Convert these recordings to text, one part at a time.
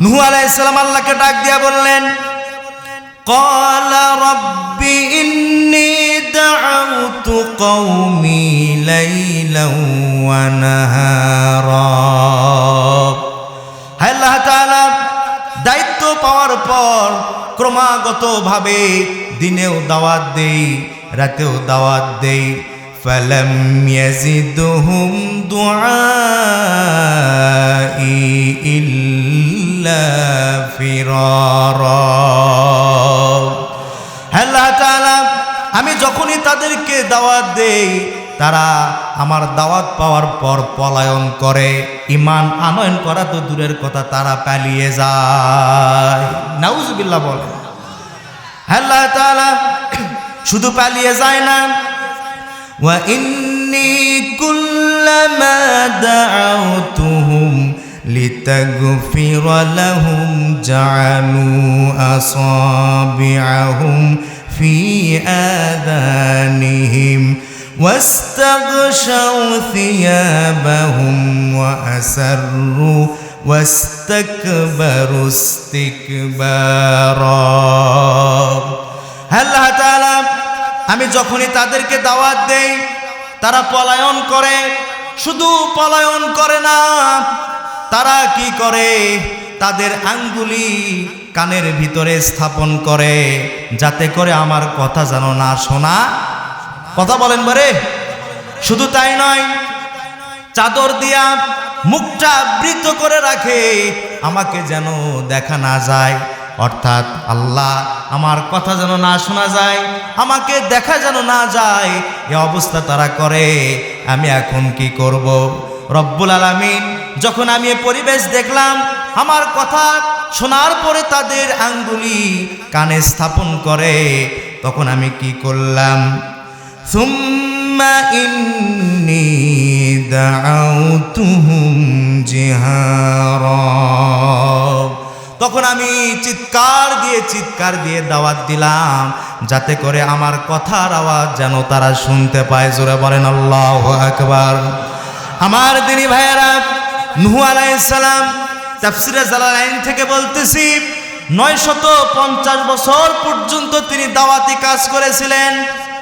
নূহ আলাইহিস সালাম আল্লাহকে ডাক দিয়া বললেন, ক্বালা রাব্বি ইন্নী দাআউতু কওমি লাইলান ওয়া নাহারা। হে আল্লাহ তাআলা, দায়িত্ব পাওয়ার পর ক্রমাগতভাবে দিনেও দাওয়াত দেই, রাতেও দাওয়াত দেই। ফালাম ইয়াজিদহুম দুআই ইল্লা ফিরারা। আল্লাহ তাআলা, আমি যখনই তাদেরকে দাওয়াত দেই তারা আমার দাওয়াত পাওয়ার পর পলায়ন করে। ঈমান আনয়ন করা তো দূরের কথা, তারা পালিয়ে যায়। নাউজুবিল্লাহ বলেন। আল্লাহ তাআলা শুধু পালিয়ে যায় না, ওয়া ইন্নী কুল্লামা দাআউতুহুম লিতাগফিরা লাহুম জাআলু আসাবিআহুম ফি আযানিহিম ওয়াস্তাগশাউ থিয়াবাহুম ওয়া আসরু ওয়াস্তাকবারু ইস্তিকবারা। আল্লাহ তাআলা, আমি যখনই তাদেরকে দাওয়াত দেই তারা পলায়ন করে। শুধু পলায়ন করে না, তারা কি করে, তাদের আঙ্গুলি কানের ভিতরে স্থাপন করে যাতে করে আমার কথা যেন না শোনা। কথা বলেন বারে। শুধু তাই নয়, চাদর দিয়া মুখটা আবৃত করে রাখে আমাকে যেন দেখা না যায়, অর্থাৎ আল্লাহ আমার কথা যেন না শোনা যায়, আমাকে দেখা যেন না যায়। এ অবস্থা তারা করে। আমি এখন কি করব? রব্বুল আলামিন, যখন আমি এ পরিবেশ দেখলাম, আমার কথা শোনার পরে তাদের আঙ্গুলি কানে স্থাপন করে, তখন আমি কি করলাম? সুম্মা ইন্নী দাআউতুহুম জিহারা। তখন আমি চিৎকার দিয়ে দাওয়াত দিলাম যাতে করে আমার কথার আওয়াজ যেন তারা শুনতে পায়। জোরে বলেন আল্লাহু আকবার। আমার দিনী ভাইয়েরা, নূহ আলাইহিস সালাম তাফসীরে জালালাইন থেকে বলতেছি 950 বছর পর্যন্ত তিনি দাওয়াতি কাজ করেছিলেন।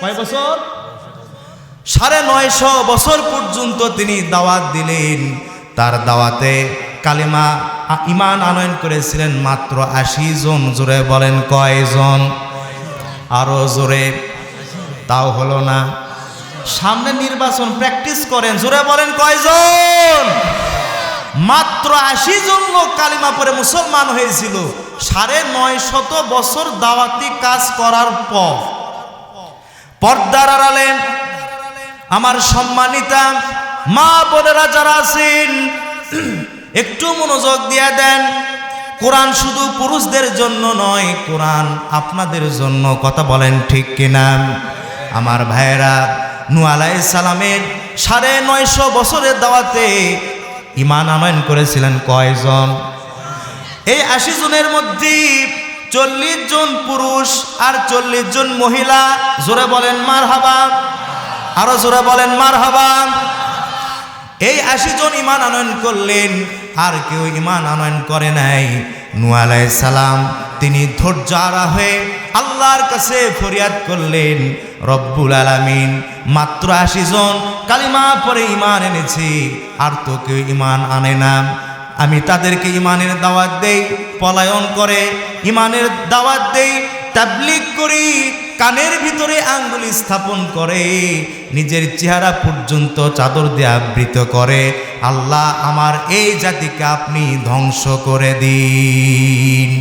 কয় বছর? 950 বছর পর্যন্ত তিনি দাওয়াত দিলেন। তার দাওয়াতে কালিমা ঈমান আনয়ন করেছিলেন মাত্র 80 জন। জোরে বলেন কয়জন? আরো জোরে। তাও হলো না। সামনে নির্বাচন, প্র্যাকটিস করেন। জোরে বলেন কয়জন? মাত্র 80 জন লোক কালিমা পড়ে মুসলমান হয়েছিল 950 বছর দাওয়াতি কাজ করার পর। পর্দার আড়ালে আমার সম্মানিতা মা বোনেরা যারা আছেন, একটু মনোযোগ দিয়ে দেন। কোরআন শুধু পুরুষদের জন্য নয়, কোরআন আপনাদের জন্য। কথা বলেন ঠিক কিনা? আমার ভাইয়েরা, নূহ আলাইহিস সালামের 950 বছরের দাওয়াতে ঈমান আনয়ন করেছিলেন কয়জন? এই 80 জনের মধ্যে 40 জন পুরুষ আর 40 জন মহিলা। জোরে বলেন মারহাবা। আরো জোরে বলেন মারহাবা। এই 80 জন ঈমান আনয়ন করলেন, আর কেউ ঈমান আনয়ন করে নাই। নূহ আলাইহিস সালাম তিনি ধৈর্যহারা হয়ে আল্লাহর কাছে ফরিয়াদ করলেন, রব্বুল আলামিন, মাত্র 80 জন কালিমা পরে ঈমান এনেছে, আর তো কেউ ঈমান আনে না। আমি তাদেরকে ঈমানের দাওয়াত দেই, পলায়ন করে। ঈমানের দাওয়াত দেই, তাবলীগ করি, কানের ভিতরে আঙ্গুলি স্থাপন করে, নিজের চেহারা পর্যন্ত চাদর দিয়ে আবৃত করে। আল্লাহ, আমার এই জাতিকে আপনি ধ্বংস করে দিন।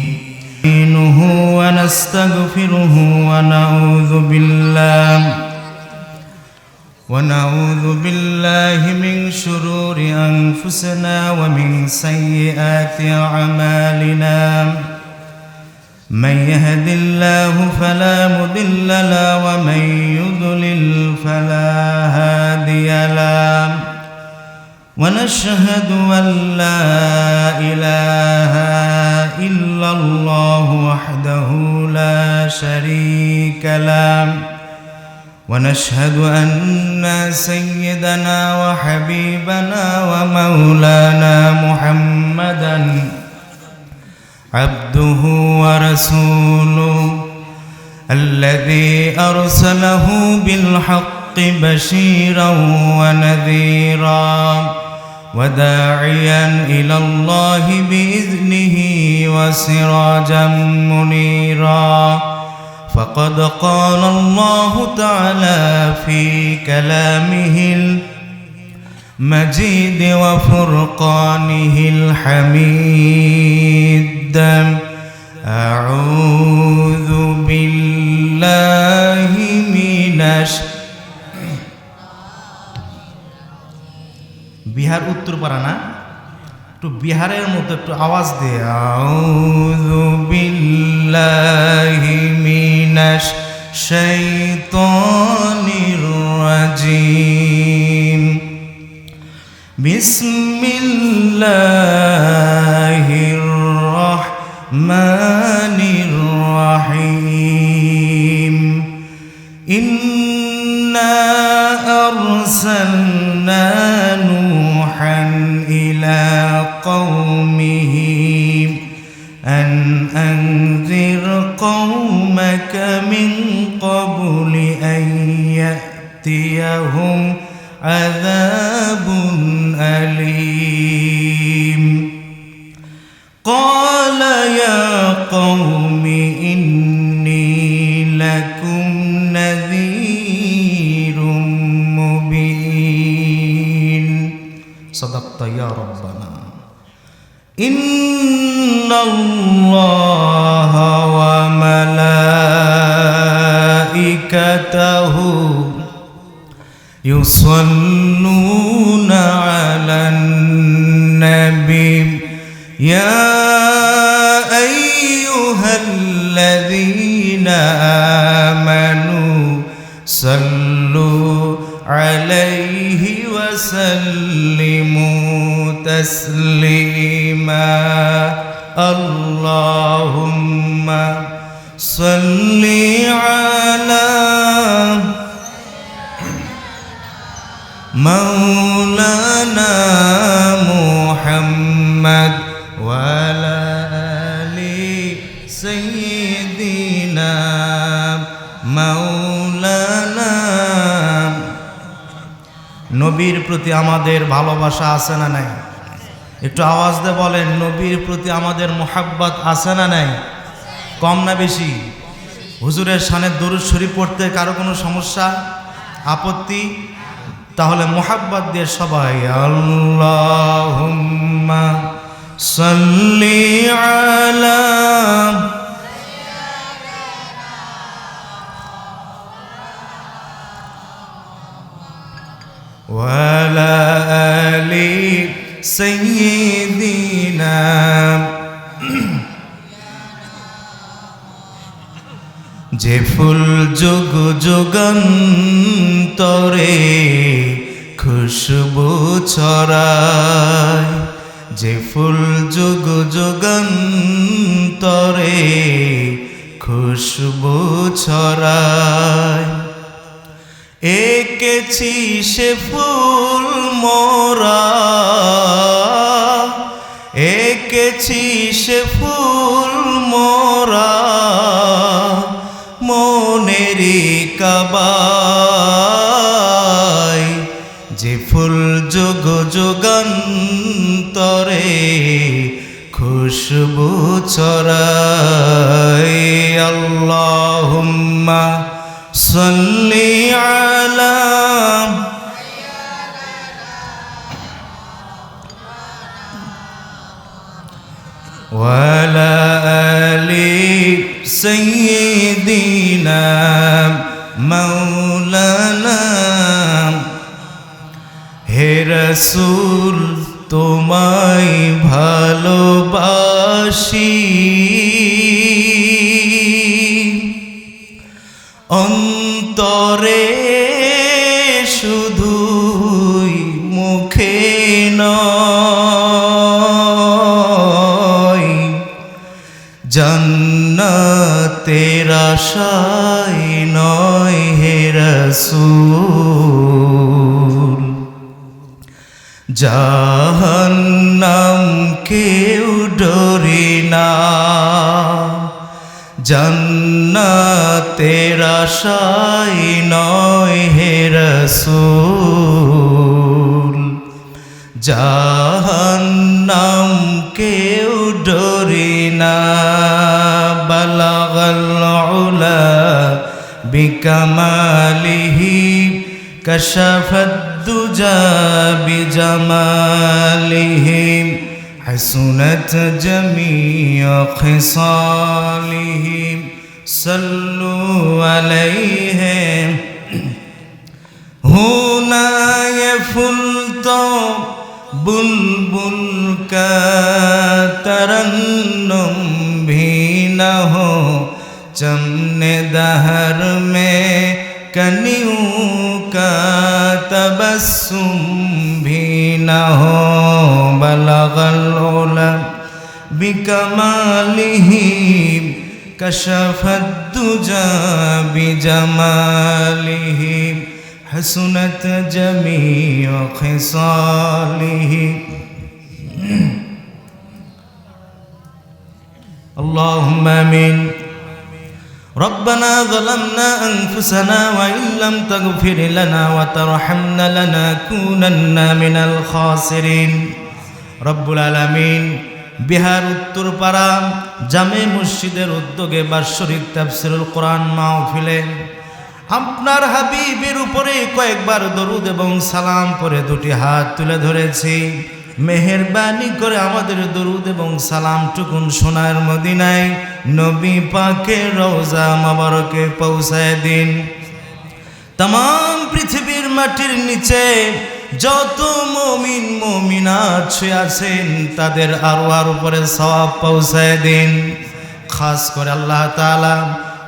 ونعوذ بالله من شرور أنفسنا ومن سيئات أعمالنا. من يهد الله فلا مضل له ومن يضلل فلا هادي له. ونشهد أن لا إله إلا الله وحده لا شريك له. ونشهد أن سيدنا وحبيبنا ومولانا محمدا عبده ورسوله الذي أرسله بالحق بشيرا ونذيرا وداعيا إلى الله بإذنه وسراجا منيرا فقد قال الله تعالى في كلامه المجيد وفرقانه الحميد أعوذ بالله من বিহার উত্তরপাড়া না একটু বিহারের মতো একটু আওয়াজ দিয়ে আউযু বিল্লাহি মিনাশ শাইতানির রাজিম বিসমিল্লাহির রাহমানির রাহিম ইন্না আরসালনা নূহান ইলা কওমিহি আন আনযির কওমাকা মিন ক্বাবলি আন ইয়াতিয়াহুম আযাবুন আলীম قال يا قوم إني لكم نذير مبين صدقت يا ربنا إن الله وملائكته يصلون على النبي يا أيها الذين آمنوا صلوا عليه وسلموا تسليما اللهم صل على مولانا محمد وعلى آل سيدنا مولانا নবীর প্রতি আমাদের ভালোবাসা আছে না নাই? একটু আওয়াজ দিয়ে বলেন, নবীর প্রতি আমাদের মোহাব্বত আছে না নাই? কম না বেশি? হুজুরের শানে দরুদ শরীফ পড়তে কারো কোনো সমস্যা আপত্তি? তাহলে মোহাব্বত দিয়ে সবাই আল্লাহুম্মা সাল্লি আলা ওয়ালা আলি সাইয়্যিদিনা যে ফুল যুগ যুগান্তরে খুশবু ছড়ায়, যে ফুল যুগ যুগান্তরে খুশবু ছড়ায়, এঁকেছি সে ফুল মোরা, এঁকেছি সে ফুল মোরা মনেরি কাবায়, যে ফুল যুগ যুগান্তরে খুশবু ছড়ায়। আল্লাহুম্মা সাল্লি আলা ওয়ালা আলি সাইয়্যিদিনা মাওলানা। হে রাসূল তোমায় ভালোবাসি, অন্তরে শুধুই মুখে নয়, জান্নাতের আশায় নয় হে রাসূল, জাহান্নাম কেউ ডরি না, জান্নাতের আশায় নয় হে রাসূল, জাহান্নাম কেউ ডরি না। বালাগাল উলা বিকামালিহি কাশাফাদ দুজা বিজামালিহি حسنت جميع خصاله صلوا عليه هنا يفلت बुलबुल का तरन्नुम भी न हो, चमने दहर में कनियों का तबस्सुम भी न हो। बलगल उला बिकमालिही कशफद दुजा बिजमालिही हसनत जमीअ खिसालिही। اللهم आमीन। ربنا ظلمنا أنفسنا وإن لم تغفر لنا وترحمنا لنكونن من الخاسرين। رب العالمين বিহার উত্তরপাড়া জামে মসজিদের উদ্যোগে বার্ষিক তাফসীরুল কোরআন মাহফিলে আপনার হাবিবের উপরে কয়েকবার দরুদ এবং সালাম পড়ে দুটি হাত তুলে ধরেছি। মেহেরবানি করে আমাদের দরুদ এবং সালাম টুকুন সোনার মদিনায় নবী পাকের রওজা মোবারকে পৌঁছায় দিন। तमाम পৃথিবীর মাটির নিচে যত মুমিন মুমিনাত শুয়ে আছেন তাদের আরওয়ার উপরে সওয়াব পৌঁছায় দিন। খাস করে আল্লাহ তাআলা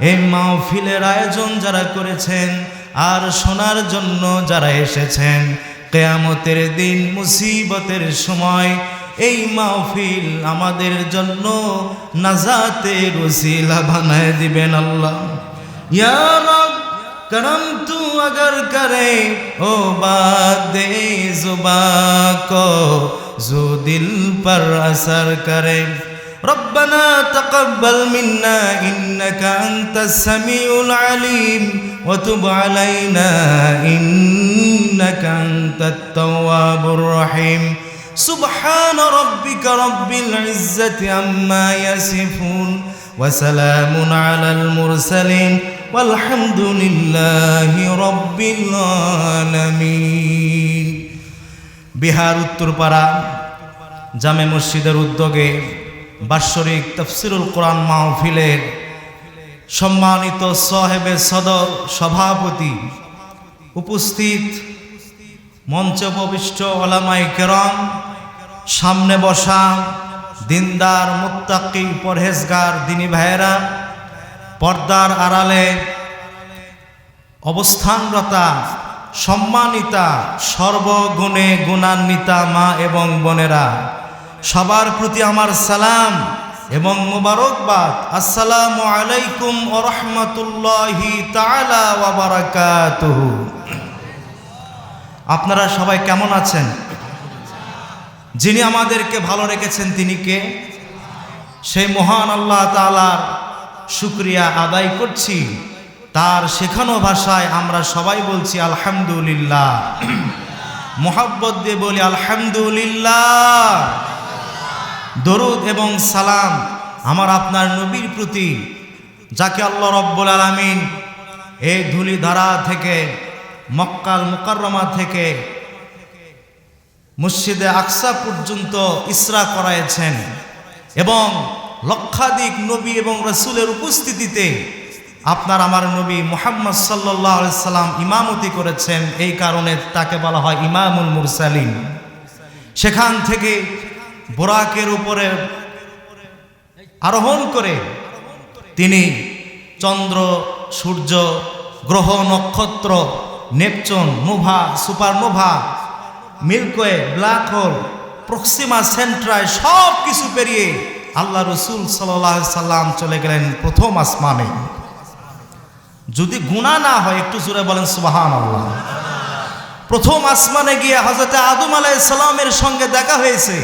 এই মাহফিলের আয়োজন যারা করেছেন আর শোনার জন্য যারা এসেছেন, কিয়ামতের দিন মুসিবতের সময় এই মাহফিল আমাদের জন্য নাজাতের ওসিলা বানায় দিবেন আল্লাহ। ইয়া রব करम तू अगर करे ओ बात दे जुबा को जो दिल पर असर करे। रब्बना तक़ब्बल मिन्ना इन्नका अंतस समीउल अलीम व तुब अलैना इन्नका अंतत तव्वाबुर रहीम। सुब्हान रब्बिका रब्बिल इज्जति अम्मा यसिफून व सलामुन अलल Mursaleen walhamdulillahi rabbil alamin। Bihar Uttarpara জামে মসজিদের উদ্যোগে বার্ষিক তাফসীরুল কোরআন মাহফিলের সম্মানিত সাহেবে সদর সভাপতি, উপস্থিত মঞ্চে উপবিষ্ট ওলামায়ে কেরাম, সামনে বসা দিনদার মুত্তাকি পরহেজগার দিনী ভাইয়েরা, পর্দার আড়ালে অবস্থানরতা সম্মানিতা সর্বগুণে গুণান্বিতা মা এবং বোনেরা, সবার প্রতি আমার সালাম এবং মোবারকবাদ। আসসালামু আলাইকুম ওয়া রাহমাতুল্লাহি তাআলা ওয়া বারাকাতুহু। আপনারা সবাই কেমন আছেন? যিনি আমাদেরকে ভালো রেখেছেন তিনি কে? সেই মহান আল্লাহ তাআলার শুকরিয়া আদায় করছি। তার শেখানো ভাষায় আমরা সবাই বলছি আলহামদুলিল্লাহ। মোহাব্বত দিয়ে বলি আলহামদুলিল্লাহ। দরুদ এবং সালাম আমার আপনার নবীর প্রতি, যাকে আল্লাহ রব্বুল আলামিন এই ধূলিধারা থেকে, মক্কাল মুকাররমা থেকে মসজিদে আকসা পর্যন্ত ইসরা করাইছেন এবং লক্ষাধিক নবী এবং রাসূলের উপস্থিতিতে আপনার আমার নবী মুহাম্মদ সাল্লাল্লাহু আলাইহি সাল্লাম ইমামতি করেছেন। এই কারণে তাকে বলা হয় ইমামুল মুরসালিন। সেখান থেকে বুরাকের উপরে আরোহণ করে তিনি চন্দ্র, সূর্য, গ্রহ, নক্ষত্র, Neptune, nova, supernova, milky way, black hole, Proxima সেন্ট্রায় সব কিছু পেরিয়ে আল্লাহ রসুল সাল্লাল্লাহু আলাইহি সাল্লাম চলে গেলেন প্রথম আসমানে। যদি গুনাহ না হয় একটু জোরে বলেন সুবহানাল্লাহ। প্রথম আসমানে গিয়ে হযরত আদম আলাইহিস সালামের সঙ্গে দেখা হয়েছে।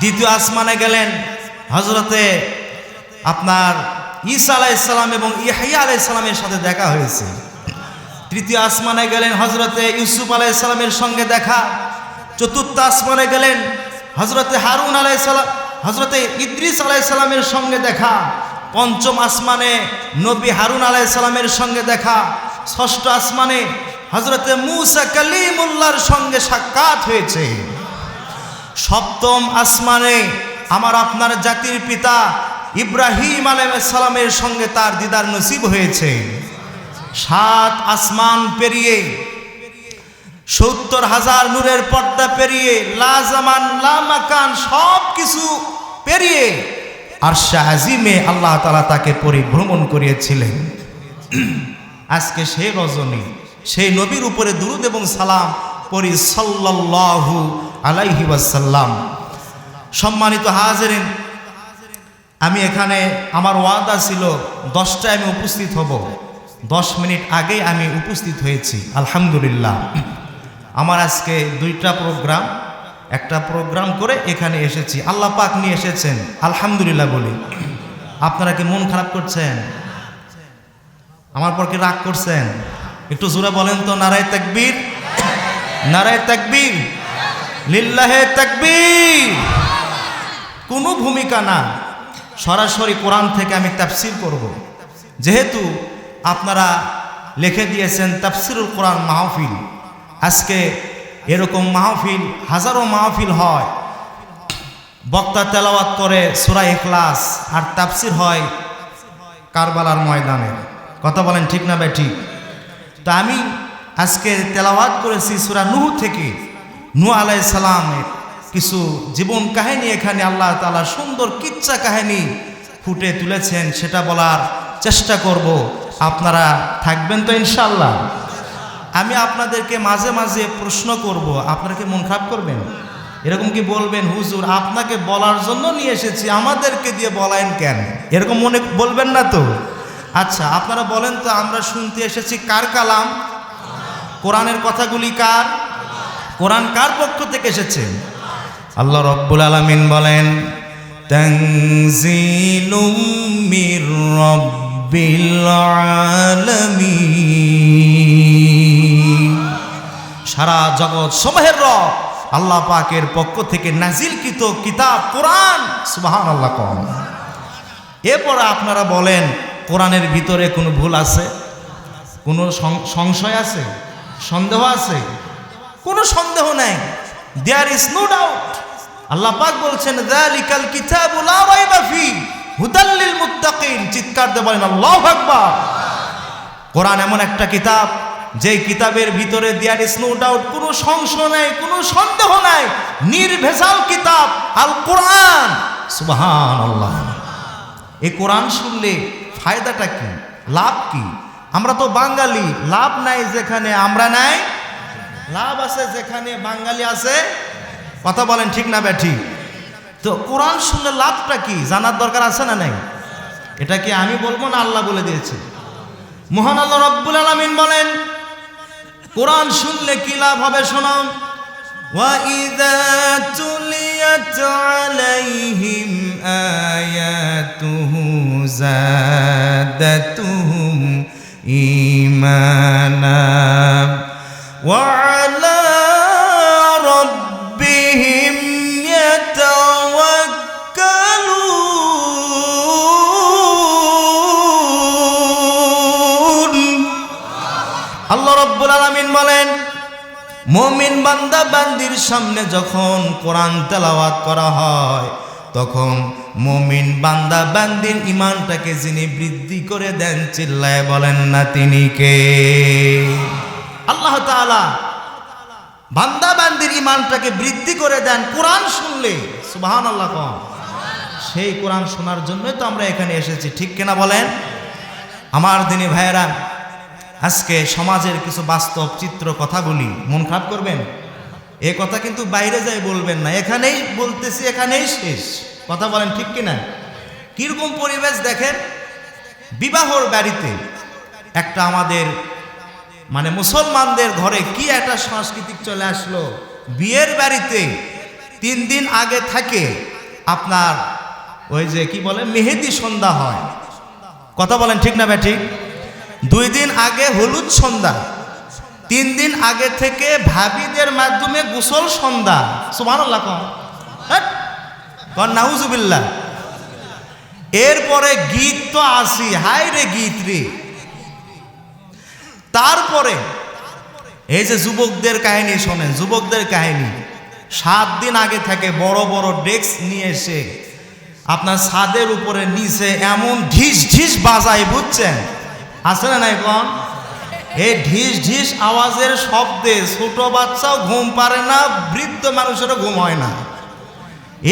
দ্বিতীয় আসমানে গেলেন, হযরতে আপনার ঈসা আলাইহিস সালাম এবং ইয়াহইয়া আলাইহিস সালামের সাথে দেখা হয়েছে। তৃতীয় আসমানে গেলেন, হযরতে ইউসুফ আলাইহিস সালামের সঙ্গে দেখা। চতুর্থ আসমানে গেলেন, হযরতে হারুন আলাইহিস সালাম, হযরতে ইদ্রিস আলাইহিস সালামের সঙ্গে দেখা। পঞ্চম আসমানে নবী হারুন আলাইহিস সালামের সঙ্গে দেখা। ষষ্ঠ আসমানে হযরতে মূসা কালিমুল্লাহর সঙ্গে সাক্ষাৎ হয়েছে। সপ্তম আসমানে আমার আপনার জাতির পিতা ইব্রাহিম আলাইহিস সালামের সঙ্গে তার দিদার নসিব হয়েছে। সাত আসমান পেরিয়ে ৭০,০০০ নূরের পর্দা পেরিয়ে লা জামান লা মাকান সব কিছু পেরিয়ে আরশে আজিমে আল্লাহ তাআলা তাকে পরিভ্রমণ করিয়েছিলেন। আজকে সেই রজনী, সেই নবীর উপরে দুরূদ এবং সালাম পড়ি সাল্লাল্লাহু আলাইহি ওয়াসাল্লাম। সম্মানিত হাজিরিন, আমি এখানে আমার ওয়াদা ছিল 10টায় আমি উপস্থিত হব। 10 মিনিট আগেই আমি উপস্থিত হয়েছি আলহামদুলিল্লাহ। আমার আজকে 2টা প্রোগ্রাম, একটা প্রোগ্রাম করে এখানে এসেছি। আল্লাহ পাক নিয়ে এসেছেন আলহামদুলিল্লাহ বলি। আপনারা কি মন খারাপ করছেন? আমার পর কি রাগ করছেন? একটু জোরে বলেন তো, নারায়ে তাকবীর, নারায়ে তাকবীর, লিল্লাহে তাকবীর। কোনো ভূমিকা না, সরাসরি কোরআন থেকে আমি তাফসীর করব। যেহেতু আপনারা লিখে দিয়েছেন তাফসীরুল কোরআন মাহফিল, আজকে এরকম মাহফিল হাজারো মাহফিল হয়। বক্তা তেলাওয়াত করে সূরা ইখলাস আর তাফসীর হয় কারবালার ময়দানে। কথা বলেন ঠিক না ভাই? ঠিক। তো আমি আজকে তেলাওয়াত করেছি সূরা নূহ থেকে। নূহ আলাইহিস সালামের কিছু জীবন কাহিনী এখানে আল্লাহ তাআলা সুন্দর কিচ্ছা কাহিনী ফুটে তুলেছেন, সেটা বলার চেষ্টা করব। আপনারা থাকবেন তো ইনশাআল্লাহ? আমি আপনাদেরকে মাঝে মাঝে প্রশ্ন করব, আপনারা কি মন খারাপ করবেন? এরকম কি বলবেন, হুজুর আপনাকে বলার জন্য নিয়ে এসেছি, আমাদেরকে দিয়ে বলেন কেন? এরকম মনে বলবেন না তো? আচ্ছা, আপনারা বলেন তো, আমরা শুনতে এসেছি কার কালাম? কোরআনের কথাগুলি কার? কোরআন কার পক্ষ থেকে এসেছে? আল্লাহ রাব্বুল আলামিন বলেন, তানজিলুম মির রাব্বিল আলামিন। সারা জগৎ সমূহের রব আল্লাহ পাকের পক্ষ থেকে নাজিলকৃত কিতাব কোরআন। সুবহানাল্লাহ। কম এরপর আপনারা বলেন, কোরআনের ভিতরে কোনো ভুল আছে? কোনো সংশয় আছে? সন্দেহ আছে? কোনো সন্দেহ নাই। There is no doubt. আল্লাহ পাক বলছেন, যালিকাল কিতাবু লা রাইবা ফি হুদাল লিল মুত্তাকিন। চিৎকার দিয়ে বলেন আল্লাহু আকবার। কোরআন এমন একটা কিতাব, যেই কিতাবের ভিতরে দেয়ার ইজ নো ডাউট, কোনো সংশয় নাই, কোনো সন্দেহ নাই, নির্ভেজাল কিতাব আল কোরআন। সুবহানাল্লাহ। এই কোরআন শুনলে ফায়দাটা কি, লাভ কি? আমরা তো বাঙালি, লাভ নাই যেখানে আমরা নাই, লাভ আছে যেখানে বাঙালি আছে। কথা বলেন ঠিক না ব্যাঠি? তো কোরআন শুনলে লাভটা কি জানার দরকার আছে না নাই? এটা কি আমি বলবো না আল্লাহ বলে দিয়েছে? মহান আল্লাহ রাব্বুল আলামিন বলেন, কোরআন শুনলে কি লাভ হবে শোনান। وَإِذَا تُلِيَتْ عَلَيْهِمْ آيَاتُهُ زَادَتْهُمْ إِيمَانًا وَعَلَى رَبِّهِمْ يَتَوَكَّلُونَ। আল্লাহ রাব্বুল আলামিন বলেন, মুমিন বান্দা বান্দির সামনে যখন কোরআন তেলাওয়াত করা হয়, তখন মুমিন বান্দা বান্দির ঈমানটাকে যিনি বৃদ্ধি করে দেন, চিল্লায় বলেন না তিনি কে? আল্লাহ তাআলা বান্দা বান্দির ঈমানটাকে বৃদ্ধি করে দেন কোরআন শুনলে। সুবহানাল্লাহ। সেই কোরআন শোনার জন্যই তো আমরা এখানে এসেছি, ঠিক কিনা বলেন? আমার দিনী ভাইয়েরা, আজকে সমাজের কিছু বাস্তব চিত্র কথা বলি, মন খারাপ করবেন? এ কথা কিন্তু বাইরে যাই বলবেন না, এখানেই বলতেছি, এখানেই শেষ। কথা বলেন ঠিক কিনা? কিরকম পরিবেশ দেখেন। বিবাহর বাড়িতে একটা আমাদের মুসলমানদের ঘরে কি একটা সাংস্কৃতিক চলে আসলো। বিয়ের বাড়িতে 3 দিন আগে থাকে আপনার ওই যে কি বলে মেহেদি সন্ধ্যা হয়, কথা বলেন ঠিক না ব্যাঠিক? 2 দিন আগে হলুদ সন্ধ্যা, 3 দিন আগে থেকে ভাবিদের মাধ্যমে গোসল সন্ধ্যা। সুবহানাল্লাহ কন নাউজুবিল্লাহ। এরপরে গীত তো আসি, হাই রে গীত রে। তারপরে এই যে যুবকদের কাহিনী শোনেন, যুবকদের কাহিনী 7 দিন আগে থেকে বড় বড় ডেস্ক নিয়ে এসে আপনার ছাদের উপরে নিচে এমন ঢিস ঢিস বাজায়, বুঝছেন? আছে না নাই কোন? এই ঢিস ঢিস আওয়াজের শব্দে ছোট বাচ্চাও ঘুম পারে না, বৃদ্ধ মানুষেরও ঘুম হয় না।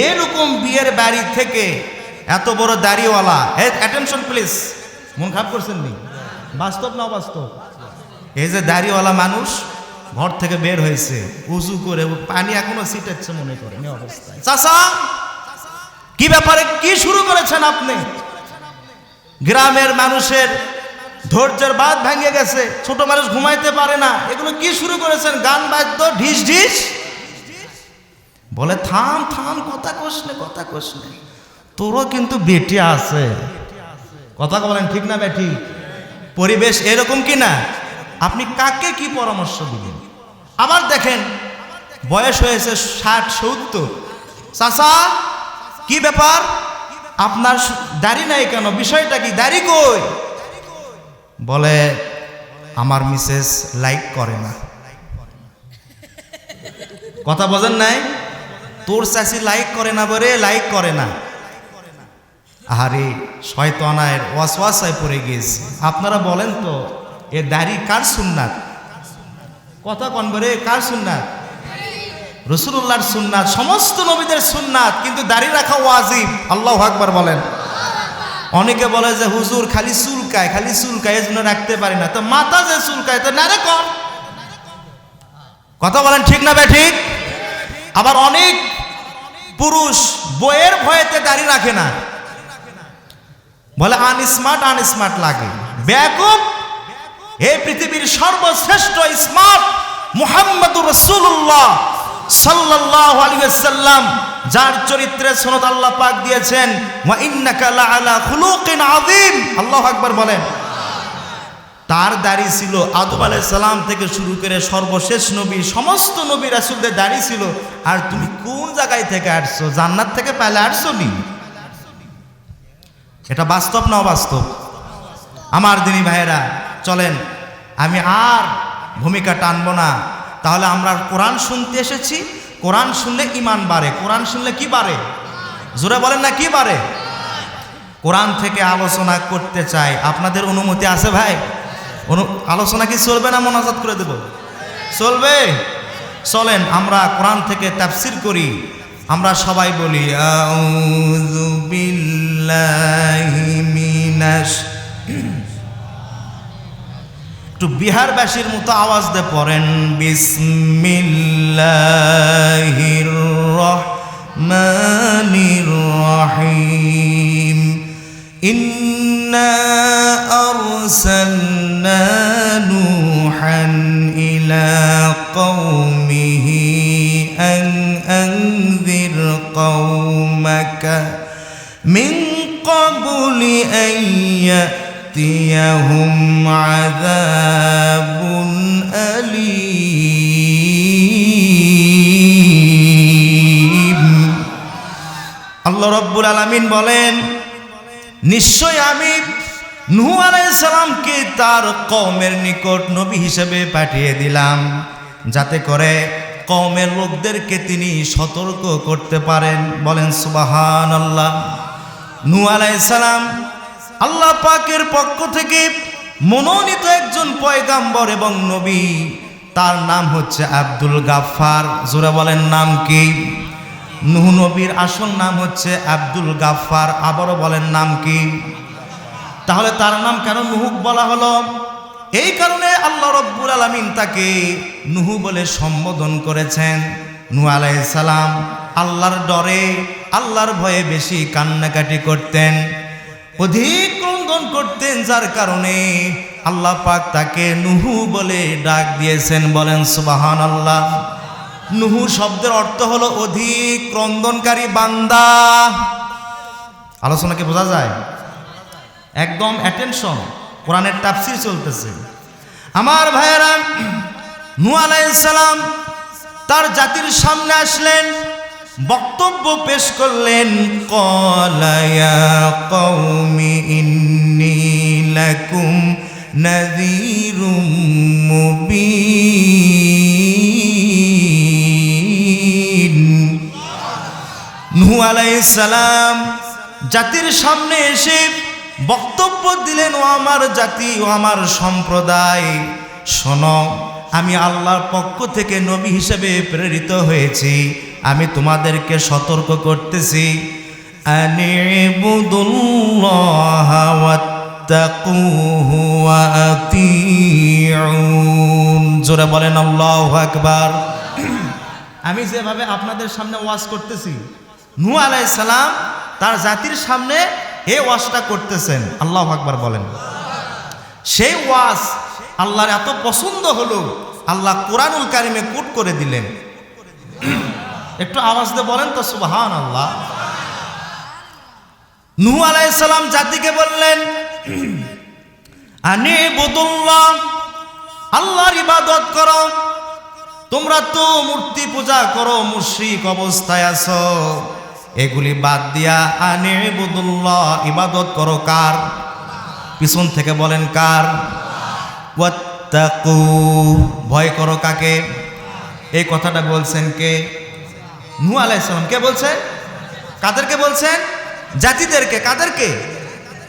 এরকম বিয়ের বাড়ি থেকে এত বড় দাড়িওয়ালা, অ্যাটেনশন প্লিজ, মন খারাপ করছেন নি? বাস্তব না অবাস্তব? এই যে দাড়িওয়ালা মানুষ ঘর থেকে বের হয়েছে, উজু করে পানি এখনো ছিটাচ্ছে মনে করেন এই অবস্থায়। চাচা কি ব্যাপারে, কি শুরু করেছেন আপনি? গ্রামের মানুষের ধৈর্যের বাঁধ ভেঙে গেছে, ছোট মানুষ ঘুমাইতে পারে না, এগুলো কি শুরু করেছেন? গান বাদ্য ঢিস ঢিস। বলে থাম থাম, কথা কোসনে, কথা কোসনে, তোরও কিন্তু বেটি আছে, কথা বলেন ঠিক না বেটি? পরিবেশ এরকম কি না? আপনি কাকে কি পরামর্শ দিবেন? আবার দেখেন বয়স হয়েছে 60-70, চাচা কি ব্যাপার আপনার দাড়ি নাই কেন, বিষয়টা কি, দাড়ি কই? বলে আমার মিসেস লাইক করে না। কথা বোঝেন নাই? তোর চাচি লাইক করে না, বলে লাইক করে না। আরে শয়তানের ওয়াসওয়াসায় পড়ে গিয়েছে। আপনারা বলেন তো এ দাড়ি কার সুন্নাত? কথা কন বলে কার সুন্নাত? রাসূলুল্লাহর সুন্নাত, সমস্ত নবীদের সুন্নাত, কিন্তু দাড়ি রাখা ওয়াজিব। আল্লাহু আকবার বলেন। অনেকে বলে যে হুজুর খালি চুলকায়, খালি চুলকায়, এজন্য রাখতে পারি না। তো মাথা যে চুলকায় তো না রে কর, কথা বলেন ঠিক না ঠিক? আবার অনেক পুরুষ বইয়ের ভয়েতে দাড়ি রাখে না, বলে আনস্মার্ট আনস্মার্ট লাগে। বেয়াকুব, এই পৃথিবীর সর্বশ্রেষ্ঠ স্মার্ট মুহাম্মদুর রাসূলুল্লাহ সাল্লাল্লাহু আলাইহি ওয়াসাল্লাম, যার চরিত্রের সনদ আল্লাহ পাক দিয়েছেন ওয়া ইন্নাকা লাআলা খুলুকিন আযীম। আল্লাহু আকবার বলেন। তার দাড়ি ছিল আদম আলাইহিস সালাম থেকে শুরু করে সর্বশেষ নবী, সমস্ত নবী রাসূলদের দাড়ি ছিল। আর তুমি কোন জায়গায় থেকে আসছো? জান্নাত থেকে পাইলে আসছো নি? এটা বাস্তব না অবাস্তব? আমার দিনী ভাইয়েরা চলেন, আমি আর ভূমিকা টানবো না। তাহলে আমরা কোরআন শুনতে এসেছি, কোরআন শুনলে ঈমান বাড়ে। কোরআন শুনলে কি বাড়ে? জোরে বলেন না, কি বাড়ে? কোরআন থেকে আলোচনা করতে চাই, আপনাদের অনুমতি আছে ভাই? আলোচনা কি চলবে না মোনাজাত করে দেব? চলবে। চলেন আমরা কোরআন থেকে তাফসীর করি। আমরা সবাই বলি আউযু বিল্লাহি মিনাশ, একটু বিহারবাসীর মতো আওয়াজ দিয়ে পড়েন, বিসমিল্লাহির রহমানির রহিম। ইন্না আরসালনা নূহান ইলা কওমিহি আন আনযির কওমাকা মিন ক্বাবলি আন ইয়াতিয়াহুম আযাবুন আলীম। আল্লাহ রাব্বুল আলামিন বলেন, নিশ্চয় আমি নূহ আলাইহিস সালামকে তার কওমের নিকট নবী হিসেবে পাঠিয়ে দিলাম, যাতে করে কওমের লোকদেরকে তিনি সতর্ক করতে পারেন। বলেন সুবহানাল্লাহ। নূহ আলাইহিস সালাম আল্লাহ পাকের পক্ষ থেকে মনোনীত একজন পয়গাম্বর এবং নবী। তার নাম হচ্ছে আব্দুল গাফফার। জোরে বলেন নাম কি? নূহ নবীর আসল নাম হচ্ছে আব্দুল গাফফার। আবারও বলেন নাম কি? তাহলে তার নাম কেন নূহ বলা হলো? এই কারণে আল্লাহ রাব্বুল আলামিন তাকে নূহ বলে সম্বোধন করেছেন। নূহ আলাইহিস সালাম আল্লাহর ডরে, আল্লাহর ভয়ে বেশি কান্নাকাটি করতেন, অধিক ক্রন্দন করতেন, যার কারণে আল্লাহ পাক তাকে নূহ বলে ডাক দিয়েছেন। বলেন সুবহানাল্লাহ। নুহু শব্দের অর্থ হলো অধিক ক্রন্দনকারী বান্দা। আলোচনাকে বোঝা যায়? একদম অ্যাটেনশন, কোরআনের তাফসীর চলতেছে। আমার ভাইয়েরা, নূহ আলাইহিস সালাম তার জাতির সামনে আসলেন, বক্তব্য পেশ করলেন। ক্বালা ইয়া কওমি ইন্নী লাকুম নাযীরুম মুবিন। নূহ আলাইহিস সালাম জাতির সামনে এসে বক্তব্য দিলেন, ও আমার জাতি, ও আমার সম্প্রদায়, শোনো, আমি আল্লাহর পক্ষ থেকে নবী হিসেবে প্রেরিত হয়েছি। আমি তোমাদেরকে সতর্ক করতেছি, আনিবুদুল্লাহা ওয়াত্তাকুহু ওয়া আতিউন। জোরে বলেন আল্লাহু আকবার। আমি যেভাবে আপনাদের সামনে ওয়াজ করতেছি, নূহ আলাইহিস সালাম তার জাতির সামনে এই ওয়াজটা করতেছেন। আল্লাহু আকবার বলেন। সেই ওয়াজ আল্লাহর এত পছন্দ হলো, আল্লাহ কোরআনুল কারিমে কোট করে দিলেন। একটু আওয়াজ দিয়ে বলেন তো সুবহানাল্লাহ। নূহ আলাইহিস সালাম জাতিকে বললেন, আনিবুদুল্লাহ, আল্লাহর ইবাদত করো। তোমরা তো মূর্তি পূজা করো, মুশরিক অবস্থায় আছো। এগুলি বাদ দিয়া আনিবুদুল্লাহ, ইবাদত করো কার? পিছন থেকে বলেন কার? ওয়াত্তাকু, ভয় করো কাকে? এই কথাটা বলছেন কে? নূহ আলাইহিস সালাম। কে বলছেন? কাদেরকে বলছেন? জাতিদেরকে। কাদেরকে?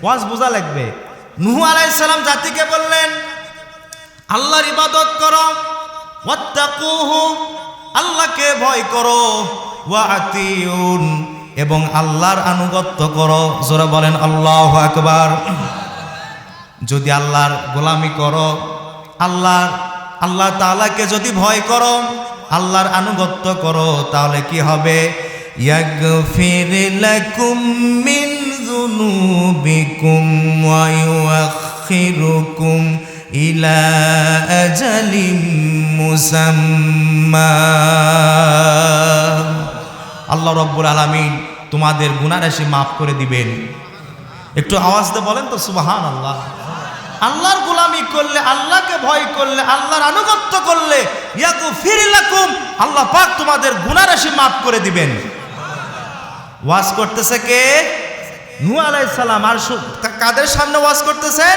ওয়াজ বোঝা লাগবে। নূহ আলাইহিস সালাম জাতিকে বললেন, আল্লাহর ইবাদত করো, ওয়াত্তাকুহু, আল্লাহকে ভয় করো, ওয়া আতিউন, এবং আল্লাহর আনুগত্য করো। জোরে বলেন আল্লাহু আকবার। যদি আল্লাহর গোলামি করো, আল্লাহ তাআলাকে যদি ভয় করো, আল্লাহর আনুগত্য করো, তাহলে কি হবে? ইয়াগফির লাকুম মিন যুনুবিকুম ওয়া ইউআখিরুকুম ইলা আজালিম মুসাম্মা। আল্লাহ রাব্বুল আলামিন তোমাদের গুনাহ রাশি মাফ করে দিবেন। একটু আওয়াজ দিয়ে বলেন তো সুবহানাল্লাহ। আল্লাহর গোলামি করলে, আল্লাহকে ভয় করলে, আল্লাহর আনুগত্য করলে, ইয়াগফির লাকুম, আল্লাহ পাক তোমাদের গুনাহ রাশি মাফ করে দিবেন। ওয়াজ করতেছে কে? নূহ আলাইহিস সালাম। আর কাদের সামনে ওয়াজ করতেছেন?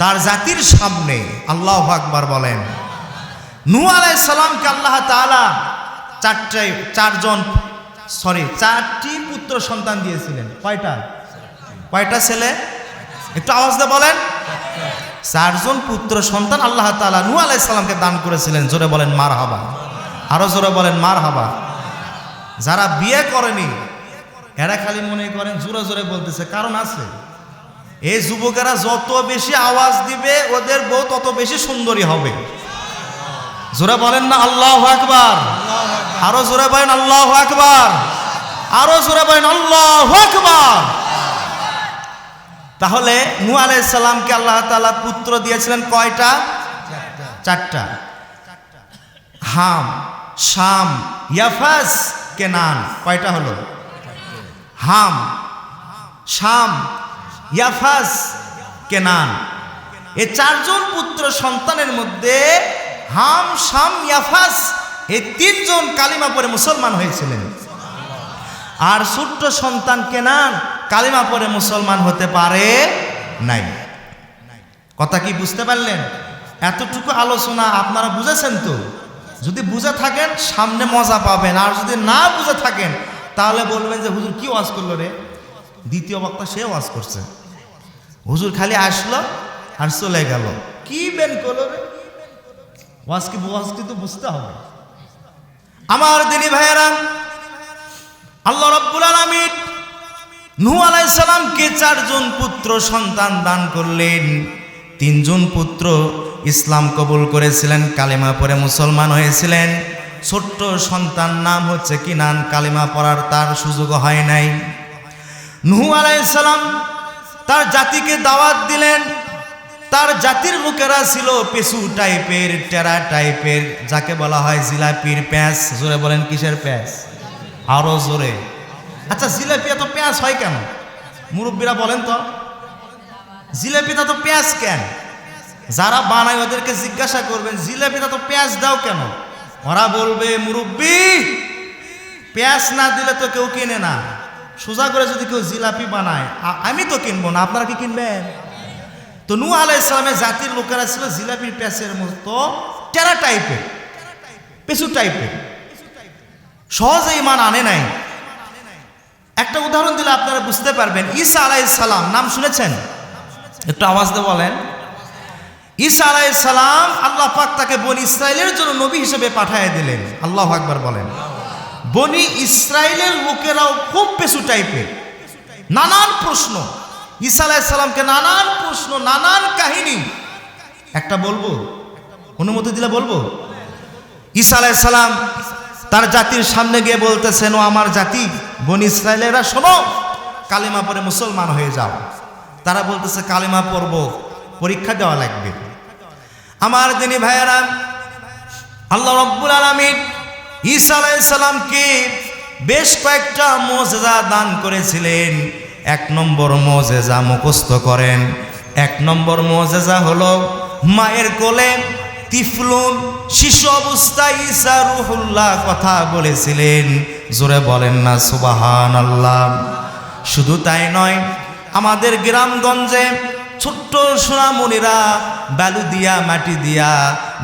তার জাতির সামনে। আল্লাহু আকবার বলেন। নূহ আলাইহিস সালামকে আল্লাহ তাআলা চারটি পুত্র সন্তান দিয়েছিলেন। কয়টা ছেলে? একটু আওয়াজ দিয়ে বলেন। 4 জন পুত্র সন্তান আল্লাহ তাআলা নূহ আলাইহিস সালামকে দান করেছিলেন। জোরে বলেন মারহাবা। আরো জোরে বলেন মারহাবা। যারা বিয়ে করেনি এরা খালি মনে করেন জোরে জোরে বলতেছে, কারণ আছে। এই যুবকেরা যত বেশি আওয়াজ দিবে ওদের বউ তত বেশি সুন্দরী হবে। জোরে বলেন না আল্লাহু আকবার। আরো জোরে বলেন আল্লাহু আকবার। আরো জোরে বলেন আল্লাহু আকবার। তাহলে নূহ আলাইহিস সালামকে আল্লাহ তাআলা পুত্র দিয়েছিলেন কয়টা? 4টা। হাম, শাম, ইয়াফাস, কেনান। কয়টা হলো? হাম, শাম, ইয়াফাস, কেনান। এই 4 জন পুত্র সন্তানের মধ্যে হাম, শাম, ইয়াফাস এই 3 জন কালিমা পড়ে মুসলমান হয়েছিলেন। আর ছোট্ট সন্তান কেনান কালিমা পড়ে মুসলমান হতে পারে নাই। কথা কি বুঝতে পারলেন? এতটুকু আলোচনা আপনারা বুঝেছেন তো? যদি বুঝে থাকেন সামনে মজা পাবেন, আর যদি না বুঝে থাকেন তাহলে বলবেন যে হুজুর কি ওয়াজ করলো রে। দ্বিতীয় বক্তা সে ওয়াজ করছে, হুজুর খালি আসলো আর চলে গেল, কি বেন করলো রে। ওয়াজ কি তো বুঝতে হবে। আমার দিনী ভাইয়েরা, আল্লাহ রাব্বুল আলামিন নূহ আলাইহিস সালামকে 4 জন পুত্র সন্তান দান করলেন। 3 জন পুত্র ইসলাম কবুল করেছিলেন, কালেমা পড়ে মুসলমান হয়েছিলেন। ছোট্ট সন্তান নাম হচ্ছে কিনান, কালেমা পড়ার তার সুযোগ হয় নাই। নূহ আলাইহিস সালাম তার জাতিকে দাওয়াত দিলেন, তার জাতির লোকেরা ছিল পেছু টাইপের, টেরা টাইপের, যাকে বলা হয় জিলাপির প্যাঁচ। জোরে বলেন কিসের প্যাঁচ? আরো জোরে। আচ্ছা, জিলাপি এত পেঁয়াজ হয় কেন? মুরব্বীরা বলেন তো, জিলাপিটা তো পেঁয়াজ কেন? যারা বানায় ওদেরকে জিজ্ঞাসা করবেন জিলাপিটা তো পেঁয়াজ দাও কেন? ওরা বলবে মুরব্বী, পেঁয়াজ না দিলে তো কেউ কিনে না। সোজা করে যদি কেউ জিলাপি বানায় আমি তো কিনবো না, আপনারা কি কিনবেন? তো নূহ আলাইহিস সালামের জাতির লোকেরা ছিল জিলাপির প্যাঁচের মতো টেরা টাইপের, পেছু টাইপের, সহজে ঈমান আনে নাই। একটা উদাহরণ দিলে আপনারা বুঝতে পারবেন। ঈসা আলাইহিস সালাম নাম শুনেছেন? একটু আওয়াজ দিয়ে বলেন। ঈসা আলাইহিস সালাম, আল্লাহ পাক তাকে বনি ইসরাইলের জন্য নবী হিসেবে পাঠিয়ে দিলেন। আল্লাহু আকবার বলেন। বনি ইসরাইলের লোকেরাও খুব পেছু টাইপের, নানান প্রশ্ন। ঈসা আলাইহিস সালামকে নানান প্রশ্ন, নানান কাহিনী। একটা বলবো, অনুমতি দিলে বলবো। ঈসা আলাইহিস সালাম তার জাতির সামনে গিয়ে বলতেছেন, ও আমার জাতি বনি ইসরাইলেরা শোনো, কালিমা পড়ে মুসলমান হয়ে যাও। তারা বলতেছে কালিমা পড়ব, পরীক্ষা দেওয়া লাগবে। আমার দিনী ভাইয়েরা, আল্লাহ রাব্বুল আলামিন ঈসা আলাইহিস সালামকে বেশ কয়েকটা মুজিজা দান করেছিলেন। এক নম্বর মুজিজা মুখস্থ করেন। এক নম্বর মুজিজা হলো মায়ের কোলে তিফলুন, শিশু অবস্থায় ঈসা রূহুল্লাহ কথা বলেছিলেন। জোরে বলেন না সুবহানাল্লাহ। শুধু তাই নয়, আমাদের গ্রামগঞ্জে ছোট্ট সোনামণিরা বালু দিয়া, মাটি দিয়া,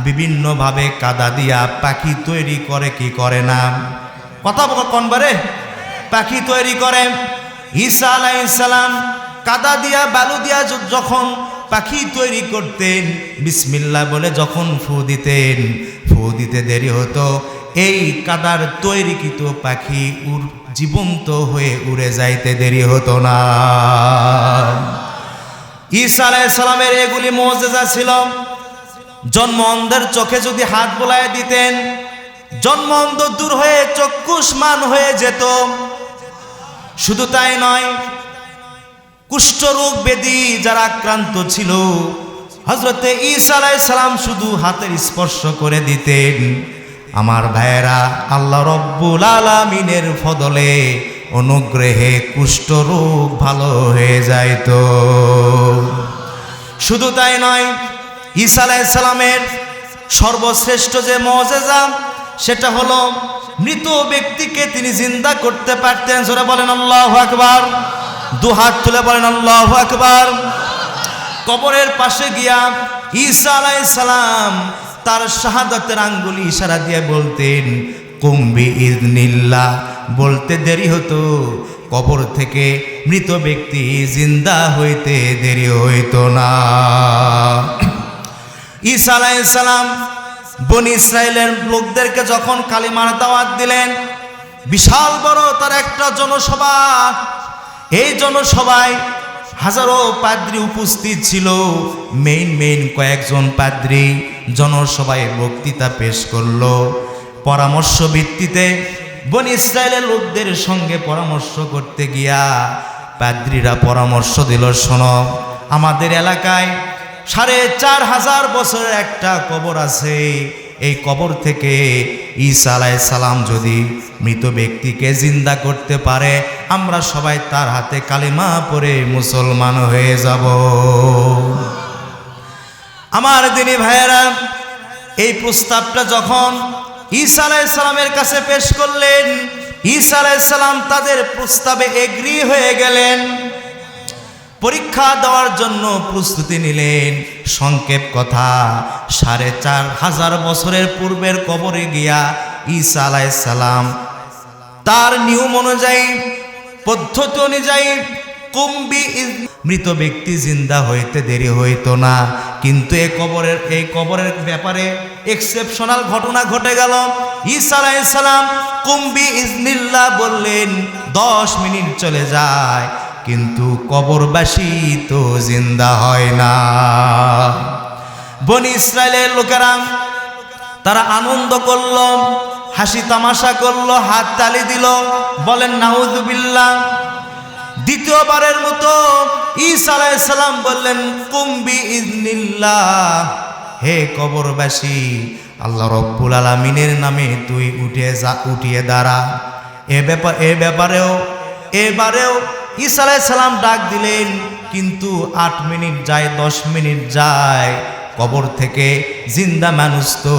বিভিন্নভাবে কাদা দিয়া পাখি তৈরি করে, কি করে না? কথা কনবারে পাখি তৈরি করে। ঈসা আলাইহিস সালাম কাদা দিয়া, বালু দিয়া যখন পাখি তৈরি করতেন, বিসমিল্লাহ বলে যখন ফু দিতেন, ফু দিতে দেরি হতো, এই কাদার তৈরিকৃত পাখি জীবন্ত হয়ে উড়ে যাইতে দেরি হতো না। ঈসা আলাইহিস সালামের এগুলি মুজিজা ছিল। জন্ম অন্ধের চোখে যদি হাত বোলায় দিতেন, জন্ম অন্ধ দূর হয়ে চক্ষুষ্মান হয়ে যেত। শুধু তাই নয়, কুষ্ঠরোগ ব্যাধি যারা আক্রান্ত ছিল, হযরতে ঈসা আলাইহিস সালাম শুধু হাতের স্পর্শ করে দিতেন। আমার ভাইয়েরা, আল্লাহ রব্বুল আলামিনের ফদলে, অনুগ্রহে কুষ্ঠরোগ ভালো হয়ে যাইত। শুধু তাই নয়, ঈসা আলাইহিস সালামের সর্বশ্রেষ্ঠ যে মুজিজা, সেটা হলো মৃত ব্যক্তিকে তিনি জিন্দা করতে পারতেন। জোরে বলেন আল্লাহু আকবার। দু হাত তুলে বলেন আল্লাহু আকবার। কবরের পাশে গিয়া ঈসা আলাইহিস সালাম তার শাহাদাতের আঙ্গুলি ইশারা দিয়ে বলতেন কুম বিইذনিল্লাহ। বলতে দেরি হতো, কবর থেকে মৃত ব্যক্তি জিন্দা হইতে দেরি হইত না। ঈসা আলাইহিস সালাম বনি ইসরাইলের লোকদেরকে যখন কালিমার দাওয়াত দিলেন, বিশাল বড় তার একটা জনসভা। এই জনসভায় হাজারো পাদ্রী উপস্থিত ছিল। মেইন কয়েকজন পাদ্রী জনসভায় বক্তৃতা পেশ করলো। পরামর্শ ভিত্তিতে বনি ইসরাইলের লোকদের সঙ্গে পরামর্শ করতে গিয়া পাদ্রীরা পরামর্শ দিল, শোনো, আমাদের এলাকায় ৪৫০০ বছরের একটা কবর আছে। এই কবর থেকে ঈসা আলাইহিস সালাম যদি মৃত ব্যক্তিকে জিন্দা করতে পারে, আমরা সবাই তার হাতে কালিমা পড়ে মুসলমান হয়ে যাব। আমার দিনী ভাইয়েরা, এই প্রস্তাবটা যখন ঈসা আলাইহিস সালামের কাছে পেশ করলেন, ঈসা আলাইহিস সালাম তাদের প্রস্তাবে এগ্রি হয়ে গেলেন। পরীক্ষা দেওয়ার জন্য প্রস্তুতি নিলেন। সংক্ষেপ কথা, ৪৫০০ বছরের পূর্বের কবরে গিয়া ঈসা আলাইহিস সালাম তার নিয়ম অনুযায়ী, পদ্ধতি অনুযায়ী মৃত ব্যক্তি জিন্দা হইতে দেরি হইত না। কিন্তু এই কবরের ব্যাপারে এক্সেপশনাল ঘটনা ঘটে গেল। ঈসা আলাইহিস সালাম কুম বিইذনিল্লাহ বললেন, ১০ মিনিট চলে যায়, কিন্তু কবরবাসী তো জিন্দা হয় না। বনি ইসরাইলের লোকেরা তারা আনন্দ করল, হাসি তামাশা করলো, হাত তালি দিল, বলেন নাউযুবিল্লাহ। দ্বিতীয়বারের মতো ঈসা আলাইহিস সালাম বললেন কুম বিইذনিল্লাহ, হে কবরবাসী, আল্লাহ রব্বুল আলামিনের নামে তুই উঠিয়ে দাঁড়া। এবারেও ঈসা আলাইহিস সালাম ডাক দিলেন, কিন্তু 8 মিনিট যায়, 10 মিনিট যায়, কবর থেকে জিন্দা মানুষ তো,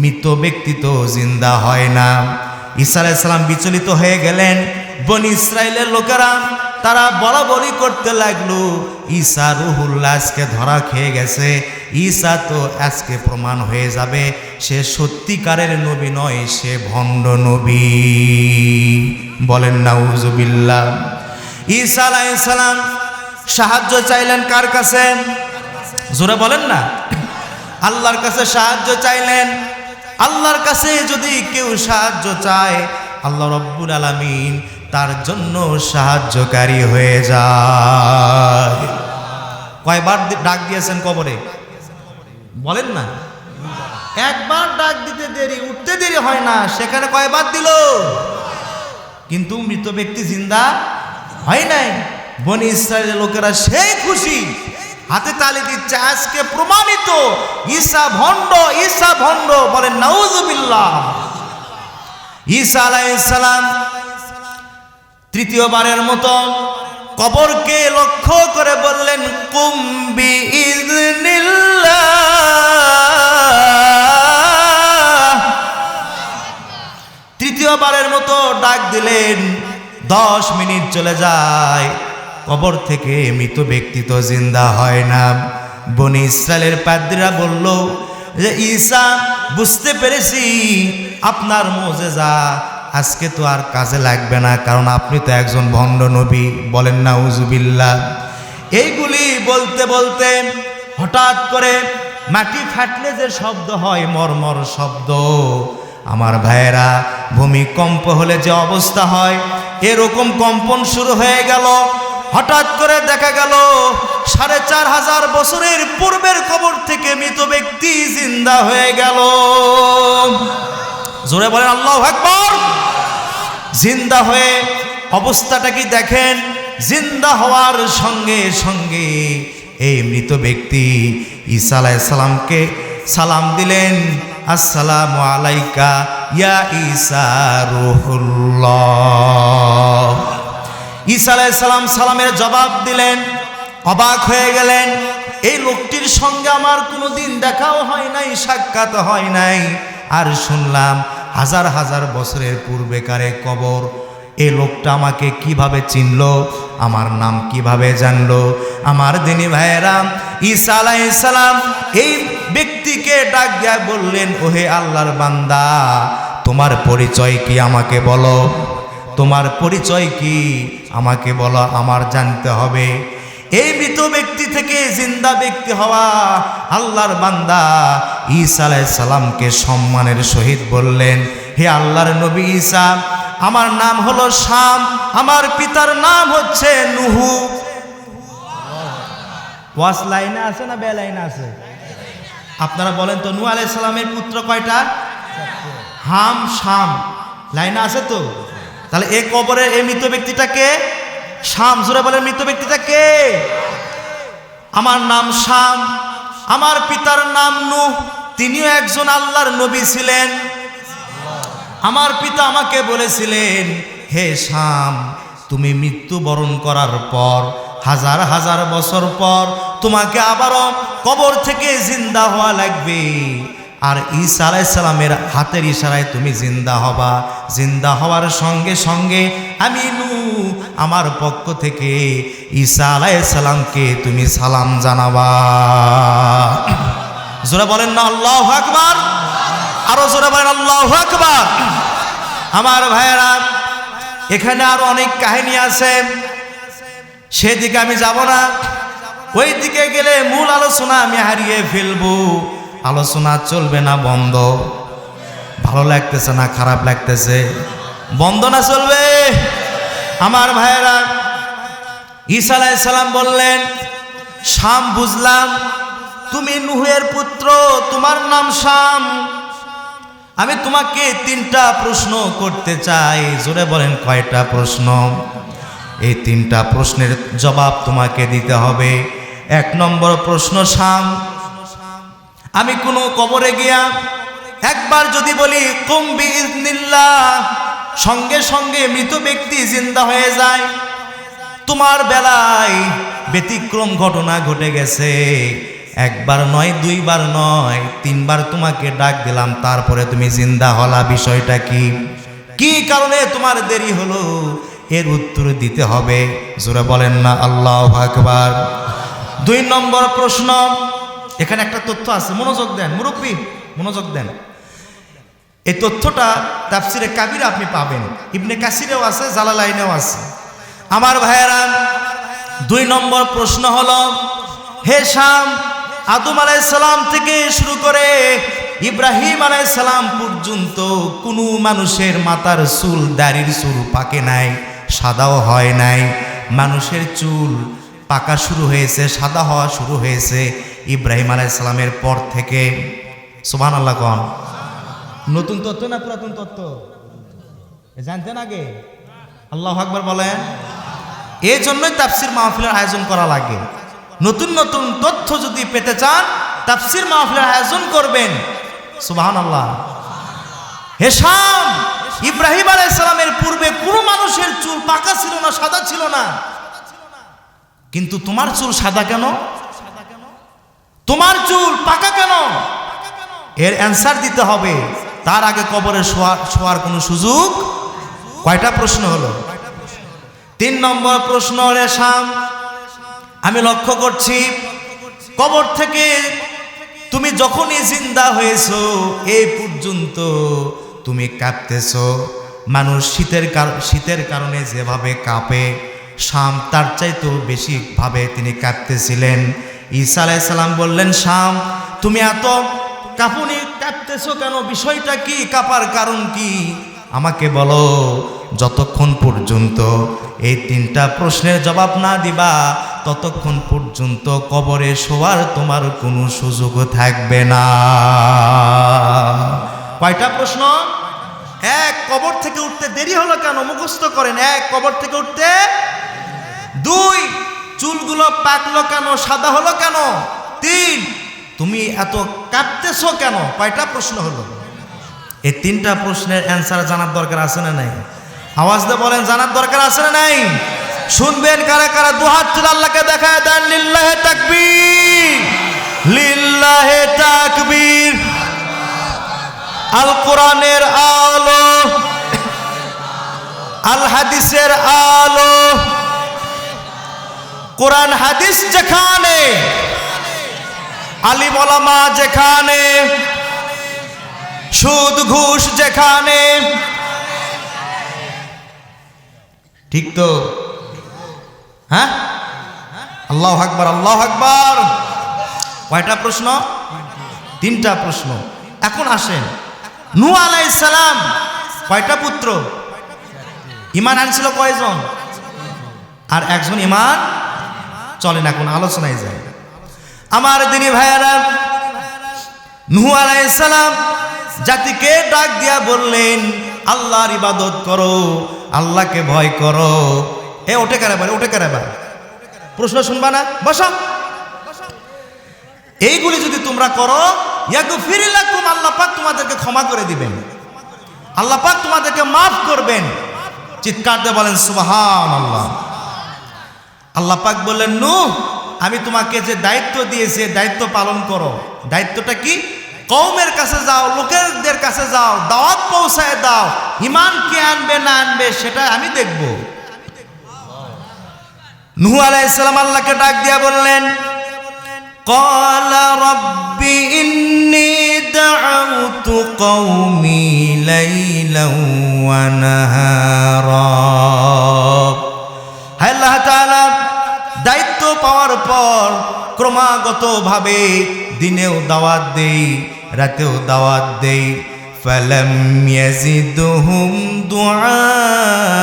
মৃত ব্যক্তি তো জিন্দা হয় না। ঈসা আলাইহিস সালাম বিচলিত হয়ে গেলেন। বনি ইসরাইলের লোকেরা তারা বলাবলি করতে লাগলো, ঈসা রুহুল্লাহ আজকে ধরা খেয়ে গেছে, ঈসা তো আজকে প্রমাণ হয়ে যাবে সে সত্যিকারের নবী নয়, সে ভণ্ড নবী। বলেন নাউজুবিল্লাহ। ঈসা আলাইহিস সালাম সাহায্য চাইলেন কার কাছে? জোরে বলেন না। আল্লাহর কাছে সাহায্য চাইলেন। আল্লাহর কাছে যদি কেউ সাহায্য চায়, আল্লাহ রব্বুল আলামিন তার জন্য সাহায্যকারী হয়ে যায়। কয়বার ডাক দিয়েছেন কবরে? বলেন না। একবার ডাক দিতে দেরি, উঠতে দেরি হয় না, সেখানে কয়বার দিল? কিন্তু মৃত ব্যক্তি জিন্দা হয় নাই। বনি ইসরায়েলের লোকেরা সেই খুশি, হাতে তালি দিচ্ছে, আজকে প্রমাণিত ঈসা ভণ্ড, ঈসা ভণ্ড। বলেন নাউজুবিল্লাহ। ঈসা আলাইহিস সালাম তৃতীয়বারের মতো কবরকে লক্ষ্য করে বললেন কুম বিইذনিল্লাহ। তৃতীয়বারের মতো ডাক দিলেন। 10 মিনিট চলে যায়, কবর থেকে মৃত ব্যক্তি তো জিন্দা হয় না। বনি ইসরায়েলের পাদ্রীরা বলল যে ঈসা, বুঝতে পেরেছি আপনার মুজিজা আজকে তো আর কাজে লাগবে না, কারণ আপনি তো একজন ভণ্ড নবী। বলেন নাউজুবিল্লাহ। এইগুলি বলতে বলতে হঠাৎ করে মাটি ফাটলে যে শব্দ হয়, মরমর শব্দ, আমার ভাইয়েরা, ভূমিকম্প হলে যে অবস্থা হয় এরকম কম্পন শুরু হয়ে গেল। হঠাৎ করে দেখা গেল 4500 বছরের পূর্বের কবর থেকে মৃত ব্যক্তি জিন্দা হয়ে গেল। জোরে বলেন আল্লাহু আকবার। জিন্দা হয়ে অবস্থাটা কি দেখেন? জিন্দা হওয়ার সঙ্গে সঙ্গে এই মৃত ব্যক্তি ঈসা আলাইহিস সালামকে সালাম দিলেন, আসসালামু আলাইকা ইয়া ঈসা রূহুল্লাহ। ঈসা আলাইহিস সালাম সালামের জবাব দিলেন। অবাক হয়ে গেলেন, এই লোকটির সঙ্গে আমার কোনোদিন দেখাও হয় নাই, সাক্ষাৎ হয় নাই, আর শুনলাম হাজার হাজার বছরের পূর্বেকারে কবর। এই লোকটা আমাকে কিভাবে চিনলো, আমার নাম কিভাবে জানলো? আমার দিনী ভাইয়েরা, ঈসা আলাইহিস সালাম এই ব্যক্তিকে ডাক দিয়া বললেন, ওহে আল্লাহর বান্দা, তোমার পরিচয় কি আমাকে বলো, তোমার পরিচয় কি আমাকে বলো, আমার জানতে হবে। এই মৃত ব্যক্তি থেকে জিন্দা ব্যক্তি হওয়া আল্লাহর বান্দা ঈসা আলাইহিস সালামকে সম্মানের সহিত বললেন, হে আল্লাহর নবী ঈসা, আমার নাম হলো শাম, আমার পিতার নাম হচ্ছে নুহু। ওয়াস লাইনে আছে না বে লাইনে আছে? আপনারা বলেন তো, নূহ আলাইহিস সালামের পুত্র কয়টা? হাম, শাম। লাইনে আছে তো? তাহলে এই কবরের এই মৃত ব্যক্তিটাকে শাম। জোরে বলেন, মৃত ব্যক্তিটাকে? আমার নাম শাম, আমার পিতার নাম নূহ, তিনিও একজন আল্লাহর নবী ছিলেন। আমার পিতা আমাকে বলেছিলেন, হে শাম, তুমি মৃত্যুবরণ করার পর হাজার হাজার বছর পর তোমাকে আবারও কবর থেকে জিন্দা হওয়া লাগবে, আর ঈসা আলাইহিস সালামের হাতের ইশারায় তুমি জিন্দা হবা। জিন্দা হওয়ার সঙ্গে সঙ্গে আমি নূহ আমার পক্ষ থেকে ঈসা আলাইহিস সালামকে তুমি সালাম জানাবা। জোরে বলেন না আল্লাহু আকবার? আরো জোরে বলেন আল্লাহু আকবার। আমার ভাইয়েরা, এখানে আরো অনেক কাহিনী আছে, সেদিকে আমি যাব না। ওই দিকে গেলে মূল আলোচনা আমি হারিয়ে ফেলবো। আলোচনা চলবে না বন্ধ? ভালো লাগতেছে না খারাপ লাগতেছে? বন্ধ না চলবে? আমার ভাইয়েরা, ঈসা আলাইহিস সালাম বললেন, শাম, বুঝলাম তুমি নূহের পুত্র, তোমার নাম শাম। আমি তোমাকে 3টা প্রশ্ন করতে চাই। জোরে বলেন, কয়টা প্রশ্ন? এই তিনটা প্রশ্নের জবাব তোমাকে দিতে হবে। 1 নম্বর প্রশ্ন, শাম, আমি কোনো কবরে গিয়া একবার যদি বলি কুম বিইজনিল্লাহ, সঙ্গে সঙ্গে মৃত ব্যক্তি জিন্দা হয়ে যায়। তোমার বেলায় ব্যতিক্রম ঘটনা ঘটে গেছে। একবার নয়, 2 বার নয়, 3 বার তোমাকে ডাক দিলাম, তারপরে তুমি জিন্দা হলা। বিষয়টা কি? কি কারণে তোমার দেরি হলো? এর উত্তর দিতে হবে। জোরে বলেন না আল্লাহু আকবার। 2 নম্বর প্রশ্ন, এখানে একটা তথ্য আছে, মনোযোগ দেন মুরব্বী, মনোযোগ দেন। এই তথ্যটা তাফসিরে কাবিরে আপনি পাবেন, ইবনে কাসিরেও আছে, জালালাইনেও আছে। আমার ভাইয়েরা, 2 নম্বর প্রশ্ন হলো, হে শাম, আদম আলাইহিস সালাম থেকে শুরু করে ইব্রাহিম আলাইহিস সালাম পর্যন্ত কোনো মানুষের মাথার চুল, দাড়ির চুল পাকে নাই, সাদাও হয় নাই। মানুষের চুল পাকা শুরু হয়েছে, সাদা হওয়া শুরু হয়েছে ইব্রাহিম আলাইহিস সালামের পর থেকে। সুবহানাল্লাহ কোন? নতুন তথ্য না পুরাতন তথ্য? জানতেন আগে? আল্লাহু আকবার বলেন। এই জন্যই তাফসির মাহফিলের আয়োজন করা লাগে। নতুন নতুন তথ্য যদি পেতে চান, তাফসির মাহফিলের আয়োজন করবেন। সুবহানাল্লাহ। হে শাম, ইব্রাহিম আলাইহিস সালামের পূর্বে কোনো মানুষের চুল পাকা ছিল না, সাদা ছিল না, কিন্তু তোমার চুল সাদা কেন? তোমার চুল পাকা কেন? এর অ্যান্সার দিতে হবে। তার আগে কবরে শোয়ার কোনো সুযোগ। কয়টা প্রশ্ন হলো? 3 নম্বর প্রশ্ন, রে শাম, আমি লক্ষ্য করছি কবর থেকে তুমি যখনই জিন্দা হয়েছো এই পর্যন্ত তুমি কাঁপতেছো। মানুষ শীতের কারণে যেভাবে কাঁপে, শাম তার চাইতেও বেশি ভাবে তিনি কাঁপতেছিলেন। ঈসা আলাইহিস সালাম বললেন, শাম, তুমি এত কাঁপতেছো কেন? বিষয়টা কি? কাঁপার কারণ কি? আমাকে বলো। যতক্ষণ পর্যন্ত এই 3টা প্রশ্নের জবাব না দিবা, ততক্ষণ পর্যন্ত কবরে শোয়ার তোমার কোনো সুযোগ থাকবে না। কয়টা প্রশ্ন? 1, কবর থেকে উঠতে দেরি হলো কেন? মুখস্থ করেন। 1, কবর থেকে উঠতে। 2, চুলগুলো পাকলো কেন, সাদা হলো কেন? 3, তুমি এত কাঁপতেছো কেন? কয়টা প্রশ্ন হলো? এই 3টা প্রশ্নের অ্যান্সার জানার দরকার আছে না নাই? আওয়াজ দিয়ে বলেন, জানার দরকার আছে না নাই? শুনবেন কারা কারা? 2 হাত তুলে আল্লাহকে দেখায় দেন। লিল্লাহে তাকবীর, লিল্লাহে তাকবীর। আল কোরআনের আলো, আল হাদিসের আলো। কোরআন হাদিস যেখানে, আলিম ওলামা যেখানে, সুদ ঘুষ যেখানে, ঠিক তো? হ্যাঁ, আল্লাহু আকবার, আল্লাহু আকবার। কয়টা প্রশ্ন? 3টা প্রশ্ন। এখন আসেন, নূহ আলাইহিস সালাম কয়টা পুত্র? ঈমান আনছিল কয়জন? আর একজন ঈমান। চলেন এখন আলোচনায় যাই। আমার দিনী ভাইয়ারা, নূহ আলাইহিস সালাম জাতিকে ডাক দিয়া বললেন, আল্লাহর ইবাদত করো, আল্লাহকে ভয় করো। ওঠে কারাবার, ওঠে কারাবার, প্রশ্ন শুনবা না? বসো। এইগুলি যদি তোমরা করো, ইয়াগফির লাকুম, আল্লাহ পাক তোমাদেরকে ক্ষমা করে দিবেন, আল্লাহ পাক তোমাদেরকে মাফ করবেন। চিৎকার দিয়ে বলেন সুবহানাল্লাহ। আল্লাহ পাক বললেন, নূহ, আমি তোমাকে যে দায়িত্ব দিয়েছি দায়িত্ব পালন করো। দায়িত্বটা কি? কওমের কাছে যাও, লোকেদের কাছে যাও, দাওয়াত পৌঁছায় দাও। ঈমান কে আনবে না আনবে সেটা আমি দেখব। নূহ আলাইহিস সালাম আল্লাহকে ডাক দিয়া বললেন, ক্বালা রাব্বি ইন্নী দাআউতু কওমি লাইলান ওয়া নাহারা। আল্লাহ তাআলা দায়িত্ব পাওয়ার পর ক্রমাগতভাবে দিনেও দাওয়াত দেই, রাতেও দাওয়াত দেই। ফালাম ইয়াজিদহুম দুআই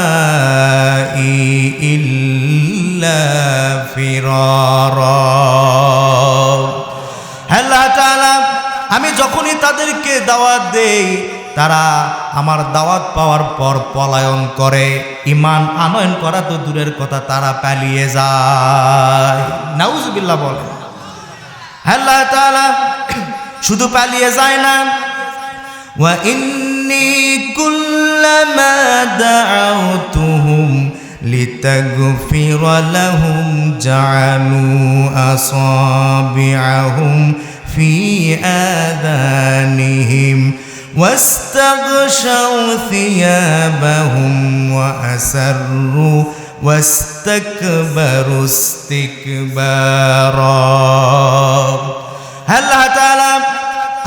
ইল্লা ফিরারা। আল্লাহ তাআলা, আমি যখনই তাদেরকে দাওয়াত দেই তারা আমার দাওয়াত পাওয়ার পর পলায়ন করে, ঈমান আনয়ন করা তো দূরের কথা, তারা পালিয়ে যায়। নাউজুবিল্লাহ বলে। আল্লাহ তাআলা শুধু পালিয়ে যায় না, ওয়া ইন্নী কুল্লামা দাআউতুহুম লিতাগফিরা লাহুম জাআলু আসাবিআহুম ফি আযানিহিম ওয়াস্তাগশাউ থিয়াবাহুম ওয়া আসরু ওয়াস্তাকবারু ইস্তিকবারা। আল্লাহ তাআলা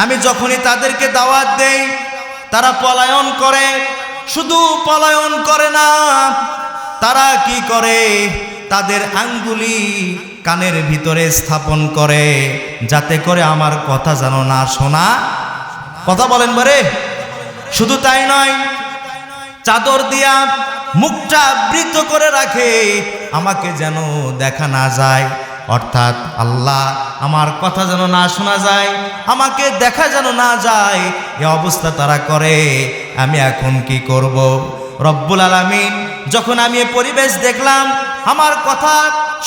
আমি যখনই তাদেরকে দাওয়াত দেই তারা পলায়ন করে, শুধু পলায়ন করে না, তারা কি করে, তাদের আঙ্গুলি কানের ভিতরে স্থাপন করে যাতে করে আমার কথা যেন না শোনা। কথা বলেন বারে। শুধু তাই নয়, চাদর দিয়া মুখটা আবৃত করে রাখে আমাকে যেন দেখা না যায়, অর্থাৎ আল্লাহ আমার কথা যেন না শোনা যায়, আমাকে দেখা যেন না যায়, এ অবস্থা তারা করে। আমি এখন কি করব? রব্বুল আলামিন যখন আমি এ পরিবেশ দেখলাম, আমার কথা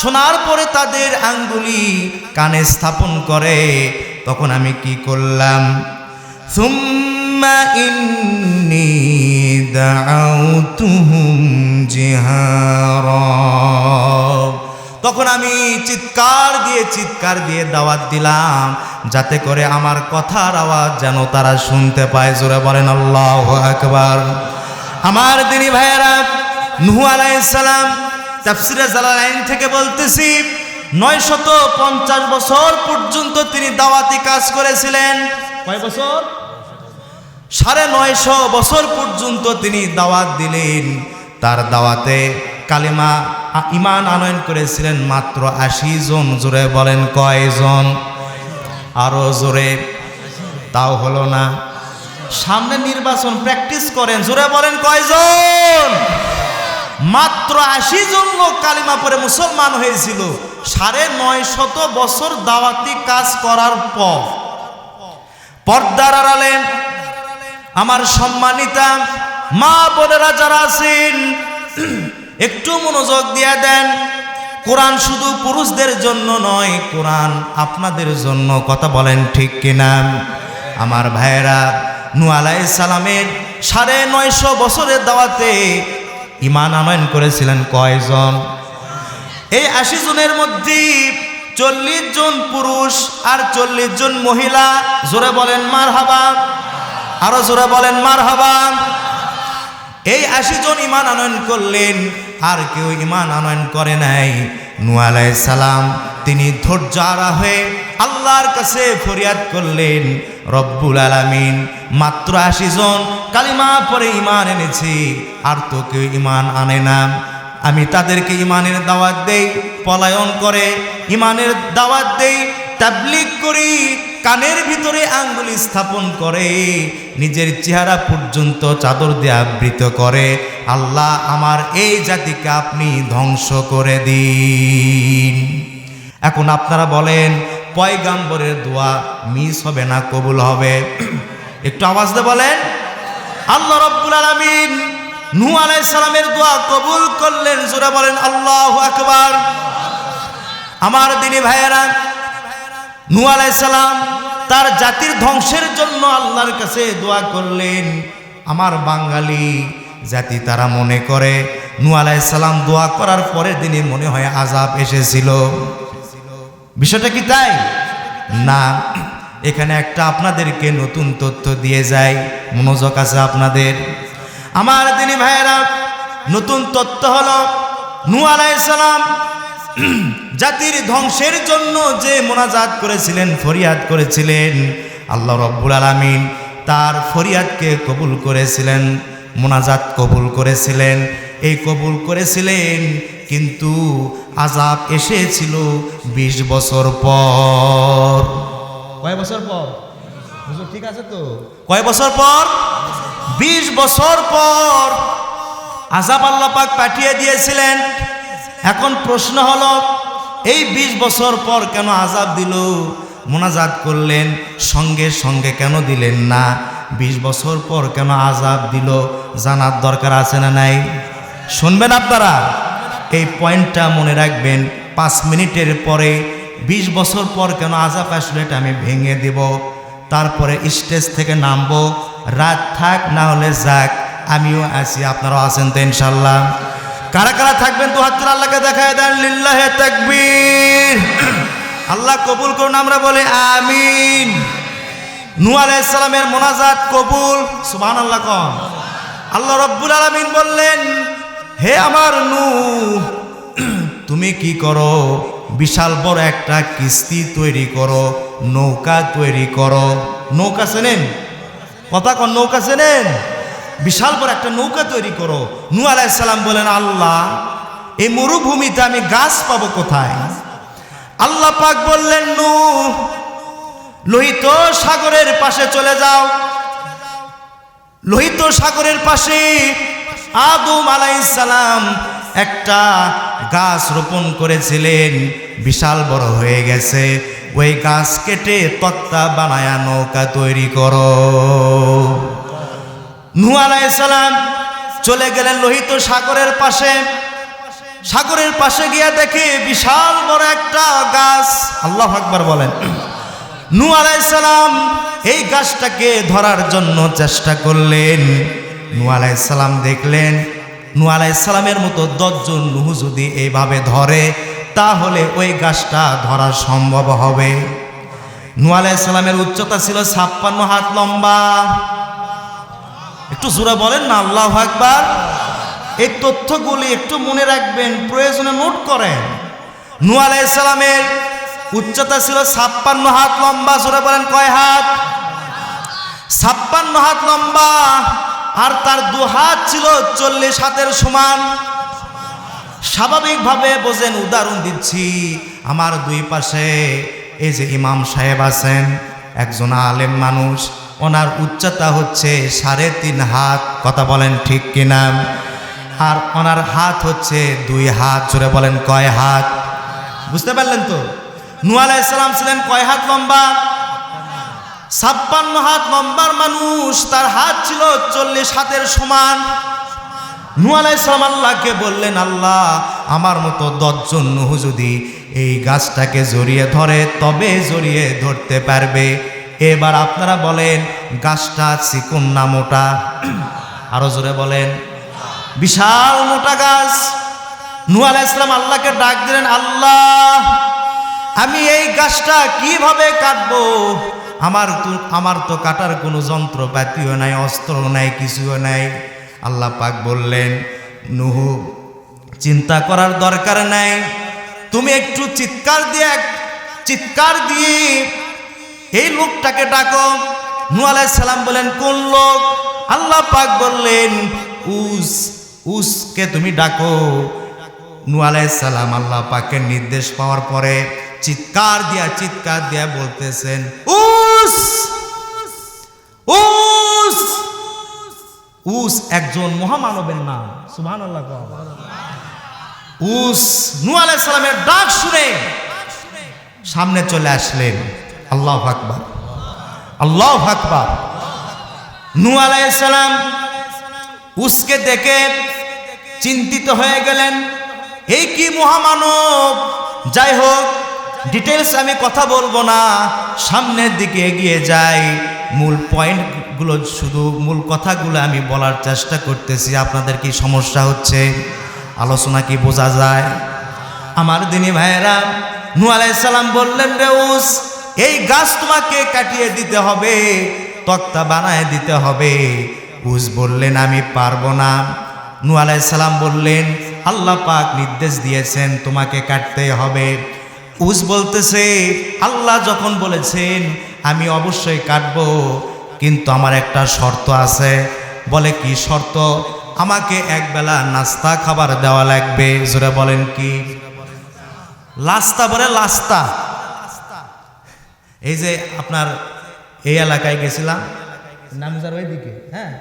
শোনার পরে তাদের আঙ্গুলি কানে স্থাপন করে, তখন আমি কি করলাম? সুম্মা ইন্নী দাআউতুহুম জিহারা, তখন আমি চিৎকার দিয়ে দাওয়াত দিলাম যাতে করে আমার কথার আওয়াজ যেন তারা শুনতে পায়। জোরে বলেন আল্লাহু আকবার। আমার দিনী ভাইয়েরা, নূহ আলাইহিস সালাম তাফসীরে জালালাইন থেকে বলতেছি 950 বছর পর্যন্ত তিনি দাওয়াতি কাজ করেছিলেন। কয় বছর? 950 বছর পর্যন্ত তিনি দাওয়াত দিলেন। তার দাওয়াতে কালিমা ঈমান আনয়ন করেছিলেন মাত্র 80 জন। জোরে বলেন কয়জন? আরো জোরে। তাও হলো না। সামনে নির্বাচন, প্র্যাকটিস করেন। জোরে বলেন কয়জন? মাত্র 80 জন লোক কালিমা পড়ে মুসলমান হয়েছিল 950 বছর দাওয়াতি কাজ করার পর। পর্দার আড়ালে আমার সম্মানিতা মা বোনেরা যারা আছেন, একটু মনোযোগ দিয়ে দেন। কোরআন শুধু পুরুষদের জন্য নয়, কোরআন আপনাদের জন্য। কথা বলেন ঠিক কিনা? আমার ভাইয়েরা, নূহ আলাইহিস সালামের 950 বছরের দাওয়াতে ঈমান আনয়ন করেছিলেন কয়জন? এই 80 জনের মধ্যে 40 জন পুরুষ আর 40 জন মহিলা। জোরে বলেন মারহাবা। আরো জোরে বলেন মারহাবা। এই 80 জন ঈমান আনয়ন করলেন, আর কেউ ঈমান আনয়ন করে নাই। নূহ আলাইহিস সালাম তিনি ধৈর্যহারা হয়ে আল্লাহর কাছে ফরিয়াদ করলেন, রব্বুল আলামিন মাত্র 80 জন কালিমা পরে ঈমান এনেছি, আর তো কেউ ঈমান আনে না। আমি তাদেরকে ঈমানের দাওয়াত দেই, পলায়ন করে। ঈমানের দাওয়াত দেই, তাবলীগ করি, কানের ভিতরে আঙ্গুলি স্থাপন করে, নিজের চেহারা পর্যন্ত চাদর দিয়ে আবৃত করে। আল্লাহ আমার এই জাতিকে আপনি ধ্বংস করে দিন। এখন আপনারা বলেন, পয়গাম্বরের দোয়া মিস হবে না কবুল হবে? একটু আওয়াজ দিয়ে বলেন। আল্লাহ রাব্বুল আলামিন নূহ আলাইহিস সালামের দোয়া কবুল করলেন। জোরে বলেন আল্লাহু আকবার। আমার দিনী ভাইয়েরা, নূহ আলাইহিস সালাম তার জাতির ধ্বংসের জন্য আল্লাহর কাছে দোয়া করলেন। আমার বাঙালি জাতি তারা মনে করে নূহ আলাইহিস সালাম দোয়া করার পরের দিনে মনে হয় আযাব এসেছিল। বিষয়টা কি তাই? না। এখানে একটা আপনাদেরকে নতুন তথ্য দিয়ে যায়, মনোযোগ আছে আপনাদের। আমার দিনী ভাইয়েরা, নতুন তথ্য হলো নূহ আলাইহিস সালাম জাতির ধ্বংসের জন্য যে মোনাজাত করেছিলেন, ফরিয়াদ করেছিলেন, আল্লাহ রাব্বুল আলামিন তার ফরিয়াদকে কবুল করেছিলেন, মোনাজাত কবুল করেছিলেন। এই কবুল করেছিলেন, কিন্তু আযাব এসেছিল 20 বছর পর। কয় বছর পর? হুজুর ঠিক আছে তো? কয় বছর পর? 20 বছর পর আযাব আল্লাহ পাক পাঠিয়ে দিয়েছিলেন। এখন প্রশ্ন হলো, এই 20 বছর পর কেন আযাব দিল? মোনাজাত করলেন, সঙ্গে সঙ্গে কেন দিলেন না? 20 বছর পর কেন আযাব দিল জানার দরকার আছে না নাই? শুনবেন আপনারা, এই পয়েন্টটা মনে রাখবেন। 5 মিনিটের পরে 20 বছর পর কেন আযাব আসলে এটা আমি ভেঙে দেব। তারপরে স্টেজ থেকে নামবো, রাত থাক না হলে যাক, আমিও আছি, আপনারাও আছেন তো ইনশাল্লাহ? কারা কারা থাকবেন তো হাত তুলে আল্লাহকে দেখায় দেন, লিল্লাহে তাকবীর। আল্লাহ কবুল করুন, আমরা বলি আমিন। নূহ আলাইহিস সালামের মোনাজাত কবুল, সুবহানাল্লাহ কোন। আল্লাহ রাব্বুল আলামিন বললেন, হে আমার নূহ, তুমি কি করো? বিশাল বড় একটা কিস্তি তৈরি করো, নৌকা তৈরি করো। নৌকা চেনেন? কথা কোন, নৌকা চেনেন? বিশাল বড় একটা নৌকা তৈরি করো। নূহ আলাইহিস সালাম বলেন, আল্লাহ এই মরুভূমিতে আমি গাছ পাবো কোথায়? আল্লাহ পাক বললেন, নূহ লোহিত সাগরের পাশে চলে যাও। লোহিত সাগরের পাশে আদম আলাইহিস সালাম একটা গাছ রোপণ করেছিলেন, বিশাল বড় হয়ে গেছে। ওই গাছ কেটে তক্তা বানায়া নৌকা তৈরি করো। নূহ আলাইহিস সালাম চলে গেলেন লোহিত সাগরের পাশে। সাগরের পাশে গিয়ে দেখে বিশাল বড় একটা গাছ। আল্লাহু আকবার বলেন। নূহ আলাইহিস সালাম এই গাছটাকে ধরার জন্য চেষ্টা করলেন। নূহ আলাইহিস সালাম দেখলেন, নূহ আলাইহিস সালামের মতো 10 জন নূহ যদি এইভাবে ধরে তাহলে ওই গাছটা ধরা সম্ভব হবে। নূহ আলাইহিস সালামের উচ্চতা ছিল 56 হাত লম্বা। একটু জোরে বলেন না আল্লাহু আকবার। এই তথ্যগুলি একটু মনে রাখবেন, প্রয়োজনে নোট করেন। নূহ আলাইহিস সালামের উচ্চতা ছিল 56 হাত লম্বা। জোরে বলেন কয় হাত? 56 হাত লম্বা। আর তার 2 হাত ছিল 40 হাতের সমান। স্বাভাবিকভাবে বোঝেন, উদাহরণ দিচ্ছি, আমার 2 পাশে এই যে ইমাম সাহেব আছেন, একজন আলেম মানুষ, ওনার উচ্চতা হচ্ছে 3.5 হাত। কথা বলেন ঠিক কিনা? আর ওনার হাত হচ্ছে 2 হাত। জোরে বলেন কয় হাত? বুঝতে পারলেন তো? নূহ আলাইহিস সালাম ছিলেন কয় হাত লম্বা? 56 হাত লম্বার মানুষ, তার হাত ছিল 40 হাতের সমান। নূহ আলাইহিস সালাম আল্লাহকে বললেন, আল্লাহ আমার মতো 10 জন নূহ যদি এই গাছটাকে জড়িয়ে ধরে তবে জড়িয়ে ধরতে পারবে। এবার আপনারা বলেন, গাছটা চিকন না মোটা? আরো জোরে বলেন। বিশাল মোটা গাছ। নূহ আলাইহিস সালাম আল্লাহকে ডাক দিলেন, আল্লাহ আমি এই গাছটা কিভাবে কাটবো? আমার তো কাটার কোনো যন্ত্রপাতিও নাই, অস্ত্র নাই, কিছুও নাই। আল্লাহ পাক বললেন, নূহ চিন্তা করার দরকার নাই, তুমি একটু চিৎকার দিয়ে এই লোকটাকে ডাকো। নূহ আলাইহিস সালাম বলেন, কোন লোক? আল্লাহ পাক বললেন, উসকে তুমি ডাকো। নূহ আলাইহিস সালাম আল্লাহ পাকের নির্দেশ পাওয়ার পরে চিৎকার দিয়া বলতেছেন, উস উস। উস একজন মহামানবের নাম। সুবহানাল্লাহ। উস নূহ আলাইহিস সালামের ডাক শুনে সামনে চলে আসলেন। আল্লাহু আকবার, আল্লাহু আকবার। নূহ আলাইহিস সালাম উসকে দেখে চিন্তিত হয়ে গেলেন, এই কি মহামানব। যাই হোক, ডিটেলস আমি কথা বলবো না, সামনের দিকে এগিয়ে যাই। মূল পয়েন্টগুলো, শুধু মূল কথাগুলো আমি বলার চেষ্টা করতেছি। আপনাদের কি সমস্যা হচ্ছে? আলোচনা কি বোঝা যায়? আমার দিনী ভাইয়েরা, নূহ আলাইহিস সালাম বললেন, রে উস, এই গাছ তোমাকে কাটিয়ে দিতে হবে, তক্তা বানায় দিতে হবে। উস বললেন, আমি পারবো না। নূহ আলাইহিস সালাম বললেন, আল্লাহ পাক নির্দেশ দিয়েছেন তোমাকে কাটতে হবে। উস বলতেছে, আল্লাহ যখন বলেছেন আমি অবশ্যই কাটবো, কিন্তু আমার একটা শর্ত আছে। বলে কি শর্ত? আমাকে একবেলা নাস্তা খাবার দেওয়া লাগবে। জোরে বলেন কি? লাস্তা বলে লাস্তা। এই যে আপনার এই এলাকায় গেছিলাম, নামজার ওই দিকে, হ্যাঁ,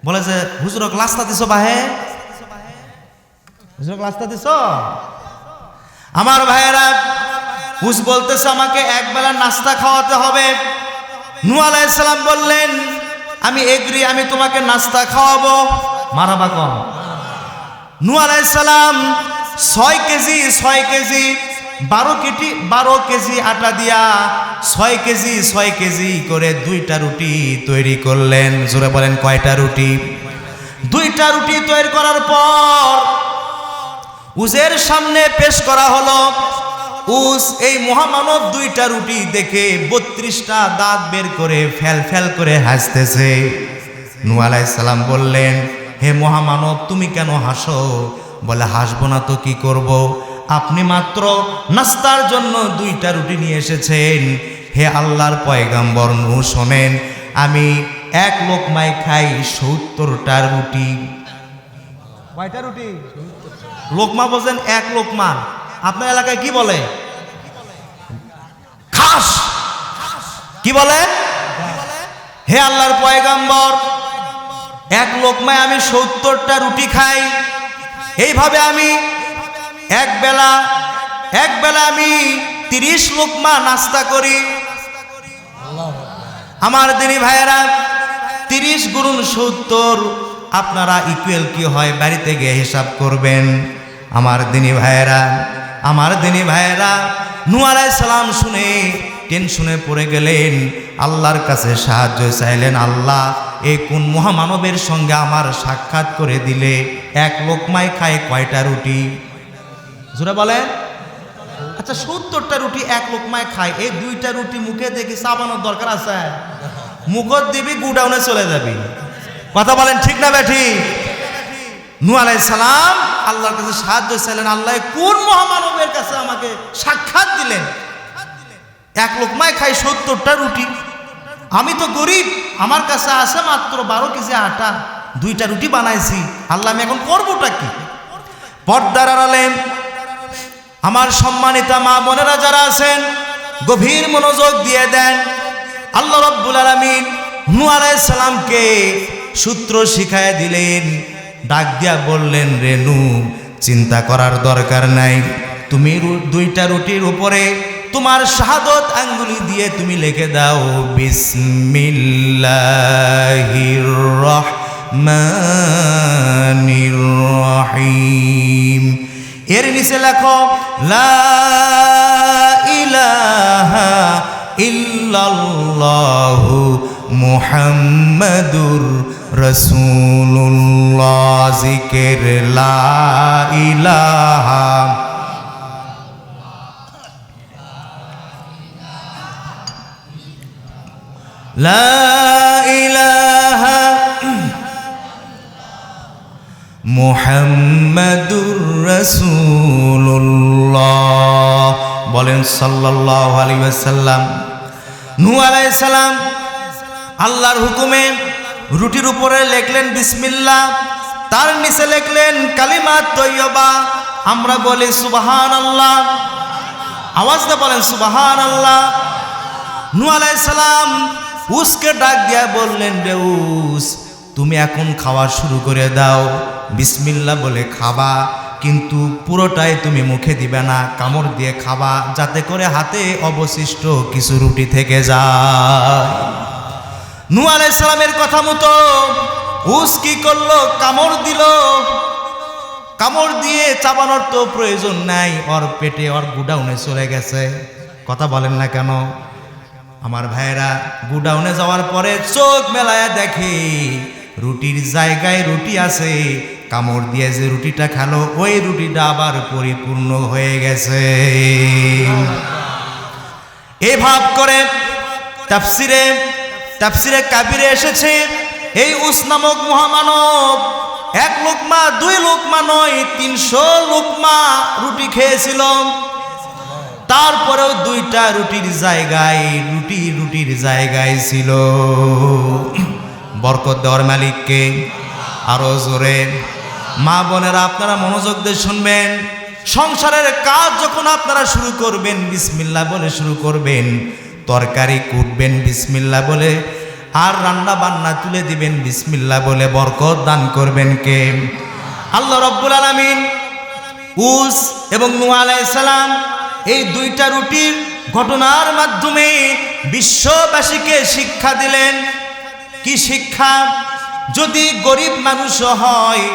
বলে যে হুজুরক লাস্তা দিছ বাহে, হুজুরক লাস্তা দিছ। আমার ভাইয়েরা, উস বলতেছে আমাকে একবেলা নাস্তা খাওয়াতে হবে। নূহ আলাইহিস সালাম বললেন, আমি এগ্রি, আমি তোমাকে নাস্তা খাওয়াবো। মারহাবা কম। নূহ আলাইহিস সালাম 6 কেজি 12 কেজি আটা দিয়া 6 কেজি করে 2টা রুটি তৈরি করলেন। জোরে বলেন কয়টা রুটি? 2টা রুটি তৈরি করার পর উজের সামনে পেশ করা হলো। উস এই মহামানব 2টা রুটি দেখে 32টা দাঁত বের করে ফেল করে হাসতেছে। নূহ আলাইহিস সালাম বললেন, হে মহামানব, তুমি কেন হাসো? বলে, হাসবো না তো কি করব? আপনি মাত্র নাস্তার জন্য 2টা রুটি নিয়ে এসেছেন। হে আল্লাহর পয়গম্বর নূহ, শোনেন, আমি 1 লোকমায় খাই 70টা রুটি। কয়টা রুটি? লোকমা বলছেন 1 লোকমা। আপনার এলাকায় কি বলে? খাস। কি বলে? হে আল্লাহর পয়গম্বর, 1 লোকমায় আমি 70টা রুটি খাই। এইভাবে আমি এক বেলা আমি 30 লোকমা নাস্তা করি। আমার দিনী ভাইয়েরা, 30 গুণন 70 আপনারা ইকুয়াল কি হয় বাড়িতে গিয়ে হিসাব করবেন। আমার দিনী ভাইয়েরা নূহ আলাইহিস সালাম শুনে টেনশনে পড়ে গেলেন, আল্লাহর কাছে সাহায্য চাইলেন। আল্লাহ, এই কোন মহামানবের সঙ্গে আমার সাক্ষাৎ করে দিলে 1 লোকমায় খায় কয়টা রুটি? জোরে বলেন। আচ্ছা, 70টা রুটি 1 লোকমায় খায়, এই 2টা রুটি মুখে দেখি চাবানোর দরকার আছে? মুখত দিবি, গুডাউনে চলে যাবি। কথা বলেন ঠিক না বেঠি? নূহ আলাইহিস সালাম আল্লাহর কাছে সাহায্য চাইলেন। আল্লাহ কোন মহামানবের কাছে আমাকে সাক্ষাৎ দিলেন? 1 লোকমায় খাই 70টা রুটি। আমি তো গরিব, আমার কাছে আছে মাত্র 12 কেজি আটা, 2টা রুটি বানাইছি। আল্লাহ, আমি এখন করবোটা কি? পর্দার আড়ালে আমার সম্মানিতা মা বোনেরা যারা আছেন, গভীর মনোযোগ দিয়ে দেন। আল্লাহ রাব্বুল আলামিন নূহ আলাইহিস সালামকে সূত্র শিখায় দিলেন। ডাক দিয়া বললেন, রে নূহ, চিন্তা করার দরকার নাই। তুমি 2টা রুটির উপরে তোমার শাহাদত আঙ্গুলি দিয়ে তুমি লিখে দাও, বিসমিল্লাহির রহমানির রহিম। এর নিচে লেখো, লা ইলাহা ইল্লাল্লাহু মুহাম্মাদুর রাসূলুল্লাহ। জিকির লা ইলাহা মুহাম্মাদুর রাসূলুল্লাহ। বলেন সাল্লাল্লাহু আলাইহি ওয়াসাল্লাম। নূহ আলাইহিস সালাম আল্লাহর হুকুমে রুটির উপরে লিখলেন বিসমিল্লাহ, তার নিচে লিখলেন কালিমা তৈয়বা। আমরা বলি সুবহানাল্লাহ। আওয়াজ দিয়ে বলেন সুবহানাল্লাহ। নূহ আলাইহিস সালাম উসকে ডাক দিয়া বললেন, রে উস, তুমি এখন খাওয়া শুরু করে দাও। বিসমিল্লাহ বলে খাবা, কিন্তু পুরোটাই তুমি মুখে দিবে না, কামড় দিয়ে খাবা, যাতে করে হাতে অবশিষ্ট কিছু রুটি থেকে যায়। নূহ আলাইহিস সালামের কথা মতো উস কি করলো? কামড় দিল। কামড় দিয়ে চাবানোর তো প্রয়োজন নাই, ওর পেটে, ওর গুডাউনে চলে গেছে। কথা বলেন না কেন? আমার ভাইয়েরা, গুডাউনে যাওয়ার পরে চোখ মেলায়া দেখে রুটির জায়গায় রুটি আছে। কামড় দিয়ে যে রুটিটা খেলো, ওই রুটিটা আবার পরিপূর্ণ হয়ে গেছে। এই ভাব করে তাফসিরে কাবিরে এসেছে, এই উস নামক মহামানব 1 লোকমা 2 লোকমা নয়, 300 লোকমা রুটি খেয়েছিল। তারপরেও 2টা রুটির জায়গায় ছিল। বরকত দেওয়ার মালিককে। আরো জোরে। মা বোনেরা, আপনারা মনোযোগ দিয়ে শুনবেন। সংসারের কাজ যখন আপনারা শুরু করবেন, বিসমিল্লাহ বলে শুরু করবেন। তরকারি কুটবেন বিসমিল্লাহ বলে, আর রান্না বান্না তুলে দিবেন বিসমিল্লাহ বলে। বরকত দান করবেন কে? আল্লাহ রাব্বুল আলামিন উস এবং নূহ আলাইহিস সালাম এই 2টা রুটির ঘটনার মাধ্যমে বিশ্ববাসীকে শিক্ষা দিলেন। কি শিক্ষা, যদি গরিব মানুষ হয়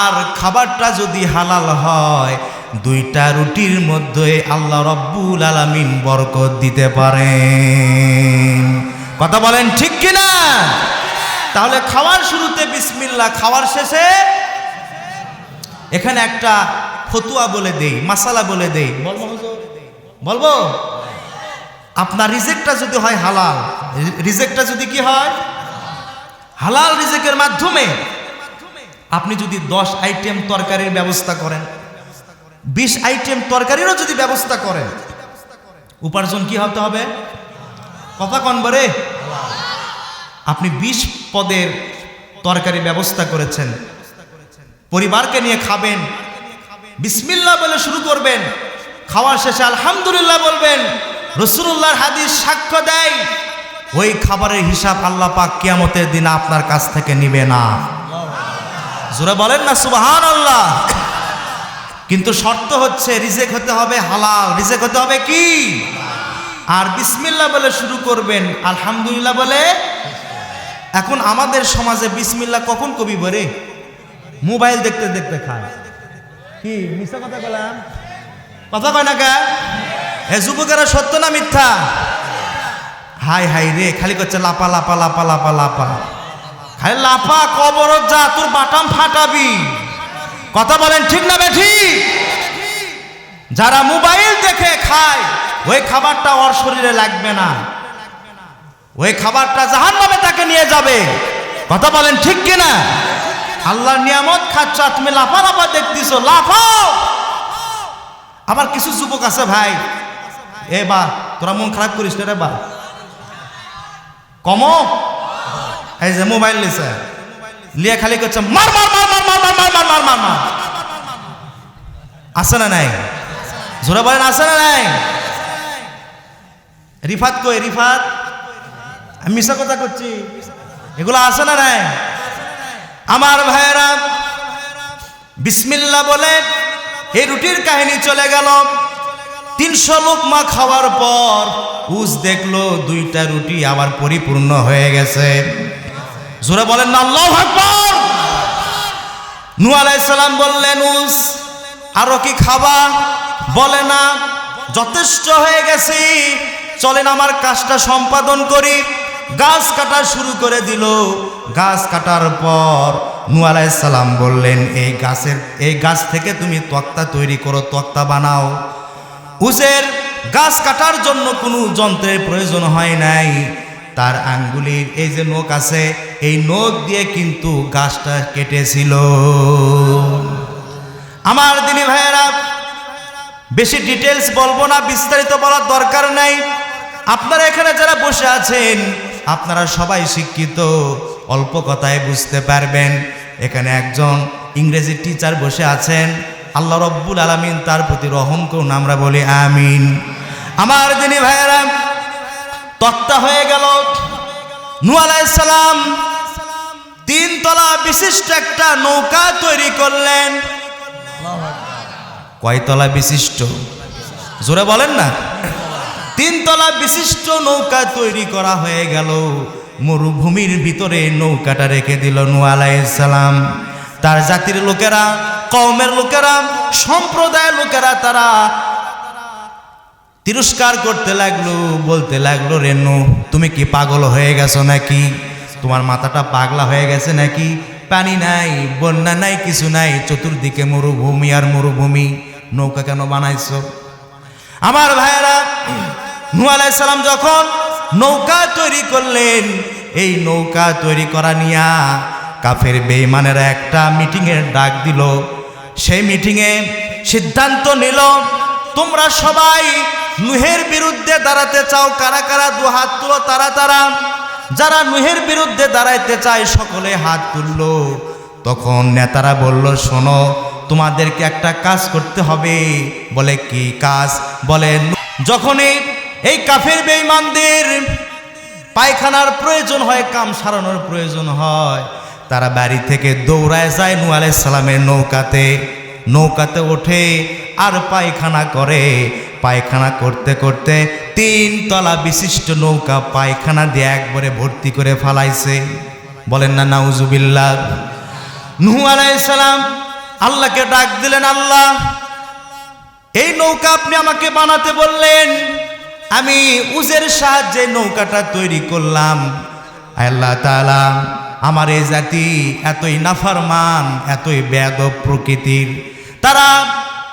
আর খাবারটা যদি হালাল হয়, দুইটা রুটির মধ্যে আল্লাহ রব্বুল আলামিন বরকত দিতে পারেন। কথা বলেন ঠিক কিনা? তাহলে খাওয়ার শুরুতে বিসমিল্লাহ, খাওয়ার শেষে এখানে একটা ফতুয়া বলে দেই, মাসালা বলে দেই। বলবো? আপনার রিজেকটা যদি হয় হালাল, রিজেকটা যদি কি হয় হালাল, রিজেকের মাধ্যমে আপনি যদি 10 আইটেম তরকারির ব্যবস্থা করেন, 20 আইটেম তরকারিরও যদি ব্যবস্থা করেন, উপার্জন কি হতে হবে? কথা কন বরে? আপনি 20 পদের তরকারি ব্যবস্থা করেছেন, পরিবারকে নিয়ে খাবেন, বিসমিল্লাহ বলে শুরু করবেন, খাওয়ার শেষে আলহামদুলিল্লাহ বলবেন। রাসূলুল্লাহর হাদিস সাক্ষ্য দেয় ওই খাবারের হিসাব আল্লাহ পাক কিয়ামতের দিন আপনার কাছ থেকে নিবে না। জোরে বলেন না সুবহানাল্লাহ। কিন্তু শর্ত হচ্ছে রিজেক হতে হবে হালাল, রিজেক হতে হবে কি? আর বিসমিল্লাহ বলে শুরু করবেন, আলহামদুলিল্লাহ বলে। এখন আমাদের সমাজে বিসমিল্লাহ কখন কবি বলে? মোবাইল দেখতে দেখতে খায়। কি মিথ্যা কথা বললাম? কথা কয় না কে? এ যুবকেরা সত্য না মিথ্যা? হাই হাই রে, খালি করছে লাপা লাপা লাপা লাপা লাপা, খালি লাপা, কবর যা তোর বাটাম ফাটাবি। কথা বলেন ঠিক না বেঠি? যারা মোবাইল দেখে খায় ওই খাবারটা ওর শরীরে লাগবে না, ওই খাবারটা জাহান্নামে তাকে নিয়ে যাবে। কথা বলেন ঠিক কিনা? আল্লাহর নিয়ামত খাচ্ছ, তুমি লাফা লাফা দেখতেছো, লাফাও। আবার কিছু যুবক আছে ভাই, এ বা তোরা মন খারাপ করিস না রে বা, কম এই যে মোবাইল লিছে লিয়া খালি করছে মার মার মার মার মার মার মার মার মার মার মার। আছে না নাই? জোরে বলেন আছে না নাই? রিফাত কই? রিফাত, আমি মিশা কথা করছি, এগুলো আছে না নাই? আমার ভাইয়েরা, বিসমিল্লাহ বলে এই রুটির কাহিনী চলে গেল। 300 লোকমা খাওয়ার পর উস দেখলো 2টা রুটি আবার পরিপূর্ণ হয়ে গেছে। জোরে বলেন না আল্লাহু আকবার। নূহ আলাইহিস সালাম বললেন, উস আরো কি খাবা? বলে না, যথেষ্ট হয়ে গেছে, চলেন আমার কাজটা সম্পাদন করি। গাছ কাটা শুরু করে দিল। গাছ কাটার পর নূহ আলাইহিস সালাম বললেন, এই গাছ থেকে তুমি তক্তা তৈরি করো, তক্তা বানাও। উসের গাছ কাটার জন্য কোনো যন্ত্রের প্রয়োজন হয় নাই, তার আঙ্গুলের এই যে নখ আছে, এই নখ দিয়ে কিন্তু গাছটা কেটেছিল। আমার দিনী ভাইয়েরা, বেশি ডিটেলস বলবো না, বিস্তারিত বলার দরকার নাই। আপনারা এখানে যারা বসে আছেন আপনারা সবাই শিক্ষিত, অল্প কথায় বুঝতে পারবেন। এখানে একজন ইংরেজি টিচার বসে আছেন, আল্লাহ রব্বুল আলামিন তার প্রতি রহম করুন, আমরা বলি আমিন। আমার দিনী ভাইয়েরা, তক্তা হয়ে গেল। নূহ আলাইহিস সালাম 3 তলা বিশিষ্ট একটা নৌকা তৈরি করলেন। কয় তলা বিশিষ্ট? জোরে বলেন না। 3 তলা বিশিষ্ট নৌকা তৈরি করা হয়ে গেল। মরুভূমির ভিতরে নৌকাটা রেখে দিল নূহ আলাইহিস সালাম। তার জাতির লোকেরা, কওমের লোকেরা, সম্প্রদায়ের লোকেরা তারা তিরস্কার করতে লাগলো, বলতে লাগলো, রে নূহ তুমি কি পাগল হয়ে গেছো নাকি? তোমার মাথাটা পাগলা হয়ে গেছে নাকি? পানি নাই, বন্যা নাই, কিছু নাই, চতুর্দিকে মরুভূমি আর মরুভূমি, নৌকা কেন বানাইছো? আমার ভাইয়েরা, নূহ আলাইহিস সালাম যখন নৌকা তৈরি করলেন, এই নৌকা তৈরি করা নিয়া কাফের বেঈমানেরা একটা মিটিংয়ের ডাক দিল। সেই মিটিংয়ে সিদ্ধান্ত নিল, তোমরা সবাই নূহের বিরুদ্ধে দাঁড়াতে চাও, কারা কারা 2 হাত তুলো, তারা তারা। যারা নূহের বিরুদ্ধে দাঁড়াইতে চায় সকলে হাত তুললো। তখন নেতারা বলল, শোনো, তোমাদেরকে একটা কাজ করতে হবে। বলে কি কাজ? বলে যখনই এই কাফের বেঈমানদের পায়খানার প্রয়োজন হয়, কাম সারানোর প্রয়োজন হয়, তারা বাড়ি থেকে দৌড়ায় যায় নূহ আলাইহিস সালামের নৌকাতে ওঠে আর পায়খানা করে। পায়খানা করতে করতে 3 তলা বিশিষ্ট নৌকা পায়খানা দিয়ে একবারে ভর্তি করে ফালাইছে। বলেন না নাউজুবিল্লাহ। নূহ আলাইহিস সালাম আল্লাহকে ডাক দিলেন, আল্লাহ এই নৌকা আপনি আমাকে বানাতে বললেন, আমি উজের সাহায্যে নৌকাটা তৈরি করলাম। আল্লাহ তাআলা আমার এই জাতি এতই নাফরমান, এতই বেয়াদব প্রকৃতির, তারা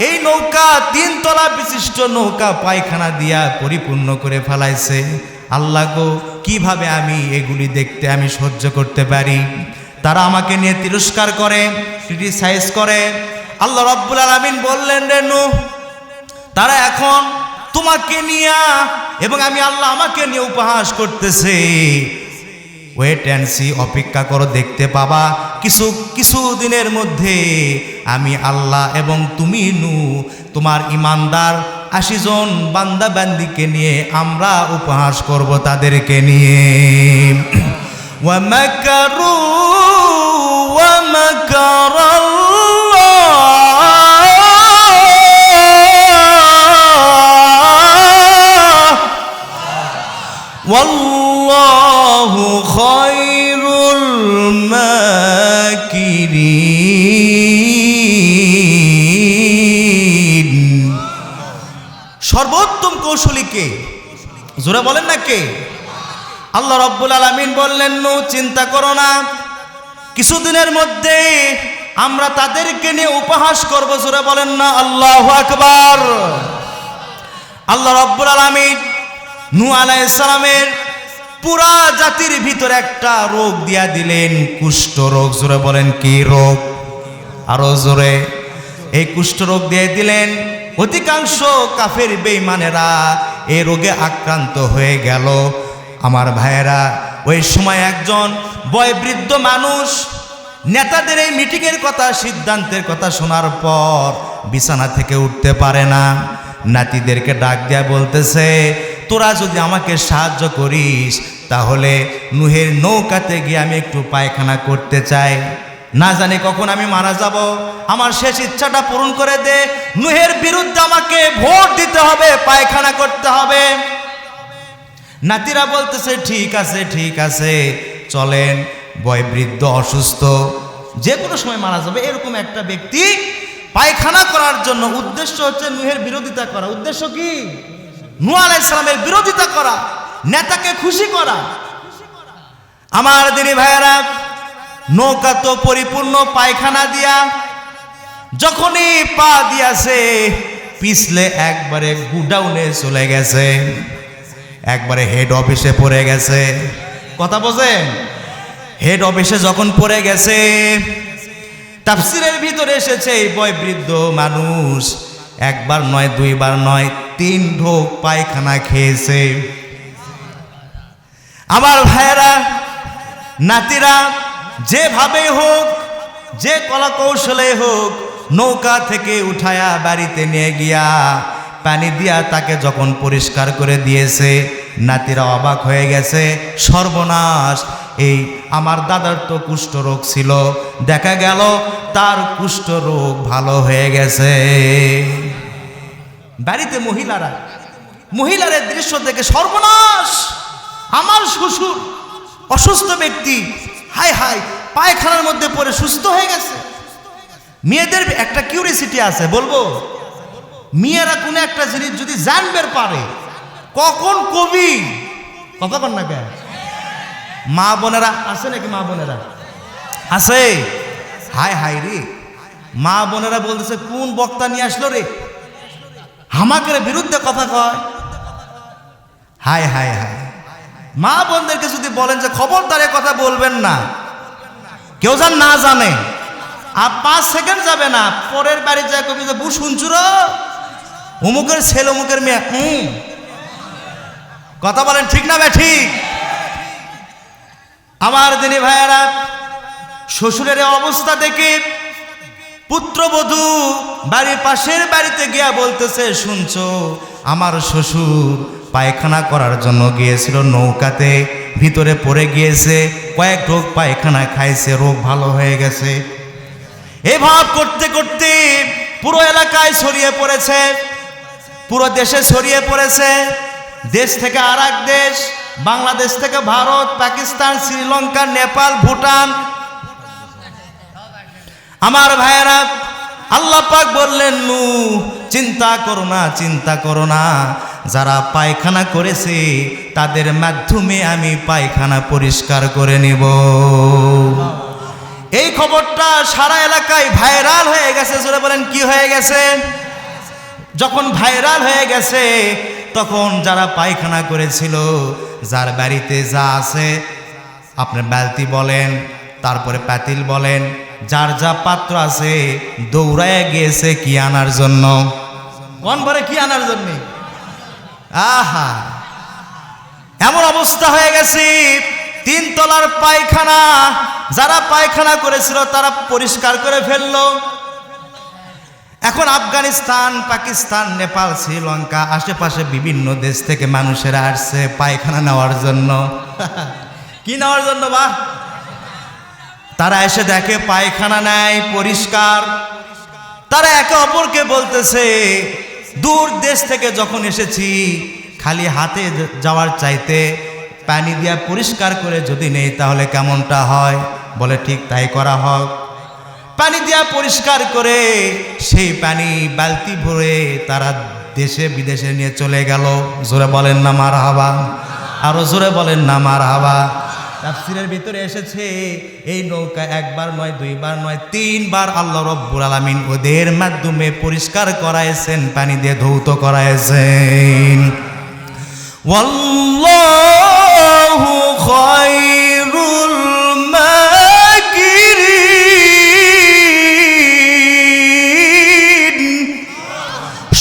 এই নৌকা 3 তলা বিশিষ্ট নৌকা পায়খানা দিয়া পরিপূর্ণ করে ফেলাইছে। আল্লাহ গো, কিভাবে আমি এগুলি দেখতে আমি সহ্য করতে পারি? তারা আমাকে নিয়ে তিরস্কার করে, ক্রিটিসাইজ করে। আল্লাহ রাব্বুল আলামিন বললেন, রে নূহ, তারা এখন তোমাকে নিয়ে এবং আমি আল্লাহ আমাকে নিয়ে উপহাস করতেছে। ওয়েট অ্যান্ড সি, অপেক্ষা করো, দেখতে পাবা কিছু দিনের মধ্যে আমি আল্লাহ এবং তুমি নূহ তোমার ইমানদার 80 জন বান্দা বান্দিকে নিয়ে আমরা উপহাস করব তাদেরকে নিয়ে। ওয়া মাকারু ওয়া মাকারাল্লাহ ওয়াল্লাহু খায়রুল মাকিরিন। সর্বোত্তম কৌশলী কে? জোরে বলেন না কে? আল্লাহ রাব্বুল আলামিন বললেন, নূহ চিন্তা করো না, কিছুদিনের মধ্যে আমরা তাদেরকে নিয়ে উপহাস করব। জোরে বলেন না আল্লাহু আকবার। আল্লাহ রাব্বুল আলামিন নূহ আলাইহিস সালামের পুরা জাতির ভিতরে একটা রোগ দিয়া দিলেন, কুষ্ঠ রোগ। জোরে বলেন কি রোগ? আরো জোরে। এই কুষ্ঠ রোগ দিয়ে দিলেন। অধিকাংশ কাফের বেঈমানেরা এই রোগে আক্রান্ত হয়ে গেল। আমার ভাইয়েরা, ওই সময় একজন বয়োবৃদ্ধ মানুষ নেতাদের এই মিটিংয়ের কথা, সিদ্ধান্তের কথা শোনার পর বিছানা থেকে উঠতে পারে না। নাতিদেরকে ডাক দেয়া বলতেছে, তোরা যদি আমাকে সাহায্য করিস তাহলে নূহের নৌকাতে গিয়ে আমি একটু পায়খানা করতে চাই। না জানি কখন আমি মারা যাব, আমার শেষ ইচ্ছাটা পূরণ করে দে। নূহের বিরুদ্ধে আমাকে ভোট দিতে হবে, পায়খানা করতে হবে। নাতিরা বলতেছে, ঠিক আছে ঠিক আছে, চলেন। বয়োবৃদ্ধ, অসুস্থ, যে কোনো সময় মারা যাবে এরকম একটা ব্যক্তি পায়খানা করার জন্য, উদ্দেশ্য হচ্ছে নূহের বিরোধিতা করা। উদ্দেশ্য কি? নূহ আলাইহিস সালামের বিরোধিতা করা, নেতাকে খুশি করা। আমার দিনী ভাইয়েরা, নৌকা তো পরিপূর্ণ পায়খানা দিয়া, যখনই পা দিয়াছে পিছলে একবারে গুডাউনে চলে গেছে, একবারে হেড অফিসে পড়ে গেছে। কথা বোঝেন? হেড অফিসে যখন পড়ে গেছে, তাফসীরের ভিতরে এসেছে এই বয়োবৃদ্ধ মানুষ একবার নয়, দুইবার নয়, 3 ঢোক পায়খানা খেয়েছে। আমার ভাইয়েরা, নাতিরা যেভাবে হোক, যে কলা কৌশলে হোক, নৌকা থেকে উঠায়া বাড়িতে নিয়ে গিয়া পানি দিয়া তাকে যখন পরিষ্কার করে দিয়েছে, নাতিরা অবাক হয়ে গেছে। সর্বনাশ, এই আমার দাদার তো কুষ্ঠ রোগ ছিল, দেখা গেল তার কুষ্ঠ রোগ ভালো হয়ে গেছে। বাড়িতে মহিলার দৃশ্য দেখে সর্বনাশ, আমার শ্বশুর অসুস্থ ব্যক্তি, হায় হায়, পায়খানার মধ্যে পড়ে সুস্থ হয়ে গেছে। মেয়েদের একটা কিউরিসিটি আছে, বলবো, মেয়েরা কোনো একটা জিনিস যদি জানবে পারে, কখন কবি কথা বল না কেন? মা বোনেরা আছে নাকি? মা বোনেরা আছে? হায় হায় রে, মা বোনেরা বলতেছে, কোন বক্তা নিয়ে আসলো রে, হামাকের বিরুদ্ধে কথা কয়। হায় হায় হায়, মা বোনদেরকে যদি বলেন যে খবরদারে কথা বলবেন না, কেউ যেন না জানে, আর 5 সেকেন্ড যাবে না, পরের বাড়ি যায় কবি যে, বু শুনছুর অমুকের ছেলে অমুকের মেয়ে। কথা বলেন ঠিক না ঠিক? আমার দিনী ভাইয়েরা, শ্বশুরের অবস্থা দেখে পুত্রবধূ বাড়ির পাশের বাড়িতে গিয়া বলতেছে, শুনছো, আমার শ্বশুর পায়খানা করার জন্য গিয়েছিল, নৌকাতে ভিতরে পড়ে গিয়েছে, কয়েক ঢোক পায়খানা খাইছে, রোগ ভালো হয়ে গেছে। এভাব করতে করতে পুরো এলাকায় ছড়িয়ে পড়েছে, পুরো দেশে ছড়িয়ে পড়েছে। দেশ থেকে আর এক দেশ, বাংলাদেশ থেকে ভারত, পাকিস্তান, শ্রীলঙ্কা, নেপাল, ভুটান। আমার ভাইয়েরা, আল্লাহ পাক বললেন নূহ চিন্তা করো না, চিন্তা করো না, যারা পায়খানা করেছে তাদের মাধ্যমে আমি পায়খানা পরিষ্কার করে নিব। এই খবরটা সারা এলাকায় ভাইরাল হয়ে গেছে। জোরে বলেন কি হয়ে গেছে? যখন ভাইরাল হয়ে গেছে তখন যারা পায়খানা করেছিল, যার বাড়িতে যা আছে, আপনার বালতি বলেন, তারপরে পাতিল বলেন, যার যা পাত্র আছে, দৌড়ায় গিয়েছে কি আনার জন্য? কোন ভরে কি আনার জন্য? আহা, এমন অবস্থা হয়ে গেছে, 3 তলার পায়খানা যারা পায়খানা করেছিল তারা পরিষ্কার করে ফেললো। এখন আফগানিস্তান, পাকিস্তান, নেপাল, শ্রীলঙ্কা, আশেপাশে বিভিন্ন দেশ থেকে মানুষেরা আসছে পায়খানা নেওয়ার জন্য। কি নেওয়ার জন্য? বা তারা এসে দেখে পায়খানা নেয় পরিষ্কার। তারা একে অপরকে বলতেছে, দূর দেশ থেকে যখন এসেছি খালি হাতে যাওয়ার চাইতে পানি দিয়া পরিষ্কার করে যদি নেই তাহলে কেমনটা হয়? বলে ঠিক তাই করা হোক। পানি দিয়া পরিষ্কার করে সেই পানি বালতি ভরে তারা দেশে বিদেশে নিয়ে চলে গেল। জোরে বলেন না মারহাবা, আরো জোরে বলেন না মারহাবা। তাফসীরের ভিতরে এসেছে এই নৌকা একবার নয়, 2 বার নয়, 3 বার আল্লাহ রব্বুল আলামিন ওদের মাধ্যমে পরিষ্কার করাইছেন, পানি দিয়ে ধৌত করাইছেন। ওয়াল্লাহু খায়রুল মাকিরিন।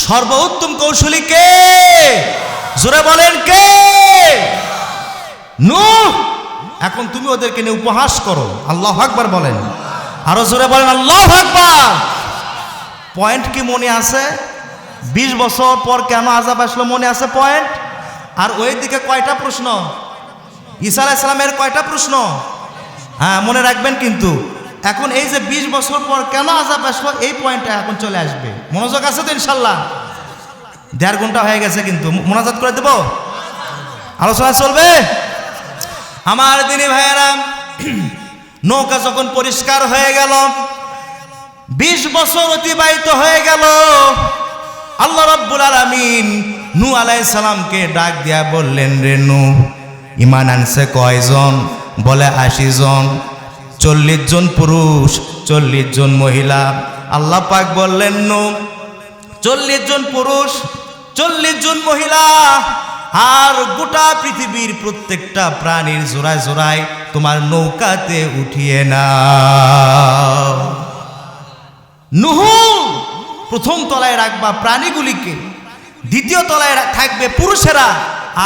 সর্বোত্তম কৌশলী কে? জোরে বলেন কে? নূহ। এখন তুমি ওদেরকে নিয়ে উপহাস করো। আল্লাহু আকবার বলেন, আরো জোরে বলেন আল্লাহু আকবার। পয়েন্ট কি মনে আছে? 20 বছর পর কেন আযাব আসলো মনে আছে পয়েন্ট? আর ওইদিকে কয়টা প্রশ্ন? ঈসা আলাইহিস সালামের কয়টা প্রশ্ন? হ্যাঁ, মনে রাখবেন কিন্তু। এখন এই যে 20 বছর পর কেন আযাব আসলো, এই পয়েন্টটা এখন চলে আসবে। মনোযোগ আছে তো ইনশাআল্লাহ? 1.5 ঘন্টা হয়ে গেছে কিন্তু, মোনাজাত করে দেব, আলোচনা চলবে। আমার দিনী ভাইয়েরা, নৌকা যখন পরিষ্কার হয়ে গেল, 20 বছর অতিবাহিত হয়ে গেল, আল্লাহ রাব্বুল আলামিন নূহ আলাইহিস সালামকে ডাক দিয়া বললেন, রে নূহ, ঈমান আনছে কয়জন? বলে 80 জন। 40 জন পুরুষ, 40 জন মহিলা। আল্লাহ পাক বললেন, নূহ 40 জন পুরুষ, 40 জন মহিলা, আর গোটা পৃথিবীর প্রত্যেকটা প্রাণীর জোড়ায় জোড়ায় তোমার নৌকাতে উঠিয়ে নাও। নূহ প্রথম তলায় রাখবা প্রাণীগুলিকে, দ্বিতীয় তলায় থাকবে পুরুষেরা,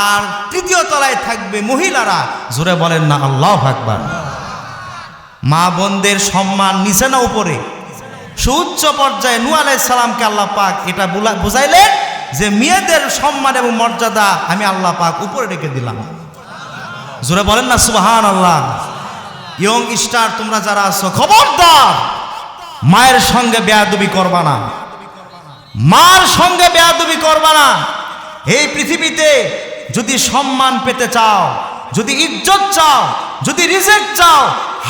আর তৃতীয় তলায় থাকবে মহিলারা। জোরে বলেন না আল্লাহু আকবার। মা বোনদের সম্মান নিচে না উপরে? সুউচ্চ পর্যায়ে নূহ আলাইহিস সালামকে আল্লাহ পাক এটা বুঝাইলেন যে মেয়েদের সম্মান এবং মর্যাদা আমি আল্লাহ পাক উপরে রেখে দিলাম। জোরে বলেন না সুবহানাল্লাহ। ইয়ং স্টার তোমরা যারা আছো, খবরদার মায়ের সঙ্গে বেয়াদবি করবা না, মার সঙ্গে বেয়াদবি করবা না। এই পৃথিবীতে যদি সম্মান পেতে চাও, যদি ইজ্জত চাও, যদি রিজিক চাও,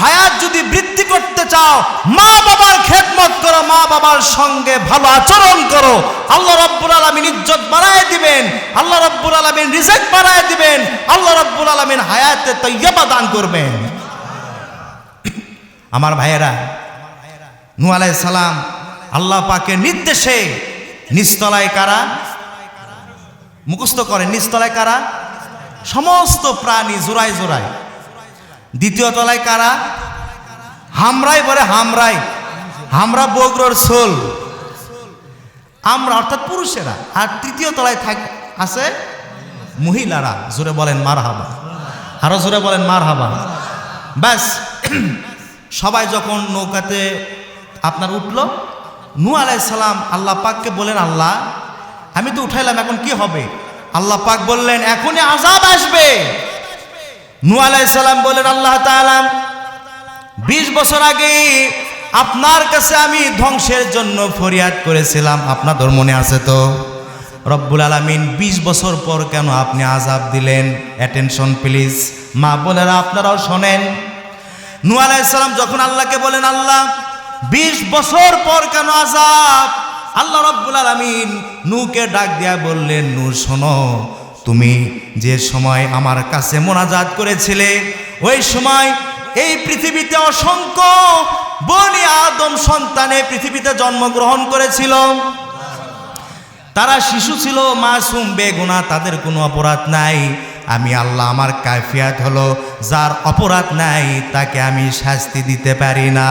হায়াত যদি বৃদ্ধি করতে চাও, মা বাবার খেদমত করো, মা বাবার সঙ্গে ভালো আচরণ করো। আল্লাহ রাব্বুল আলামিন ইজ্জত বাড়ায় দিবেন, আল্লাহ রাব্বুল আলামিন রিজিক বাড়ায় দিবেন, আল্লাহ রাব্বুল আলামিন হায়াতে তাইয়্যিবা দান করবেন। আমার ভাইয়েরা, নূহ আলাইহিস সালাম আল্লাহ পাকের নির্দেশে নিচতলায় কারা? মুখস্থ করেন, নিচতলায় কারা? সমস্ত প্রাণী জোড়ায় জোড়ায়। দ্বিতীয় তলায় কারা? হামরাই বলে, হামরাই, হামরা বগরর সোল, আমরা অর্থাৎ পুরুষেরা। আর তৃতীয় তলায় আছে মহিলারা। জোরে বলেন মারহাবা, আরো জোরে বলেন মারহাবা। ব্যাস, সবাই যখন নৌকাতে আপনার উঠল, নূহ আলাইহিস সালাম আল্লাহ পাককে বলেন, আল্লাহ আমি তো উঠাইলাম, এখন কি হবে? আল্লাহ পাক বললেন, এখনই আযাব আসবে। নূহ আলাইহিস সালাম বলেন, আল্লাহ তাআলা 20 বছর আগে আপনার কাছে আমি ধ্বংসের জন্য ফরিয়াদ করেছিলাম, আপনাদের মনে আছে তো? রব্বুল আলামিন 20 বছর পর কেন আপনি আযাব দিলেন? অ্যাটেনশন প্লিজ, মা বোনেরা আপনারাও শোনেন। নূহ আলাইহিস সালাম যখন আল্লাহকে বলেন, আল্লাহ 20 বছর পর কেন আযাব? আল্লাহ রব্বুল আলামিন নূহকে ডাক দিয়া বললেন, নূহ শোনো, তুমি যে সময় আমার কাছে মোনাজাত করেছিলে ওই সময় এই পৃথিবীতে অসংখ্য বনি আদম সন্তানে পৃথিবীতে জন্মগ্রহণ করেছিল। তারা শিশু ছিল, মাসুম, বেগুনাহ, তাদের কোনো অপরাধ নাই। আমি আল্লাহ আমার কাফিয়াত হলো যার অপরাধ নাই তাকে আমি শাস্তি দিতে পারি না।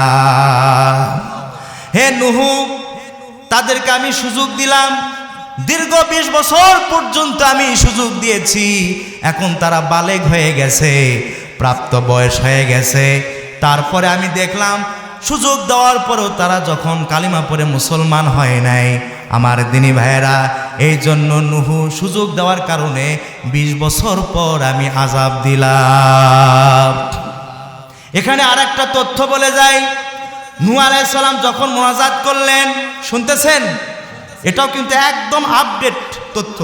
হে নূহ, তাদেরকে আমি সুযোগ দিলাম, দীর্ঘ 20 বছর পর্যন্ত আমি সুযোগ দিয়েছি। এখন তারা বালেগ হয়ে গেছে, প্রাপ্ত বয়স হয়ে গেছে। তারপরে আমি দেখলাম সুযোগ দেওয়ার পরেও তারা যখন কালিমা পড়ে মুসলমান হয় নাই। আমার দিনী ভাইয়েরা, এই জন্য নূহ সুযোগ দেওয়ার কারণে 20 বছর পর আমি আযাব দিলাম। এখানে আরেকটা তথ্য বলে যাই, নূহ আলাইহিস সালাম যখন মোনাজাত করলেন, শুনতেছেন, এটাও কিন্তু একদম আপডেট তথ্য।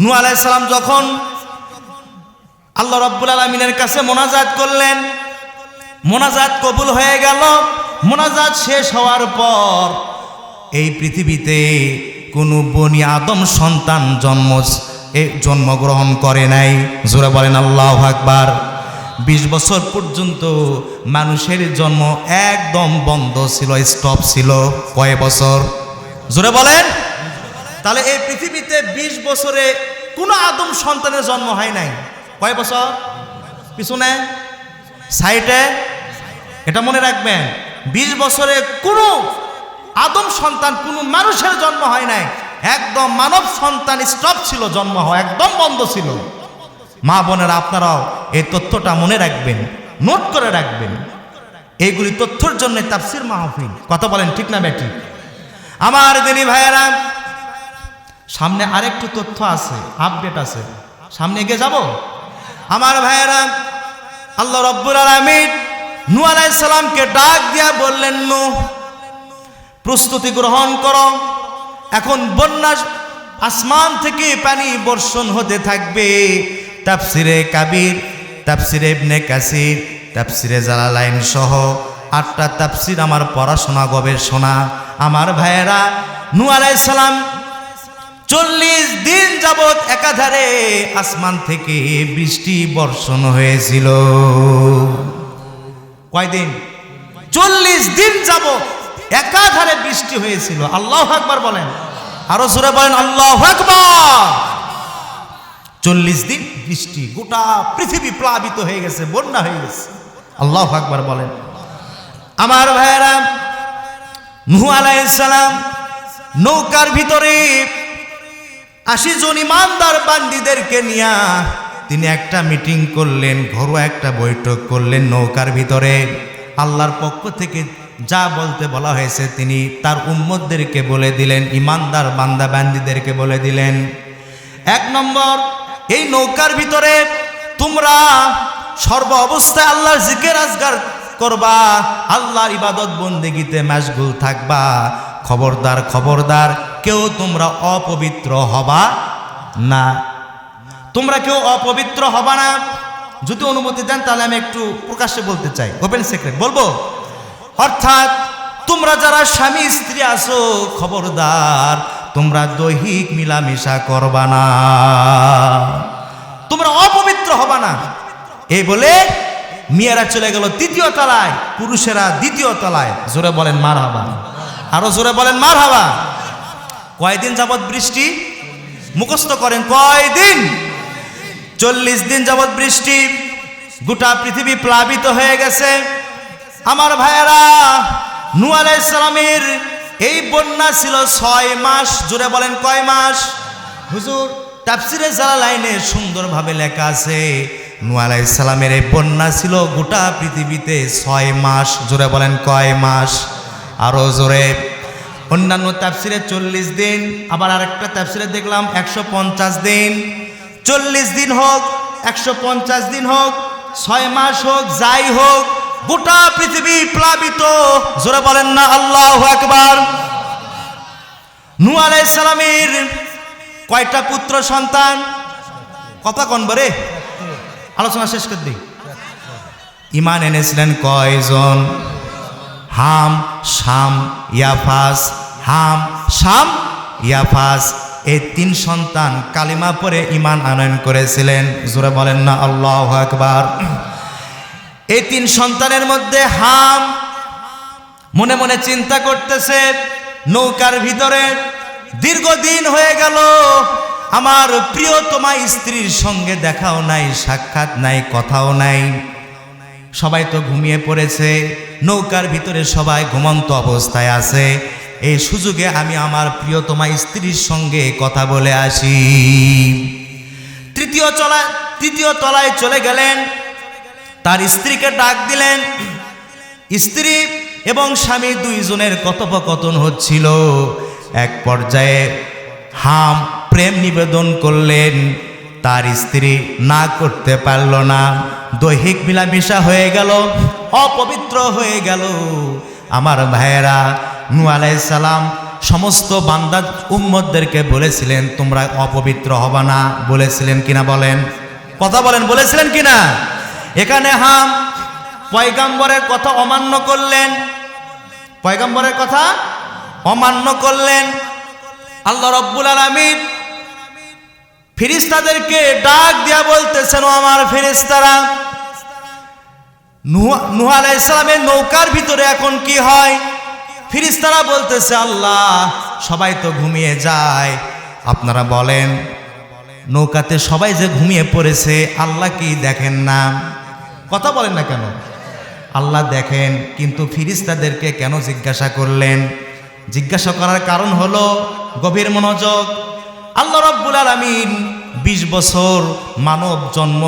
নূহ আলাইহিস সালাম যখন আল্লাহ রাব্বুল আলামিনের কাছে মোনাজাত করলেন, মোনাজাত কবুল হয়ে গেল। মোনাজাত শেষ হওয়ার পর এই পৃথিবীতে কোনো বনি আদম সন্তান জন্মগ্রহণ করে নাই। জোরে বলেন আল্লাহু আকবার। 20 বছর পর্যন্ত মানুষের জন্ম একদম বন্ধ ছিল, স্টপ ছিল। কয় বছর? জোরে বলেন। তাহলে এই পৃথিবীতে 20 বছরে কোনো আদম সন্তানের জন্ম হয় নাই। কয় বছর? পিছনে সাইডে, এটা মনে রাখবেন, 20 বছরে কোনো আদম সন্তান, কোনো মানুষের জন্ম হয় নাই। একদম মানব সন্তান স্টপ ছিল, জন্ম হওয়া একদম বন্ধ ছিল। মা বোনেরা আপনারাও এই তথ্যটা মনে রাখবেন, নোট করে রাখবেন। এইগুলি তথ্যের জন্য তাফসীর মাহফিল। কথা বলেন ঠিক না বেটি? আমার দিনী ভাইয়েরা, সামনে আরেকটু তথ্য আছে, আপডেট আছে, সামনে এগিয়ে যাব। আমার ভাইয়েরা, আল্লাহ রাব্বুল আলামিন নূহ আলাইহিস সালামকে ডাক দিয়া বললেন, নূহ প্রস্তুতি গ্রহণ করো, এখন বন্যা, আসমান থেকে পানি বর্ষণ হতে থাকবে। তাফসিরে কাবির, তাফসিরে ইবনে কাসির, তাফসিরে জালালাইন সহ 8টা তাফসির আমার পড়াশোনা, গবেষণা। আমার ভাইয়েরা, নূহ আলাইহিস সালাম 40 দিন যাবৎ একাধারে আসমান থেকে বৃষ্টি বর্ষণ হয়েছিল। কয়দিন? 40 দিন যাবৎ একাধারে বৃষ্টি হয়েছিল। আল্লাহু আকবার বলেন, আরো জোরে বলেন আল্লাহু আকবার। 40 দিন বৃষ্টি, গোটা পৃথিবী প্লাবিত হয়ে গেছে, বন্যা হয়ে গেছে। আল্লাহু আকবার বলেন। আমার ভাইয়েরা, নূহ আলাইহিস সালাম নৌকার ভিতরে 80 জন ইমানদার বান্দীদেরকে নিয়ে তিনি একটা মিটিং করলেন, ঘরোয়া একটা বৈঠক করলেন নৌকার ভিতরে। আল্লাহর পক্ষ থেকে যা বলতে বলা হয়েছে তিনি তার উম্মতদেরকে বলে দিলেন, ইমানদার বান্দা বান্দীদেরকে বলে দিলেন। 1 নম্বর, এই নৌকার ভিতরে তোমরা সর্ব অবস্থায় আল্লাহর জিকির আজগার করবা, আল্লাহর ইবাদত বন্দেগীতে মাশগুল থাকবা। খবরদার, খবরদার, কেউ তোমরা অপবিত্র হবা না। তোমরা কেউ অপবিত্র হবা না। যদি অনুমতি দেন তাহলে আমি একটু প্রকাশ্যে বলতে চাই, ওপেন সিক্রেট বলবো। অর্থাৎ তোমরা যারা স্বামী স্ত্রী আছো, খবরদার তোমরা দৈহিক মিলামেশা করবা না, তোমরা অপবিত্র হবা না। এই বলে মেয়েরা চলে গেল 3য় তলায়, পুরুষেরা 2য় তলায়। জোরে বলেন মারহাবা, আরো জোরে বলেন মারহাবা। কয়দিন যাবৎ বৃষ্টি? মুখস্থ করেন, কয়দিন? 40 দিন যাবৎ বৃষ্টি, গোটা পৃথিবী প্লাবিত হয়ে গেছে। আমার ভাইয়েরা, নূহ আলাইহিস সালামের এই বন্যা ছিল 6 মাস। জোরে বলেন কয় মাস? হুজুর, তাফসিরে জালালাইনে সুন্দরভাবে লেখা আছে, নূহ আলাইহিস সালামের এই বন্যা ছিল গোটা পৃথিবীতে 6 মাস। জোরে বলেন কয় মাস? আরো জোরে। অন্যান্য তাফসিরে 40 দিন, আবার আরেকটা তাফসিরে দেখলাম 150 দিন। 40 দিন হোক, 150 দিন হোক, 6 মাস হোক, যাই হোক, গোটা পৃথিবী প্লাবিত। জোরে বলেন না আল্লাহু আকবার। নূহ আলাইহিস সালামের কয়টা পুত্র সন্তান? কথা কন বরে, আলোচনা শেষ করে দিই। ঈমান এনেছিলেন কয়জন? হাম, শাম, ইয়াফাস। হাম, শাম, ইয়াফাস, এই 3 সন্তান কালিমা পড়ে ঈমান আনয়ন করেছিলেন। জোরে বলেন না আল্লাহু আকবার। এই 3 সন্তানের মধ্যে হাম মনে মনে চিন্তা করতেছে, নৌকার ভিতরে দীর্ঘদিন হয়ে গেল, আমার প্রিয়তমা স্ত্রীর সঙ্গে দেখাও নাই, সাক্ষাৎ নাই, কথাও নাই। সবাই তো ঘুমিয়ে পড়েছে, নৌকার ভিতরে সবাই ঘুমন্ত অবস্থায় আছে। এই সুযোগে আমি আমার প্রিয়তমা স্ত্রীর সঙ্গে কথা বলে আসি। তৃতীয় তলায় চলে গেলেন, তার স্ত্রীকে ডাক দিলেন। স্ত্রী এবং স্বামী 2 জনের কথোপকথন হচ্ছিল। এক পর্যায়ে হাম প্রেম নিবেদন করলেন, তার স্ত্রী না করতে পারল না। দৈহিক মিলামেশা হয়ে গেল, অপবিত্র হয়ে গেল। আমার ভাইয়েরা, নূহ আলাইহিস সালাম সমস্ত বান্দা উম্মতদেরকে বলেছিলেন তোমরা অপবিত্র হবা না, বলেছিলেন কিনা বলেন? কথা বলেন, বলেছিলেন কিনা? এখানে হাম পয়গম্বরের কথা অমান্য করলেন, পয়গম্বরের কথা অমান্য করলেন। আল্লাহ রাব্বুল আলামিন ফেরেশতাদেরকে ডাক দিয়া বলতেছেন, ও আমার ফেরেশতারা, নূহ আলাইহিস সালামের নৌকার ভিতরে এখন কি হয়? ফেরেশতারা বলতেছে, আল্লাহ সবাই তো ঘুমিয়ে যায়, আপনারা বলেন নৌকাতে সবাই যে ঘুমিয়ে পড়েছে, আল্লাহ কি দেখেন না? কথা বলেন না কেন? আল্লাহ দেখেন, কিন্তু ফেরেশতাদেরকে কেন জিজ্ঞাসা করলেন? জিজ্ঞাসা করার কারণ হলো গভীর মনোযোগ। আল্লাহ রাব্বুল আলামিন 20 বছর মানব জন্ম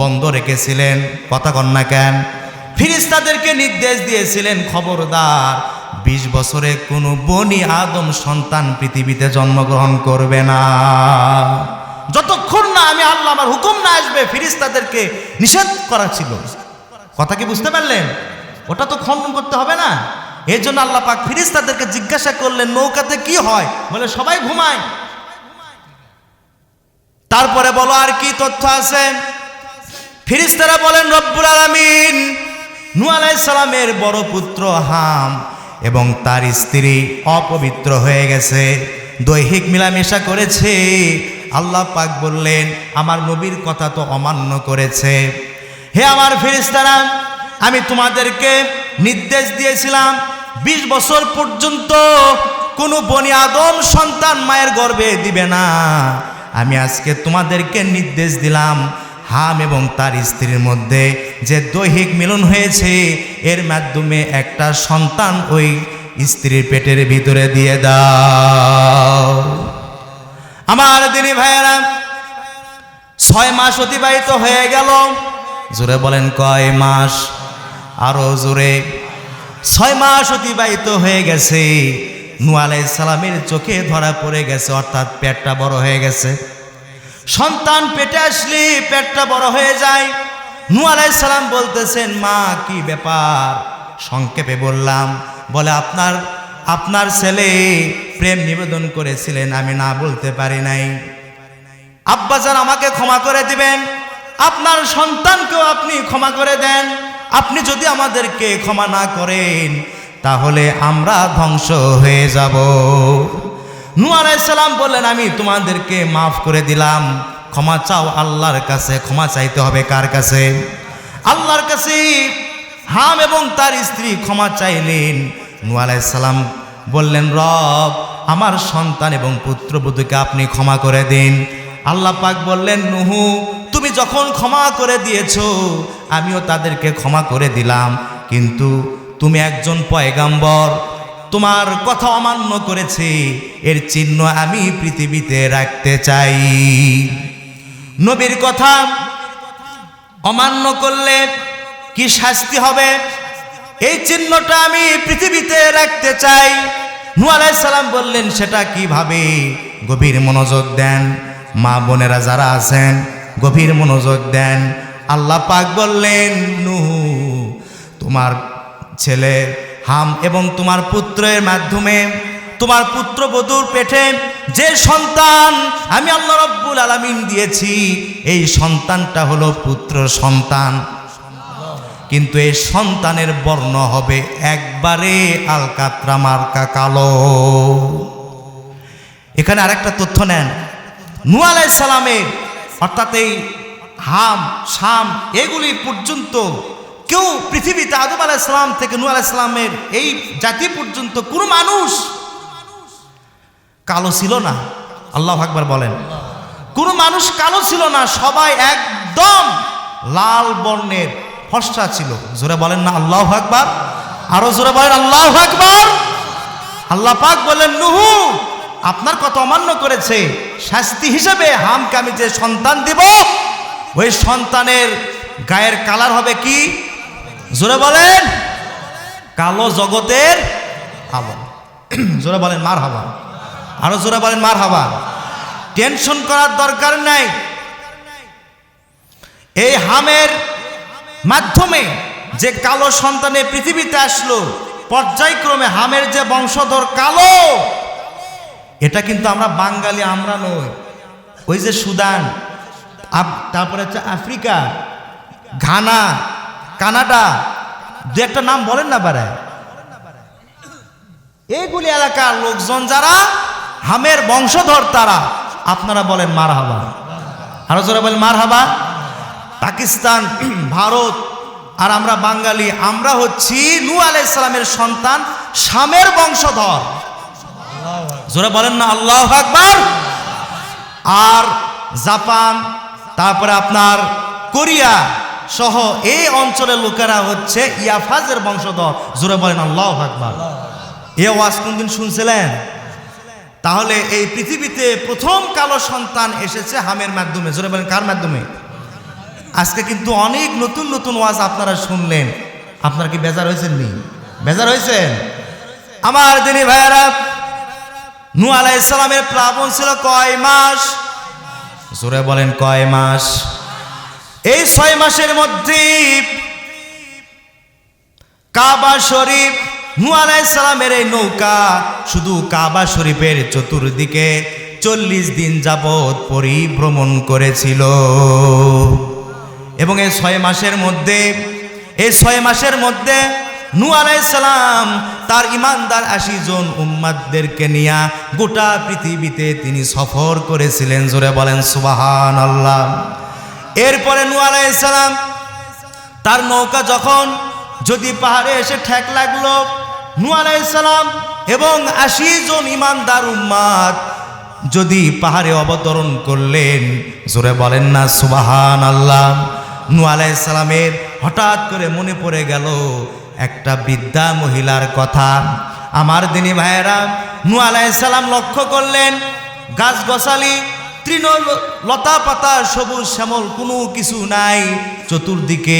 বন্ধ রেখেছিলেন। কথা কন না কেন? ফেরেশতাদেরকে নির্দেশ দিয়েছিলেন, খবরদার 20 বছরে কোনো বনি আদম সন্তান পৃথিবীতে জন্মগ্রহণ করবে না, যতক্ষণ না আমি আল্লাহ আমার হুকুম না আসবে। ফেরেশতাদেরকে নিষেধ করা ছিল। কথা কি বুঝতে পারলেন? ওটা তো খণ্ডন করতে হবে না। এর জন্য আল্লাহ পাক ফেরেশতাদেরকে জিজ্ঞাসা করলেন, নৌকাতে কি হয়? বলে সবাই ঘুমায়। তারপরে বলো আর কি তথ্য আছে? ফেরেশতারা বলেন, রব্বুল আলামিন নূহ আলাইহিস সালামের বড় পুত্র হাম এবং তার স্ত্রী অপবিত্র হয়ে গেছে, দৈহিক মিলামেশা করেছে। আল্লাহ পাক বললেন, আমার নবীর কথা তো অমান্য করেছে। হে আমার ফেরেশতারা, আমি তোমাদেরকে নির্দেশ দিয়েছিলাম 20 বছর পর্যন্ত কোনো বনি আদম সন্তান মায়ের গর্ভে দিবে না। আমি আজকে তোমাদেরকে নির্দেশ দিলাম, হাম এবং তার স্ত্রীর মধ্যে যে দৈহিক মিলন হয়েছে, এর মাধ্যমে একটা সন্তান ওই স্ত্রীর পেটের ভিতরে দিয়ে দাও। আমার দিনী ভাইয়েরা, 6 মাস অতিবাহিত হয়ে গেল। জোরে বলেন কয় মাস? আরো জোরে। 6 মাস অতিবাহিত হয়ে গেছে। নূহ আলাইহিস সালামের চোখে ধরা পড়ে গেছে, অর্থাৎ পেটটা বড় হয়ে গেছে। সন্তান পেটে আসলে পেটটা বড় হয়ে যায়। নূহ আলাইহিস সালাম বলতেছেন, মা কি ব্যাপার? সংক্ষেপে বললাম। বলে আপনার ছেলে প্রেম নিবেদন করেছিলেন, আমি না বলতে পারি নাই। আব্বাজান আমাকে ক্ষমা করে দিবেন, আপনার সন্তানকেও আপনি ক্ষমা করে দেন। আপনি যদি আমাদেরকে ক্ষমা না করেন তাহলে আমরা ধ্বংস হয়ে যাব। নূহ আলাইহিস সালাম বললেন, আমি তোমাদেরকে মাফ করে দিলাম, ক্ষমা চাও আল্লাহর কাছে। ক্ষমা চাইতে হবে কার কাছে? আল্লাহর কাছে। হাম এবং তার স্ত্রী ক্ষমা চাইলেন। নূহ আলাইহিস সালাম বললেন, রব আমার সন্তান এবং পুত্রবধূকে আপনি ক্ষমা করে দিন। আল্লাহ পাক বললেন, নূহ তুমি যখন ক্ষমা করে দিয়েছো আমিও তাদেরকে ক্ষমা করে দিলাম, কিন্তু তুমি একজন পয়গাম্বর, তোমার কথা অমান্য করেছে, এর চিহ্ন আমি পৃথিবীতে রাখতে চাই। নবীর কথা অমান্য করলে কি শাস্তি হবে, এই চিহ্নটা আমি পৃথিবীতে রাখতে চাই। নূহ আলাইহিস সালাম বললেন, সেটা কিভাবে? গভীর মনোযোগ দেন, মা বোনেরা যারা আছেন গভীর মনোযোগ দেন। আল্লাহ পাক বললেন, নূহ তোমার ছেলে হাম এবং তোমার পুত্রের মাধ্যমে তোমার পুত্রবধূর পেটে যে সন্তান আমি আল্লাহ রাব্বুল আলামিন দিয়েছি, এই সন্তানটা হলো পুত্র সন্তান, কিন্তু এই সন্তানের বর্ণ হবে একবারে আলকাতরা মার্কা কালো। এখানে আরেকটা তথ্য নেন, নূহ আলাইহিস সালামের অর্থাৎ এই হাম শাম এগুলি পর্যন্ত কেউ পৃথিবীতে আদম আলাইহিস সালাম থেকে নূহ আলাইহিস সালামের এই জাতি পর্যন্ত কোনো মানুষ কালো ছিল না। আল্লাহু আকবার বলেন। কোনো মানুষ কালো ছিল না, সবাই একদম লাল বর্ণের ফর্সা ছিল। জোরে বলেন না আল্লাহু আকবার, আরো জোরে বলেন আল্লাহু আকবার। আল্লাহ পাক বলেন, নূহ আপনার কথা অমান্য করেছে, শাস্তি হিসেবে হামকে আমি যে সন্তান দিব, ওই সন্তানের গায়ের কালার হবে কি? জোরে বলেন, কালো জগতের আলো। জোরে বলেন মারহাবা, আরো জোরে বলেন মারহাবা। টেনশন করার দরকার নাই। এই হামের মাধ্যমে যে কালো সন্তানে পৃথিবীতে আসলো, পর্যায়ক্রমে হামের যে বংশধর কালো, এটা কিন্তু আমরা বাঙালি আমরা নই। ওই যে সুদান, তারপরে হচ্ছে আফ্রিকা, ঘানা, কানাডা, দু একটা নাম বলেন না বারে, এইগুলি এলাকার লোকজন যারা হামের বংশধর, তারা আপনারা বলেন মারহাবা, আরো যারা বলেন মারহাবা। পাকিস্তান, ভারত আর আমরা বাঙালি, আমরা হচ্ছি নূহ আলাইহিস সালামের সন্তান, শামের বংশধর। জোরে বলেন না আল্লাহু আকবার। আর জাপান, তারপরে আপনার কোরিয়া সহ এই অঞ্চলের লোকেরা হচ্ছে ইয়াফাজের বংশধর। জোরে বলেন আল্লাহু আকবার। এ ওয়াজ কোনদিন শুনছিলেন? তাহলে এই পৃথিবীতে প্রথম কালো সন্তান এসেছে হামের মাধ্যমে। জোরে বলেন কার মাধ্যমে? আজকে কিন্তু অনেক নতুন নতুন ওয়াজ আপনারা শুনলেন, আপনারা কি বেজার হয়েছেন? নি বেজার হয়েছেন? আমার দিনী ভাইয়েরা, নূহ আলাইহিস সালামের প্লাবন ছিল কয় মাস? জোরে বলেন কয় মাস? এই 6 মাসের মধ্যে কাবা শরীফ, নূহ আলাইহিস সালামের এই নৌকা শুধু কাবা শরীফের চতুর্দিকে 40 দিন যাবৎ পরিভ্রমণ করেছিল। এবং এই 6 মাসের মধ্যে নূহ আলাইহিস সালাম তার ইমানদার 80 জন উম্মতদেরকে নিয়ে গোটা পৃথিবীতে তিনি সফর করেছিলেন। জোরে বলেন সুবহানাল্লাহ। এরপরে নূহ আলাইহিস সালাম তার নৌকা যখন যদি পাহাড়ে এসে ঠেক লাগলো, নূহ আলাইহিস সালাম এবং 80 জন ইমানদার উম্মত যদি পাহাড়ে অবতরণ করলেন, জোরে বলেন না সুবহানাল্লাহ। নূহ আলাইহিস সালামের হঠাৎ করে মনে পড়ে গেল একটা বৃদ্ধা মহিলার কথা। আমার দিনী ভাইয়েরা, নূহ আলাইহিস সালাম লক্ষ্য করলেন গাছ গছালি, তৃণ লতা পাতা, সবুজ শ্যামল কোনো কিছু নাই, চতুর্দিকে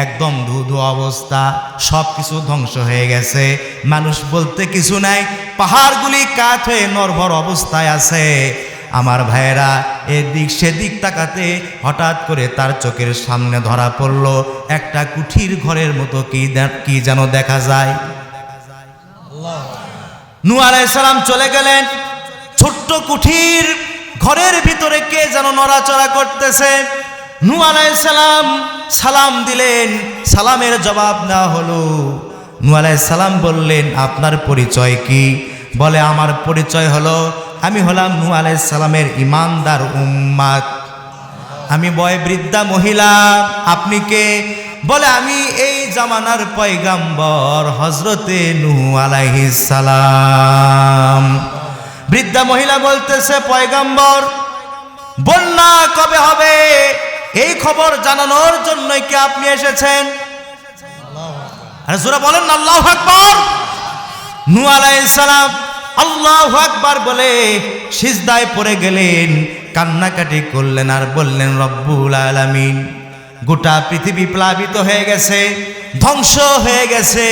একদম ধুধু অবস্থা, সব কিছু ধ্বংস হয়ে গেছে, মানুষ বলতে কিছু নাই, পাহাড়গুলি কাঠ হয়ে নরভর অবস্থায় আছে। আমার ভাইয়েরা এদিক সেদিক তাকাতে হঠাৎ করে তার চোখের সামনে ধরা পড়ল একটা কুঠির ঘরের মতো কি যেন দেখা যায়। নূহ আলাইহিস সালাম চলে গেলেন, ছোট্ট কুঠির ঘরের ভিতরে কে যেন নড়াচড়া করতেছে। নূহ আলাইহিস সালাম সালাম দিলেন, সালামের জবাব না হলো। নূহ আলাইহিস সালাম বললেন, আপনার পরিচয় কি? বলে, আমার পরিচয় হলো আমি হলাম নূহ আলাইহিস সালামের ইমানদার উম্মত। আমি বয়োবৃদ্ধা মহিলা। আপনি কে? বলে, আমি এই জামানার পয়গাম্বর হযরতে নূহ আলাইহিস সালাম। বৃদ্ধা মহিলা বলতেছে, পয়গাম্বর, বন্যা কবে হবে এই খবর জানানোর জন্যই কি আপনি এসেছেন? আর জোরে বলেন আল্লাহু আকবার। নূহ আলাইহিস সালাম আল্লাহু আকবার বলে সিজদায় পড়ে গেলেন, কান্নাকাটি করলেন আর বললেন, রব্বুল আলামিন, গোটা পৃথিবী প্লাবিত হয়ে গেছে, ধ্বংস হয়ে গেছে,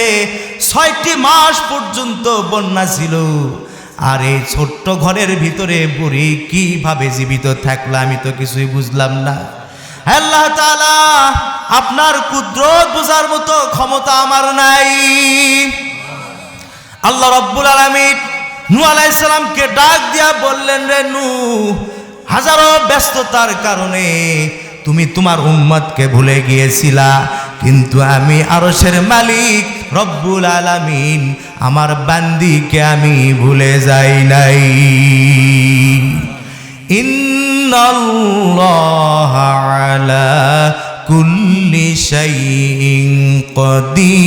6টি মাস পর্যন্ত বন্যা ছিল, আর এই ছোট্ট ঘরের ভিতরে বুড়ি কিভাবে জীবিত থাকলো আমি তো কিছুই বুঝলাম না। আল্লাহ তাআলা, আপনার কুদরত বোঝার মতো ক্ষমতা আমার নাই। আল্লাহ রব্বুল আলামিন নূহ আলাইহিস সালামকে ডাক দিয়া বললেন, রে নূহ, হাজারো ব্যস্ততার কারণে তুমি তোমার উম্মতকে ভুলে গিয়েছিলা, কিন্তু আমি আরশের মালিক রব্বুল আলামিন আমার বান্দিকে আমি ভুলে যাই নাই। ইন্নাল্লাহা আলা কুল্লি শাইইন কাদির।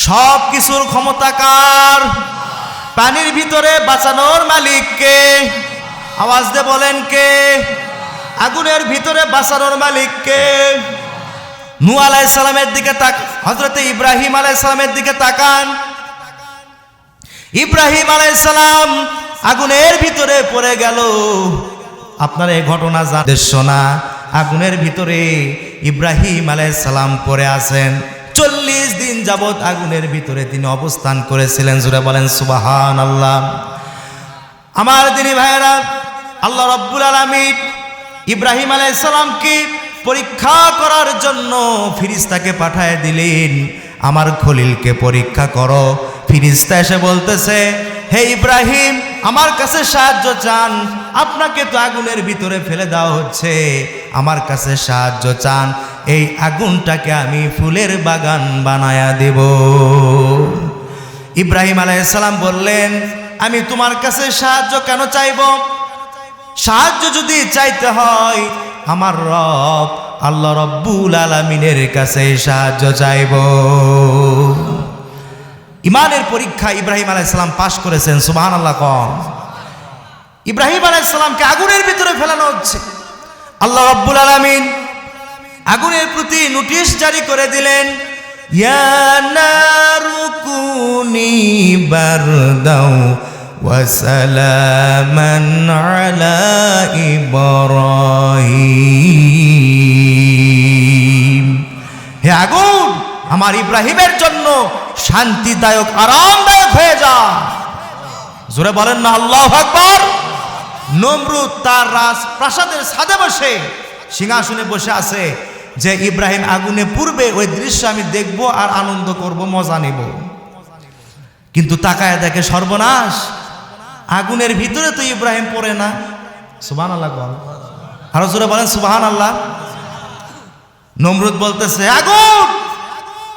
সব কিছুর ক্ষমতা কার? পানির ভিতরে বাঁচানোর মালিক কে? আওয়াজ দিয়ে বলেন কে? আগুনের ভিতরে বাঁচানোর মালিক কে? নূহ আলাইহিস সালামের দিকে হযরতে ইব্রাহিম আলাইহিস সালামের দিকে তাকান। ইব্রাহিম আলাইহিস সালাম আগুনের ভিতরে পড়ে গেল। আপনারা এই ঘটনা জানেন না? আগুনের ভিতরে ইব্রাহিম আলাইহিস সালাম পড়ে আছেন। 40 দিন যাবত আগুনের ভিতরে তিনি অবস্থান করেছিলেন। জোরে বলেন সুবহানাল্লাহ। আমার দিনী ভাইয়েরা, আল্লাহ রাব্বুল আলামিন ইব্রাহিম আলাইহিস সালামকে পরীক্ষা করার জন্য ফেরেশতাকে পাঠায় দিলেন, আমার খলিলকে পরীক্ষা করো। ফেরেশতা এসে বলতেছে, হে ইব্রাহিম, আমার কাছে সাহায্য চান, আপনাকে তো আগুনের ভিতরে ফেলে দেওয়া হচ্ছে, আমার কাছে সাহায্য চান, এই আগুনটাকে আমি ফুলের বাগান বানায়া দেব। ইব্রাহিম আলাইহিস সালাম বললেন, আমি তোমার কাছে সাহায্য কেন চাইব? সাহায্য যদি চাইতে হয় আমার রব আল্লাহ রব্বুল আলামিনের কাছে সাহায্য চাইব। ইমানের পরীক্ষা ইব্রাহিম আলাইহিস সালাম পাশ করেছেন। সুবহানাল্লাহ কম। ইব্রাহিম আলাইহিস সালামকে আগুনের ভিতরে ফেলানো হচ্ছে। আল্লাহ রাব্বুল আলামিন আগুনের প্রতি নোটিশ জারি করে দিলেন, ইয়া নারু কুনি বারদাও ওয়া সালামান আলা ইব্রাহিম। হে আগুন, আমার ইব্রাহিমের জন্য শান্তিদায়ক আরামদায়ক হয়ে যা। জোরে বলেন না আল্লাহু আকবার। নমরুদ তার রাজপ্রাসাদের ছাদে বসে সিংহাসনে বসে আছে যে ইব্রাহিম আগুনে পুড়বে, ওই দৃশ্য আমি দেখব আর আনন্দ করব, মজা নেব। কিন্তু তাকায় দেখে সর্বনাশ, আগুনের ভিতরে তো ইব্রাহিম পড়ে না। সুবহানাল্লাহ বল, আরো জোরে বলেন সুবহানাল্লাহ। নমরুদ বলতেছে, আগুন,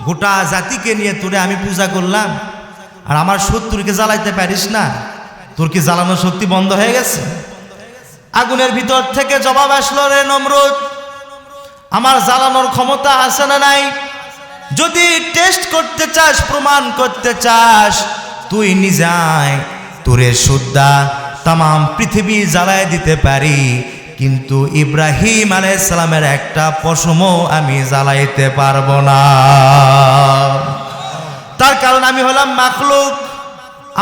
গোটা জাতিকে নিয়ে তোরে আমি পূজা করলাম, আর আমার শত্রুকে জ্বালাইতে পারিস না? তোর কি জ্বালানোর শক্তি বন্ধ হয়ে গেছে? আগুনের ভিতর থেকে জবাব আসলো, রে নমরুদ, আমার জ্বালানোর ক্ষমতা আছে না নাই? যদি টেস্ট করতে চাস, প্রমাণ করতে চাস, তুই নিজে আয়, তোরে সুদ্ধা তাম পৃথিবী জ্বালায় দিতে পারি, কিন্তু ইব্রাহিম আলাইহিস সালামের একটা পশমও আমি জ্বালাইতে পারবো না। তার কারণ আমি হলাম মাখলুক,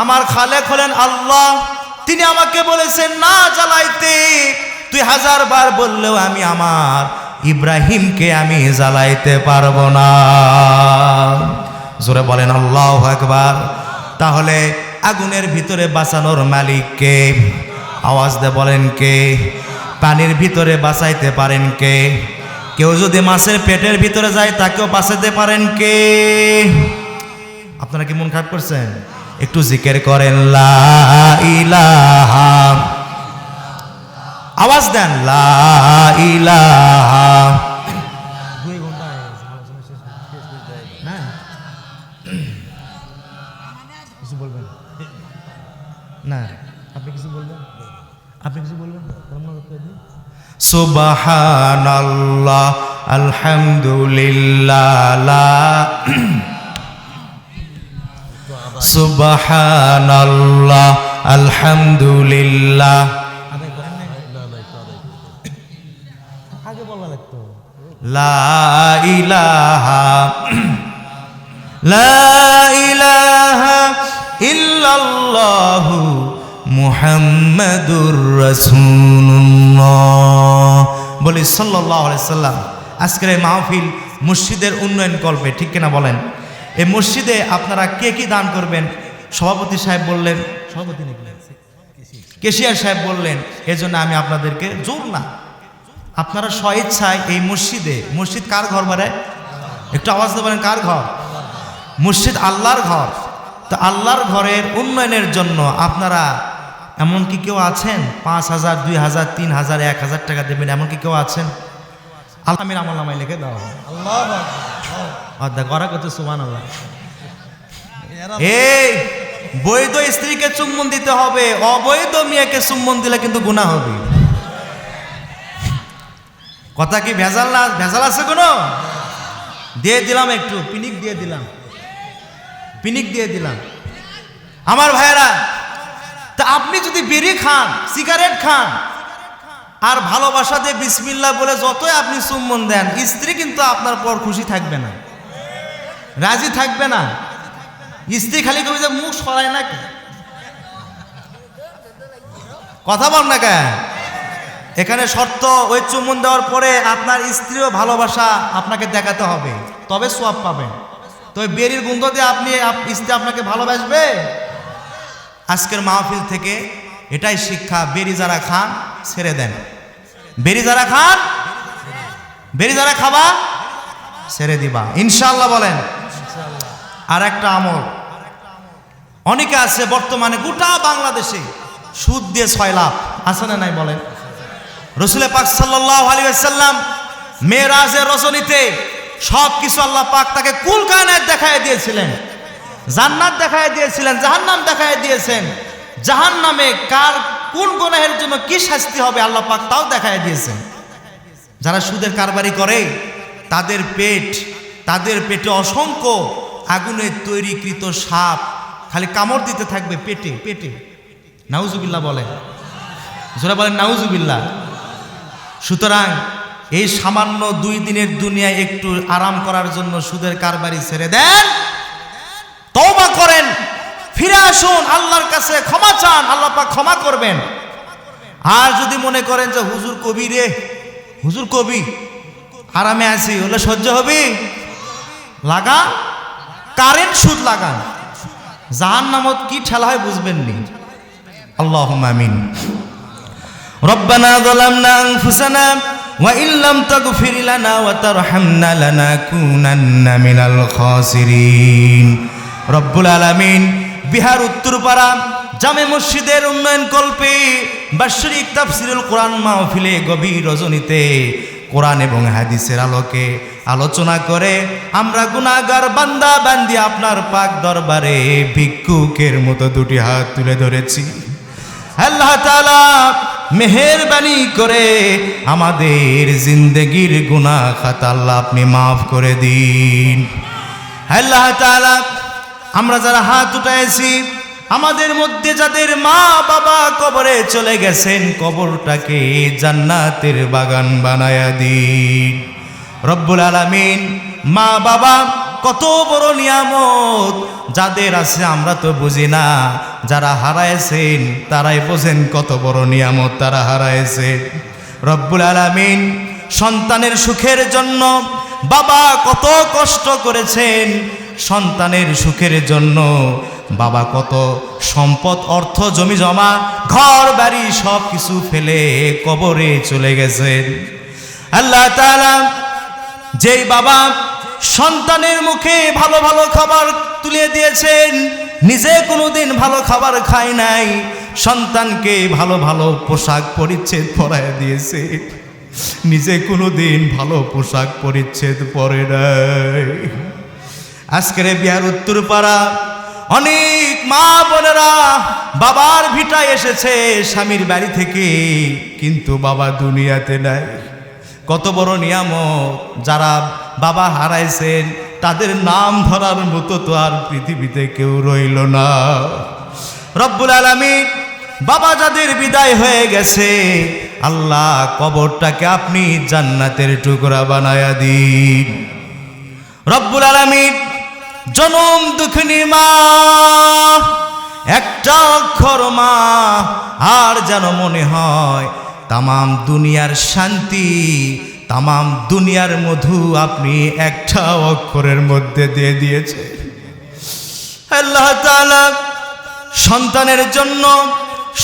আমার খালেক হলেন আল্লাহ। তিনি আমাকে বলেছেন না জ্বালাইতে, তুই 1000 বার বললেও আমি আমার ইব্রাহিমকে আমি জ্বালাইতে পারবো না। জোরে বলেন আল্লাহু আকবার। তাহলে আগুনের ভিতরে বাঁচানোর মালিক কে? আওয়াজ দিয়ে বলেন কে? পানির ভিতরে বাঁচাইতে পারেন কে? কেউ যদি মাছের পেটের ভিতরে যায় তাকেও বাঁচাতে পারেন কে? আপনারা কি মন খারাপ করছেন? একটু জিকির করেন লা ইলাহা, আওয়াজ দেন লা ইলাহা। 2 ঘন্টা না, কিছু বলবেন না? আপনি কিছু বলবেন? আপনি কিছু বলবেন? সুবহানাল্লাহ আলহামদুলিল্লাহ, সুবহানাল্লাহ আলহামদুলিল্লাহ। আগে বলা লাগতো লা ইলাহা, লা ইলাহা ইল্লাল্লাহু মুহাম্মাদুর রাসূলুল্লাহ। বলি সাল্লাল্লাহু আলাইহি সাল্লাম। আজকের এই মাহফিল মসজিদের উন্নয়ন কল্পে, ঠিক কিনা বলেন? এই মসজিদে আপনারা কে কি দান করবেন? সভাপতি সাহেব বললেন, সভাপতি নাকি কেশিয়ার সাহেব বললেন, এজন্য আমি আপনাদেরকে জোর না, আপনারা স্বইচ্ছায় এই মসজিদে, মসজিদ কার ঘর বাড়ায়? একটু আওয়াজ দিয়ে বলেন কার ঘর? মসজিদ আল্লাহর ঘর, তো আল্লাহর ঘরের উন্নয়নের জন্য আপনারা এমন কি কেউ আছেন 5,000, 2,000, 3,000, 1,000 টাকা দেবেন, এমন কি কেউ আছেন? আমির আমল নামায় লিখে দাও। আল্লাহ করা কত সুবহানাল্লাহ। এই বৈধ স্ত্রীকে চুম্বন দিতে হবে, অবৈধ মেয়েকে চুম্বন দিলে কিন্তু গুনাহ হবে। কথা কি ভেজাল না? ভেজাল আছে কোনো? দিয়ে দিলাম একটু পিনিক দিয়ে দিলাম, পিনিক দিয়ে দিলাম। আমার ভাইয়েরা, তা আপনি যদি বিড়ি খান, সিগারেট খান, আর ভালোবাসা দিয়ে বিসমিল্লাহ বলে যতই আপনি চুম্বন দেন, স্ত্রী কিন্তু আপনার পর খুশি থাকবে না, রাজি থাকবে না। স্ত্রী খালি কবি যে মুখ সরায় না, কথা বল না কেন? এখানে শর্ত, ওই চুম্বন দেওয়ার পরে আপনার স্ত্রীও ভালোবাসা আপনাকে দেখাতে হবে, তবে সোয়াব পাবেন। তো ওই বেরির গন্ধ দিয়ে আপনি স্ত্রী আপনাকে ভালোবাসবে? আজকের মাহফিল থেকে এটাই শিক্ষা, বেরি যারা খান ছেড়ে দেন, বেরি যারা খান, বেরি যারা খাবা ছেড়ে দিবা ইনশাআল্লাহ। বলেন আর একটা আমল, অনেকে আছে বর্তমানে গোটা বাংলাদেশে সুদ দিয়ে 6 লাখ আছে না নাই? বলেন রাসূল পাক সাল্লাল্লাহু আলাইহি ওয়াসাল্লাম মেরাজের রজনীতে সব কিছু আল্লাহ পাক তাকে কুল কায়নাত দেখায় দিয়েছিলেন, জান্নাত দেখায় দিয়েছিলেন, জাহান্নাম দেখায় দিয়েছেন, জাহান্নামে কার কোন গুনাহের জন্য কি শাস্তি হবে আল্লাহ পাক তাও দেখায় দিয়েছেন। যারা সুদের কারবারি করে তাদের পেটে অসংখ্য আগুনের তৈরিকৃত সাপ খালি কামড় দিতে থাকবে পেটে পেটে। নাউজুবিল্লাহ বলেন, যারা বলেন নাউজুবিল্লাহ। সুতরাং এই সামান্য 2 দিনের দুনিয়ায় একটু আরাম করার জন্য সুদের কারবারি ছেড়ে দেন, তওবা করেন, ফিরে আসুন আল্লাহর কাছে, ক্ষমা চান, আল্লাহ পাক ক্ষমা করবেন। আর যদি মনে করেন যে হুজুর কবি রে, হুজুর কবি, আরামে আছি, হলে সহ্য হবে, লাগান কারেন্ট সুদ লাগান, জাহান্নামত কি ঠেলা হয় বুঝবেন নি। আল্লাহুম্মা আমিন। রব্বানা যালামনা আনফুসানা ওয়া ইল্লাম তাগফির লানা ওয়া তারহামনা লানাকুনান্না মিনাল খাসিরিন। রব্বুল আলামিন বিহার উত্তরপাড়া জামে মসজিদের উন্নয়ন কল্পে বাৎসরিক তাফসিরুল কোরআন মাহফিলে গভীর রজনীতে কোরআন এবং হাদিসের আলোকে আলোচনা করে আমরা গুনাহগার বান্দা বান্দি আপনার পাক দরবারে ভিক্ষুকের মতো 2টি হাত তুলে ধরেছি। আল্লাহ তাআলা মেহেরবানি করে আমাদের জিন্দেগির গুনাহ খাতা আল্লাহ আপনি মাফ করে দিন। আল্লাহ তাআলা আমরা যারা হাত উঠাইছি, আমাদের মধ্যে যাদের মা বাবা কবরে চলে গেছেন, কবরটাকে জান্নাতের বাগান বানায়া দিন। রব্বুল আলামিন, মা বাবা কত বড় নিয়ামত যাদের আছে আমরা তো বুঝি না, যারা হারাইছেন তারাই বোঝেন কত বড় নিয়ামত তারা হারাইছে। রব্বুল আলামিন সন্তানের সুখের জন্য বাবা কত কষ্ট করেছেন, সন্তানের সুখের জন্য বাবা কত সম্পদ, অর্থ, জমি জমা, ঘর বাড়ি সব কিছু ফেলে কবরে চলে গেছেন। আল্লাহ তাআলা যেই বাবা সন্তানের মুখে ভালো ভালো খাবার তুলে দিয়েছেন, নিজে কোনোদিন ভালো খাবার খায় নাই, সন্তানকে ভালো ভালো পোশাক পরিচ্ছেদ পরায় দিয়েছে, নিজে কোনোদিন ভালো পোশাক পরিচ্ছেদ পরে নাই। আজকের বিহার উত্তরপাড়া অনেক মা বোনেরা বাবার ভিটায় এসেছে স্বামীর বাড়ি থেকে, কিন্তু বাবা দুনিয়াতে নাই। কত বড় নিয়ামত, যারা বাবা হারাইছেন তাদের নাম ধরার মতো তো আর পৃথিবীতে কেউ রইল না। রব্বুল আলামিন বাবা যাদের বিদায় হয়ে গেছে, আল্লাহ কবরটাকে আপনি জান্নাতের টুকরা বানায়া দিন। রব্বুল আলামিন জনম দুঃখিনী মা, একটা অক্ষর মা, আর যেন মনে হয় তামাম দুনিয়ার শান্তি, তামাম দুনিয়ার মধু আপনি একটা অক্ষরের মধ্যে দিয়ে দিয়েছে। আল্লাহ তাআলা সন্তানের জন্য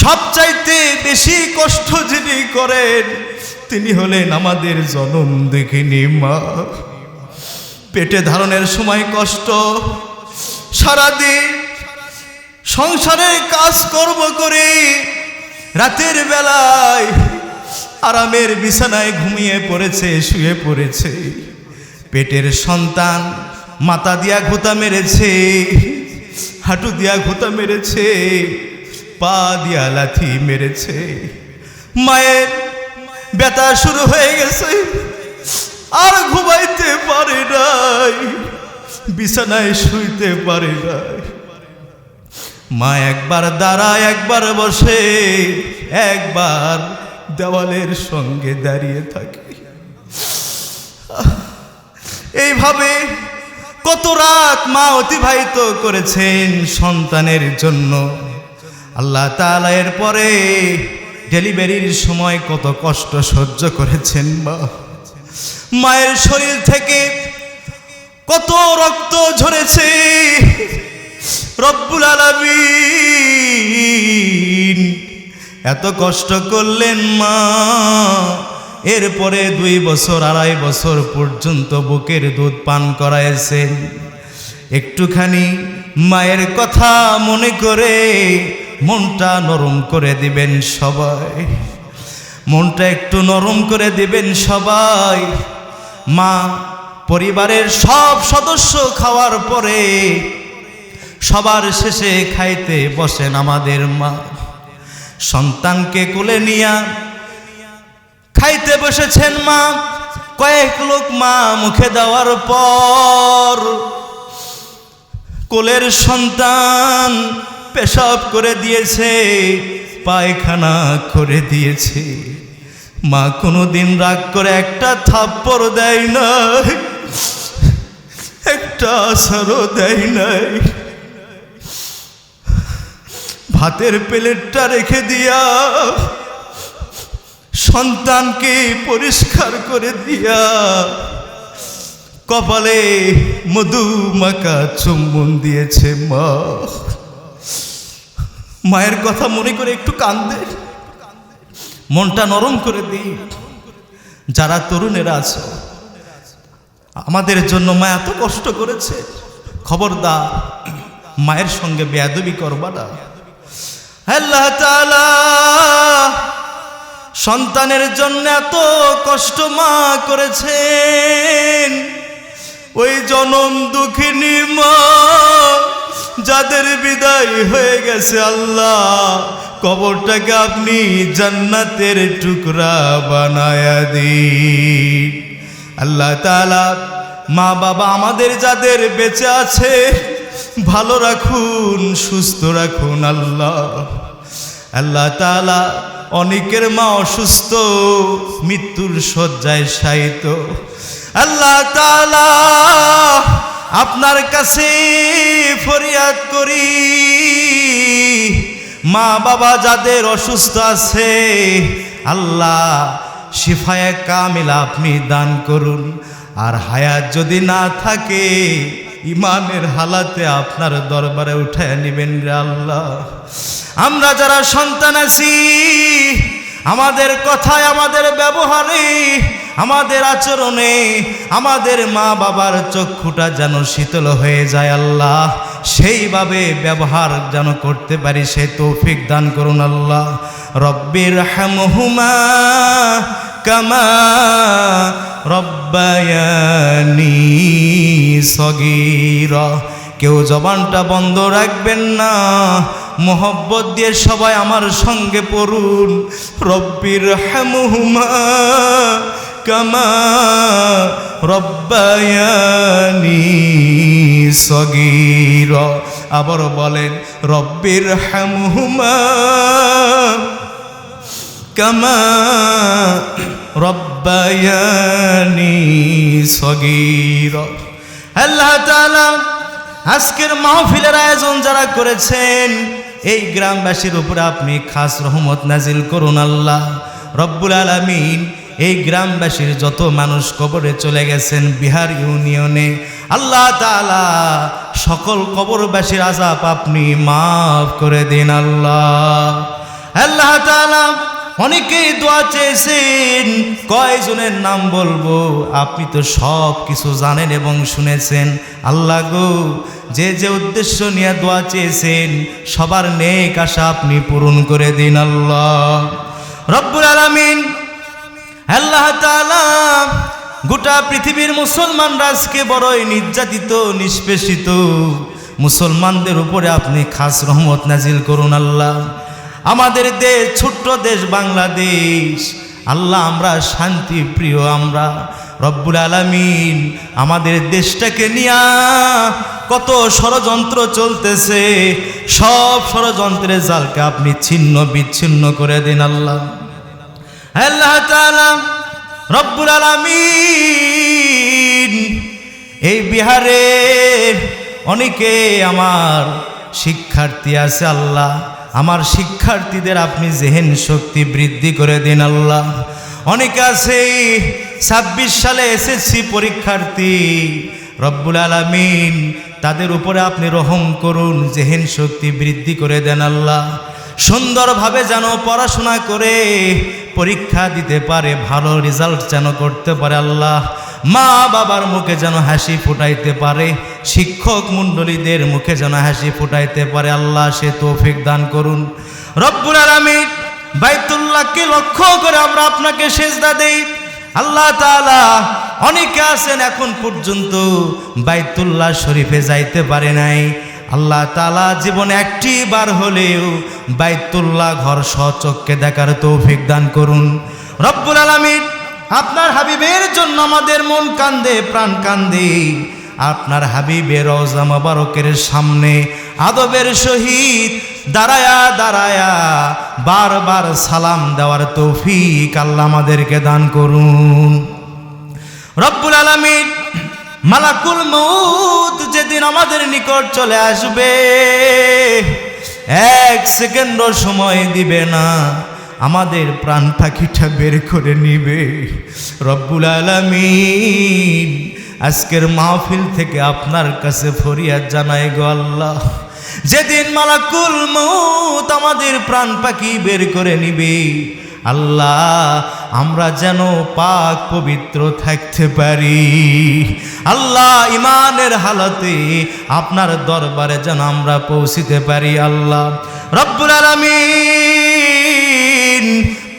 সবচাইতে বেশি কষ্ট যিনি করেন তিনি হলেন আমাদের জনম দুঃখিনী মা। পেটে ধারণের সময় কষ্ট, সারাদিন সংসারের কাজকর্ম করে রাতের বেলায় আরামের বিছানায় ঘুমিয়ে পড়েছে, শুয়ে পড়েছে। পেটের সন্তান মাথা দিয়া ঘুতা মেরেছে, হাঁটু দিয়া ঘুতা মেরেছে, পা দিয়া লাথি মেরেছে। মায়ের ব্যথা শুরু হয়ে গেছে, আর ঘুমাইতে পারে নাই, বিছানায় শুইতে পারে নাই। মা একবার দাঁড়ায়, একবার বসে, একবার দেওয়ালের সঙ্গে দাঁড়িয়ে থাকে। এইভাবে কত রাত মা অতিবাহিত করেছেন সন্তানের জন্য। আল্লাহ তাআলা এর পরে ডেলিভারির সময় কত কষ্ট সহ্য করেছেন মা। মায়ের শরীর থেকে কত রক্ত ঝরেছে। রব্বুল আলামিন এত কষ্ট করলেন মা। এরপরে 2 বছর 2.5 বছর পর্যন্ত বুকের দুধ পান করাইছেন। একটুখানি মায়ের কথা মনে করে মনটা নরম করে দিবেন সবাই, মনটা একটু নরম করে দিবেন সবাই। মা পরিবারের সব সদস্য খাওয়ার পরে সবার শেষে খাইতে বসেন আমাদের মা। সন্তানকে কোলে নিয়া খাইতে বসেছেন মা। কয়েক লোকমা মুখে দেওয়ার পর কোলের সন্তান পেশাব করে দিয়েছে, পায়খানা করে দিয়েছে। মা কোনোদিন রাগ করে একটা থাপ্পড় দেয় নাই, একটা আছাড়ও দেয় নাই। ভাতের প্লেটটা রেখে দিয়া সন্তানকে পরিষ্কার করে দিয়া কপালে মধু মাখা চুম্বন দিয়েছে মা। মায়ের কথা মনে করে একটু কান্দে, মনটা নরম করে দিই। যারা তরুণেরা আছো, আমাদের জন্য মা এত কষ্ট করেছে, খবরদার মায়ের সঙ্গে বেয়াদবি করবা না। আল্লাহ তাআলা সন্তানের জন্য এত কষ্ট মা করেছেন। ওই জনম দুঃখিনী মা যাদের বিদায় হয়ে গেছে, আল্লাহ কবরটাকে আপনি জান্নাতের টুকরা বানায়া দিন। আল্লাহ তাআলা মা বাবা আমাদের যাদের বেঁচে আছে ভালো রাখুন, সুস্থ রাখুন আল্লাহ। আল্লাহ তাআলা অনেকের মা অসুস্থ, মৃত্যুর শয্যায় শায়িত। আল্লাহ তাআলা আপনার কাছে ফরিয়াদ করি, মা বাবা যাদের অসুস্থ আছে আল্লাহ শিফায়ে কামিলা আপনি দান করুন। আর হায়াত যদি না থাকে ইমানের হালাতে আপনার দরবারে উঠায় নেবেন রে আল্লাহ। আমরা যারা সন্তান আছি, আমাদের কথায়, আমাদের ব্যবহারে, আমাদের আচরণে আমাদের মা বাবার চক্ষুটা যেন শীতল হয়ে যায় আল্লাহ। সেইভাবে ব্যবহার যেন করতে পারি, সে তৌফিক দান করুন আল্লাহ। রব্বির হামহুমা কামা রব্বায়ানি সগীরা। কেউ জবানটা বন্ধ রাখবেন না, মোহব্বত দিয়ে সবাই আমার সঙ্গে পড়ুন, রব্বির হামহুমা কামা রব্বায়ানি সগীরা। আবার বলেন, রব্বির হামহুমা কামা রব্বায়ানি সগীরা। আল্লাহ তাআলা আজকের মাহফিলের আয়োজন যারা করেছেন, এই গ্রামবাসীর উপরে আপনি খাস রহমত নাজিল করুন আল্লাহ রব্বুল আলামিন। এই গ্রামবাসীর যত মানুষ কবরে চলে গেছেন বিহার ইউনিয়নে, আল্লাহ তাআলা সকল কবরবাসীর আযাব আপনি মাফ করে দিন আল্লাহ। আল্লাহ তাআলা অনেকেই দোয়া চেয়েছেন, কয়জনের নাম বলবো? আপনি তো সব কিছু জানেন এবং শুনেছেন। আল্লাহ গো, যে যে উদ্দেশ্য নিয়ে দোয়া চেয়েছেন সবার নেক আশা আপনি পূরণ করে দিন আল্লাহ রব্বুল আলামিন। আল্লাহ তাআলা গোটা পৃথিবীর মুসলমানরা আজকে বড়ই নির্যাতিত, নিষ্পেষিত। মুসলমানদের উপরে আপনি খাস রহমত নাজিল করুন আল্লাহ। আমাদের দেশ, ছোট্ট দেশ বাংলাদেশ, আল্লাহ আমরা শান্তি প্রিয়, আমরা রব্বুল আলামিন আমাদের দেশটাকে নিয়ে কত ষড়যন্ত্র চলতেছে, সব ষড়যন্ত্রের জালকে আপনি ছিন্ন বিচ্ছিন্ন করে দিন আল্লাহ। আল্লাহ তাআলা রব্বুল আলামিন, এই বিহারে অনেকে আমার শিক্ষার্থী আছে আল্লাহ, আমার শিক্ষার্থীদের আপনি জেহেন শক্তি বৃদ্ধি করে দিন আল্লাহ। অনেকে আছে 26 সালে এসএসসি পরীক্ষার্থী, রব্বুল আলামিন তাদের উপরে আপনি রহম করুন, জেহেন শক্তি বৃদ্ধি করে দেন আল্লাহ। সুন্দরভাবে যেন পড়াশোনা করে পরীক্ষা দিতে পারে, ভালো রেজাল্ট যেন করতে পারে আল্লাহ। মা বাবার মুখে যেন হাসি ফুটাইতে পারে, শিক্ষক মণ্ডলীদের মুখে যেন হাসি ফুটাইতে পারে আল্লাহ, সে তৌফিক দান করুন রব্বুল আলামিন। বাইতুল্লাহকে লক্ষ্য করে আমরা আপনাকে সেজদা দেই আল্লাহ তাআলা। অনেকে আছেন এখন পর্যন্ত বাইতুল্লাহ শরীফে যাইতে পারে নাই, আল্লাহ তাআলা জীবনে একটি বার হলেও বাইতুল্লাহ ঘর সচক্ষে দেখার তৌফিক দান করুন রব্বুল আলামিন। আপনার হাবিবের জন্য আমাদের মন কান্দে, প্রাণ কান্দে। আপনার হাবিবের রওজা মোবারকের সামনে আদবের সহিত দাঁড়ায়া দাঁড়ায়া বারবার সালাম দেওয়ার তৌফিক আল্লাহ আমাদেরকে দান করুন রব্বুল আলামিন। মালাকুল মউত যেদিন আমাদের নিকট চলে আসবে, 1 সেকেন্ডও সময় দিবে না, আমাদের প্রাণ পাখিটা বের করে নিবে রব্বুল আলামিন। আজকের মাহফিল থেকে আপনার কাছে ফরিয়াদ জানাই গো আল্লাহ, যেদিন মালাকুল মউত আমাদের প্রাণ পাখি বের করে নিবে আল্লাহ, আমরা যেন পাক পবিত্র থাকতে পারি আল্লাহ। ইমানের হালতে আপনার দরবারে যেন আমরা পৌঁছিতে পারি আল্লাহ রব্বুল আলামিন।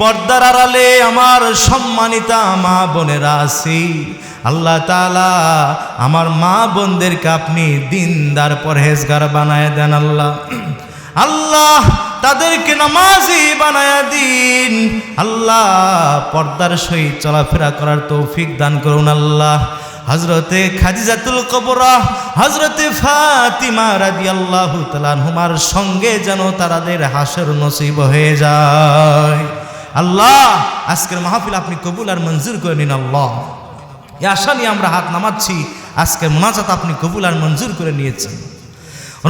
পর্দার আড়ালে আমার সম্মানিতা মা বোনেরা আছি আল্লাহ তাআলা, আমার মা বোনদেরকে আপনি দিনদার পরহেজগার বানায় দেন আল্লাহ। আল্লাহ তাদেরকে নামাজি বানায়া দিন আল্লাহ, পর্দার সহিত চলাফেরা করার তৌফিক দান করুন আল্লাহ। হযরতে খাদিজাতুল কুবরা, হযরতে ফাতিমা রাদিয়াল্লাহু তাআলা আনহুমার সঙ্গে যেন তাদের হাসর নসিব হয়ে যায় আল্লাহ। আজকের মাহফিল আপনি কবুল আর মঞ্জুর করে নিন আল্লাহ। এই আশা নিয়ে আমরা হাত নামাচ্ছি, আজকের মুনাজাত আপনি কবুল আর মঞ্জুর করে নিয়েছেন।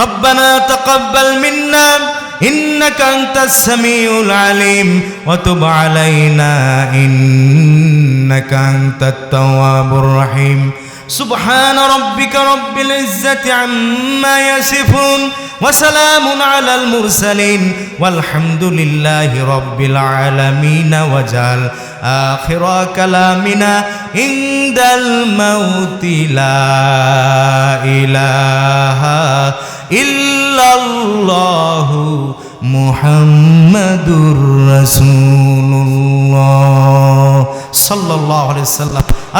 রব্বানা তাকাব্বাল মিন্না إنك أنت السميع العليم وتب علينا إنك أنت التواب الرحيم سبحان ربك رب العزة عما يصفون وسلام على المرسلين والحمد لله رب العالمين وجعل آخر كلامنا عند الموت لا إله إلا الله محمد رسول الله صلى الله عليه وسلم।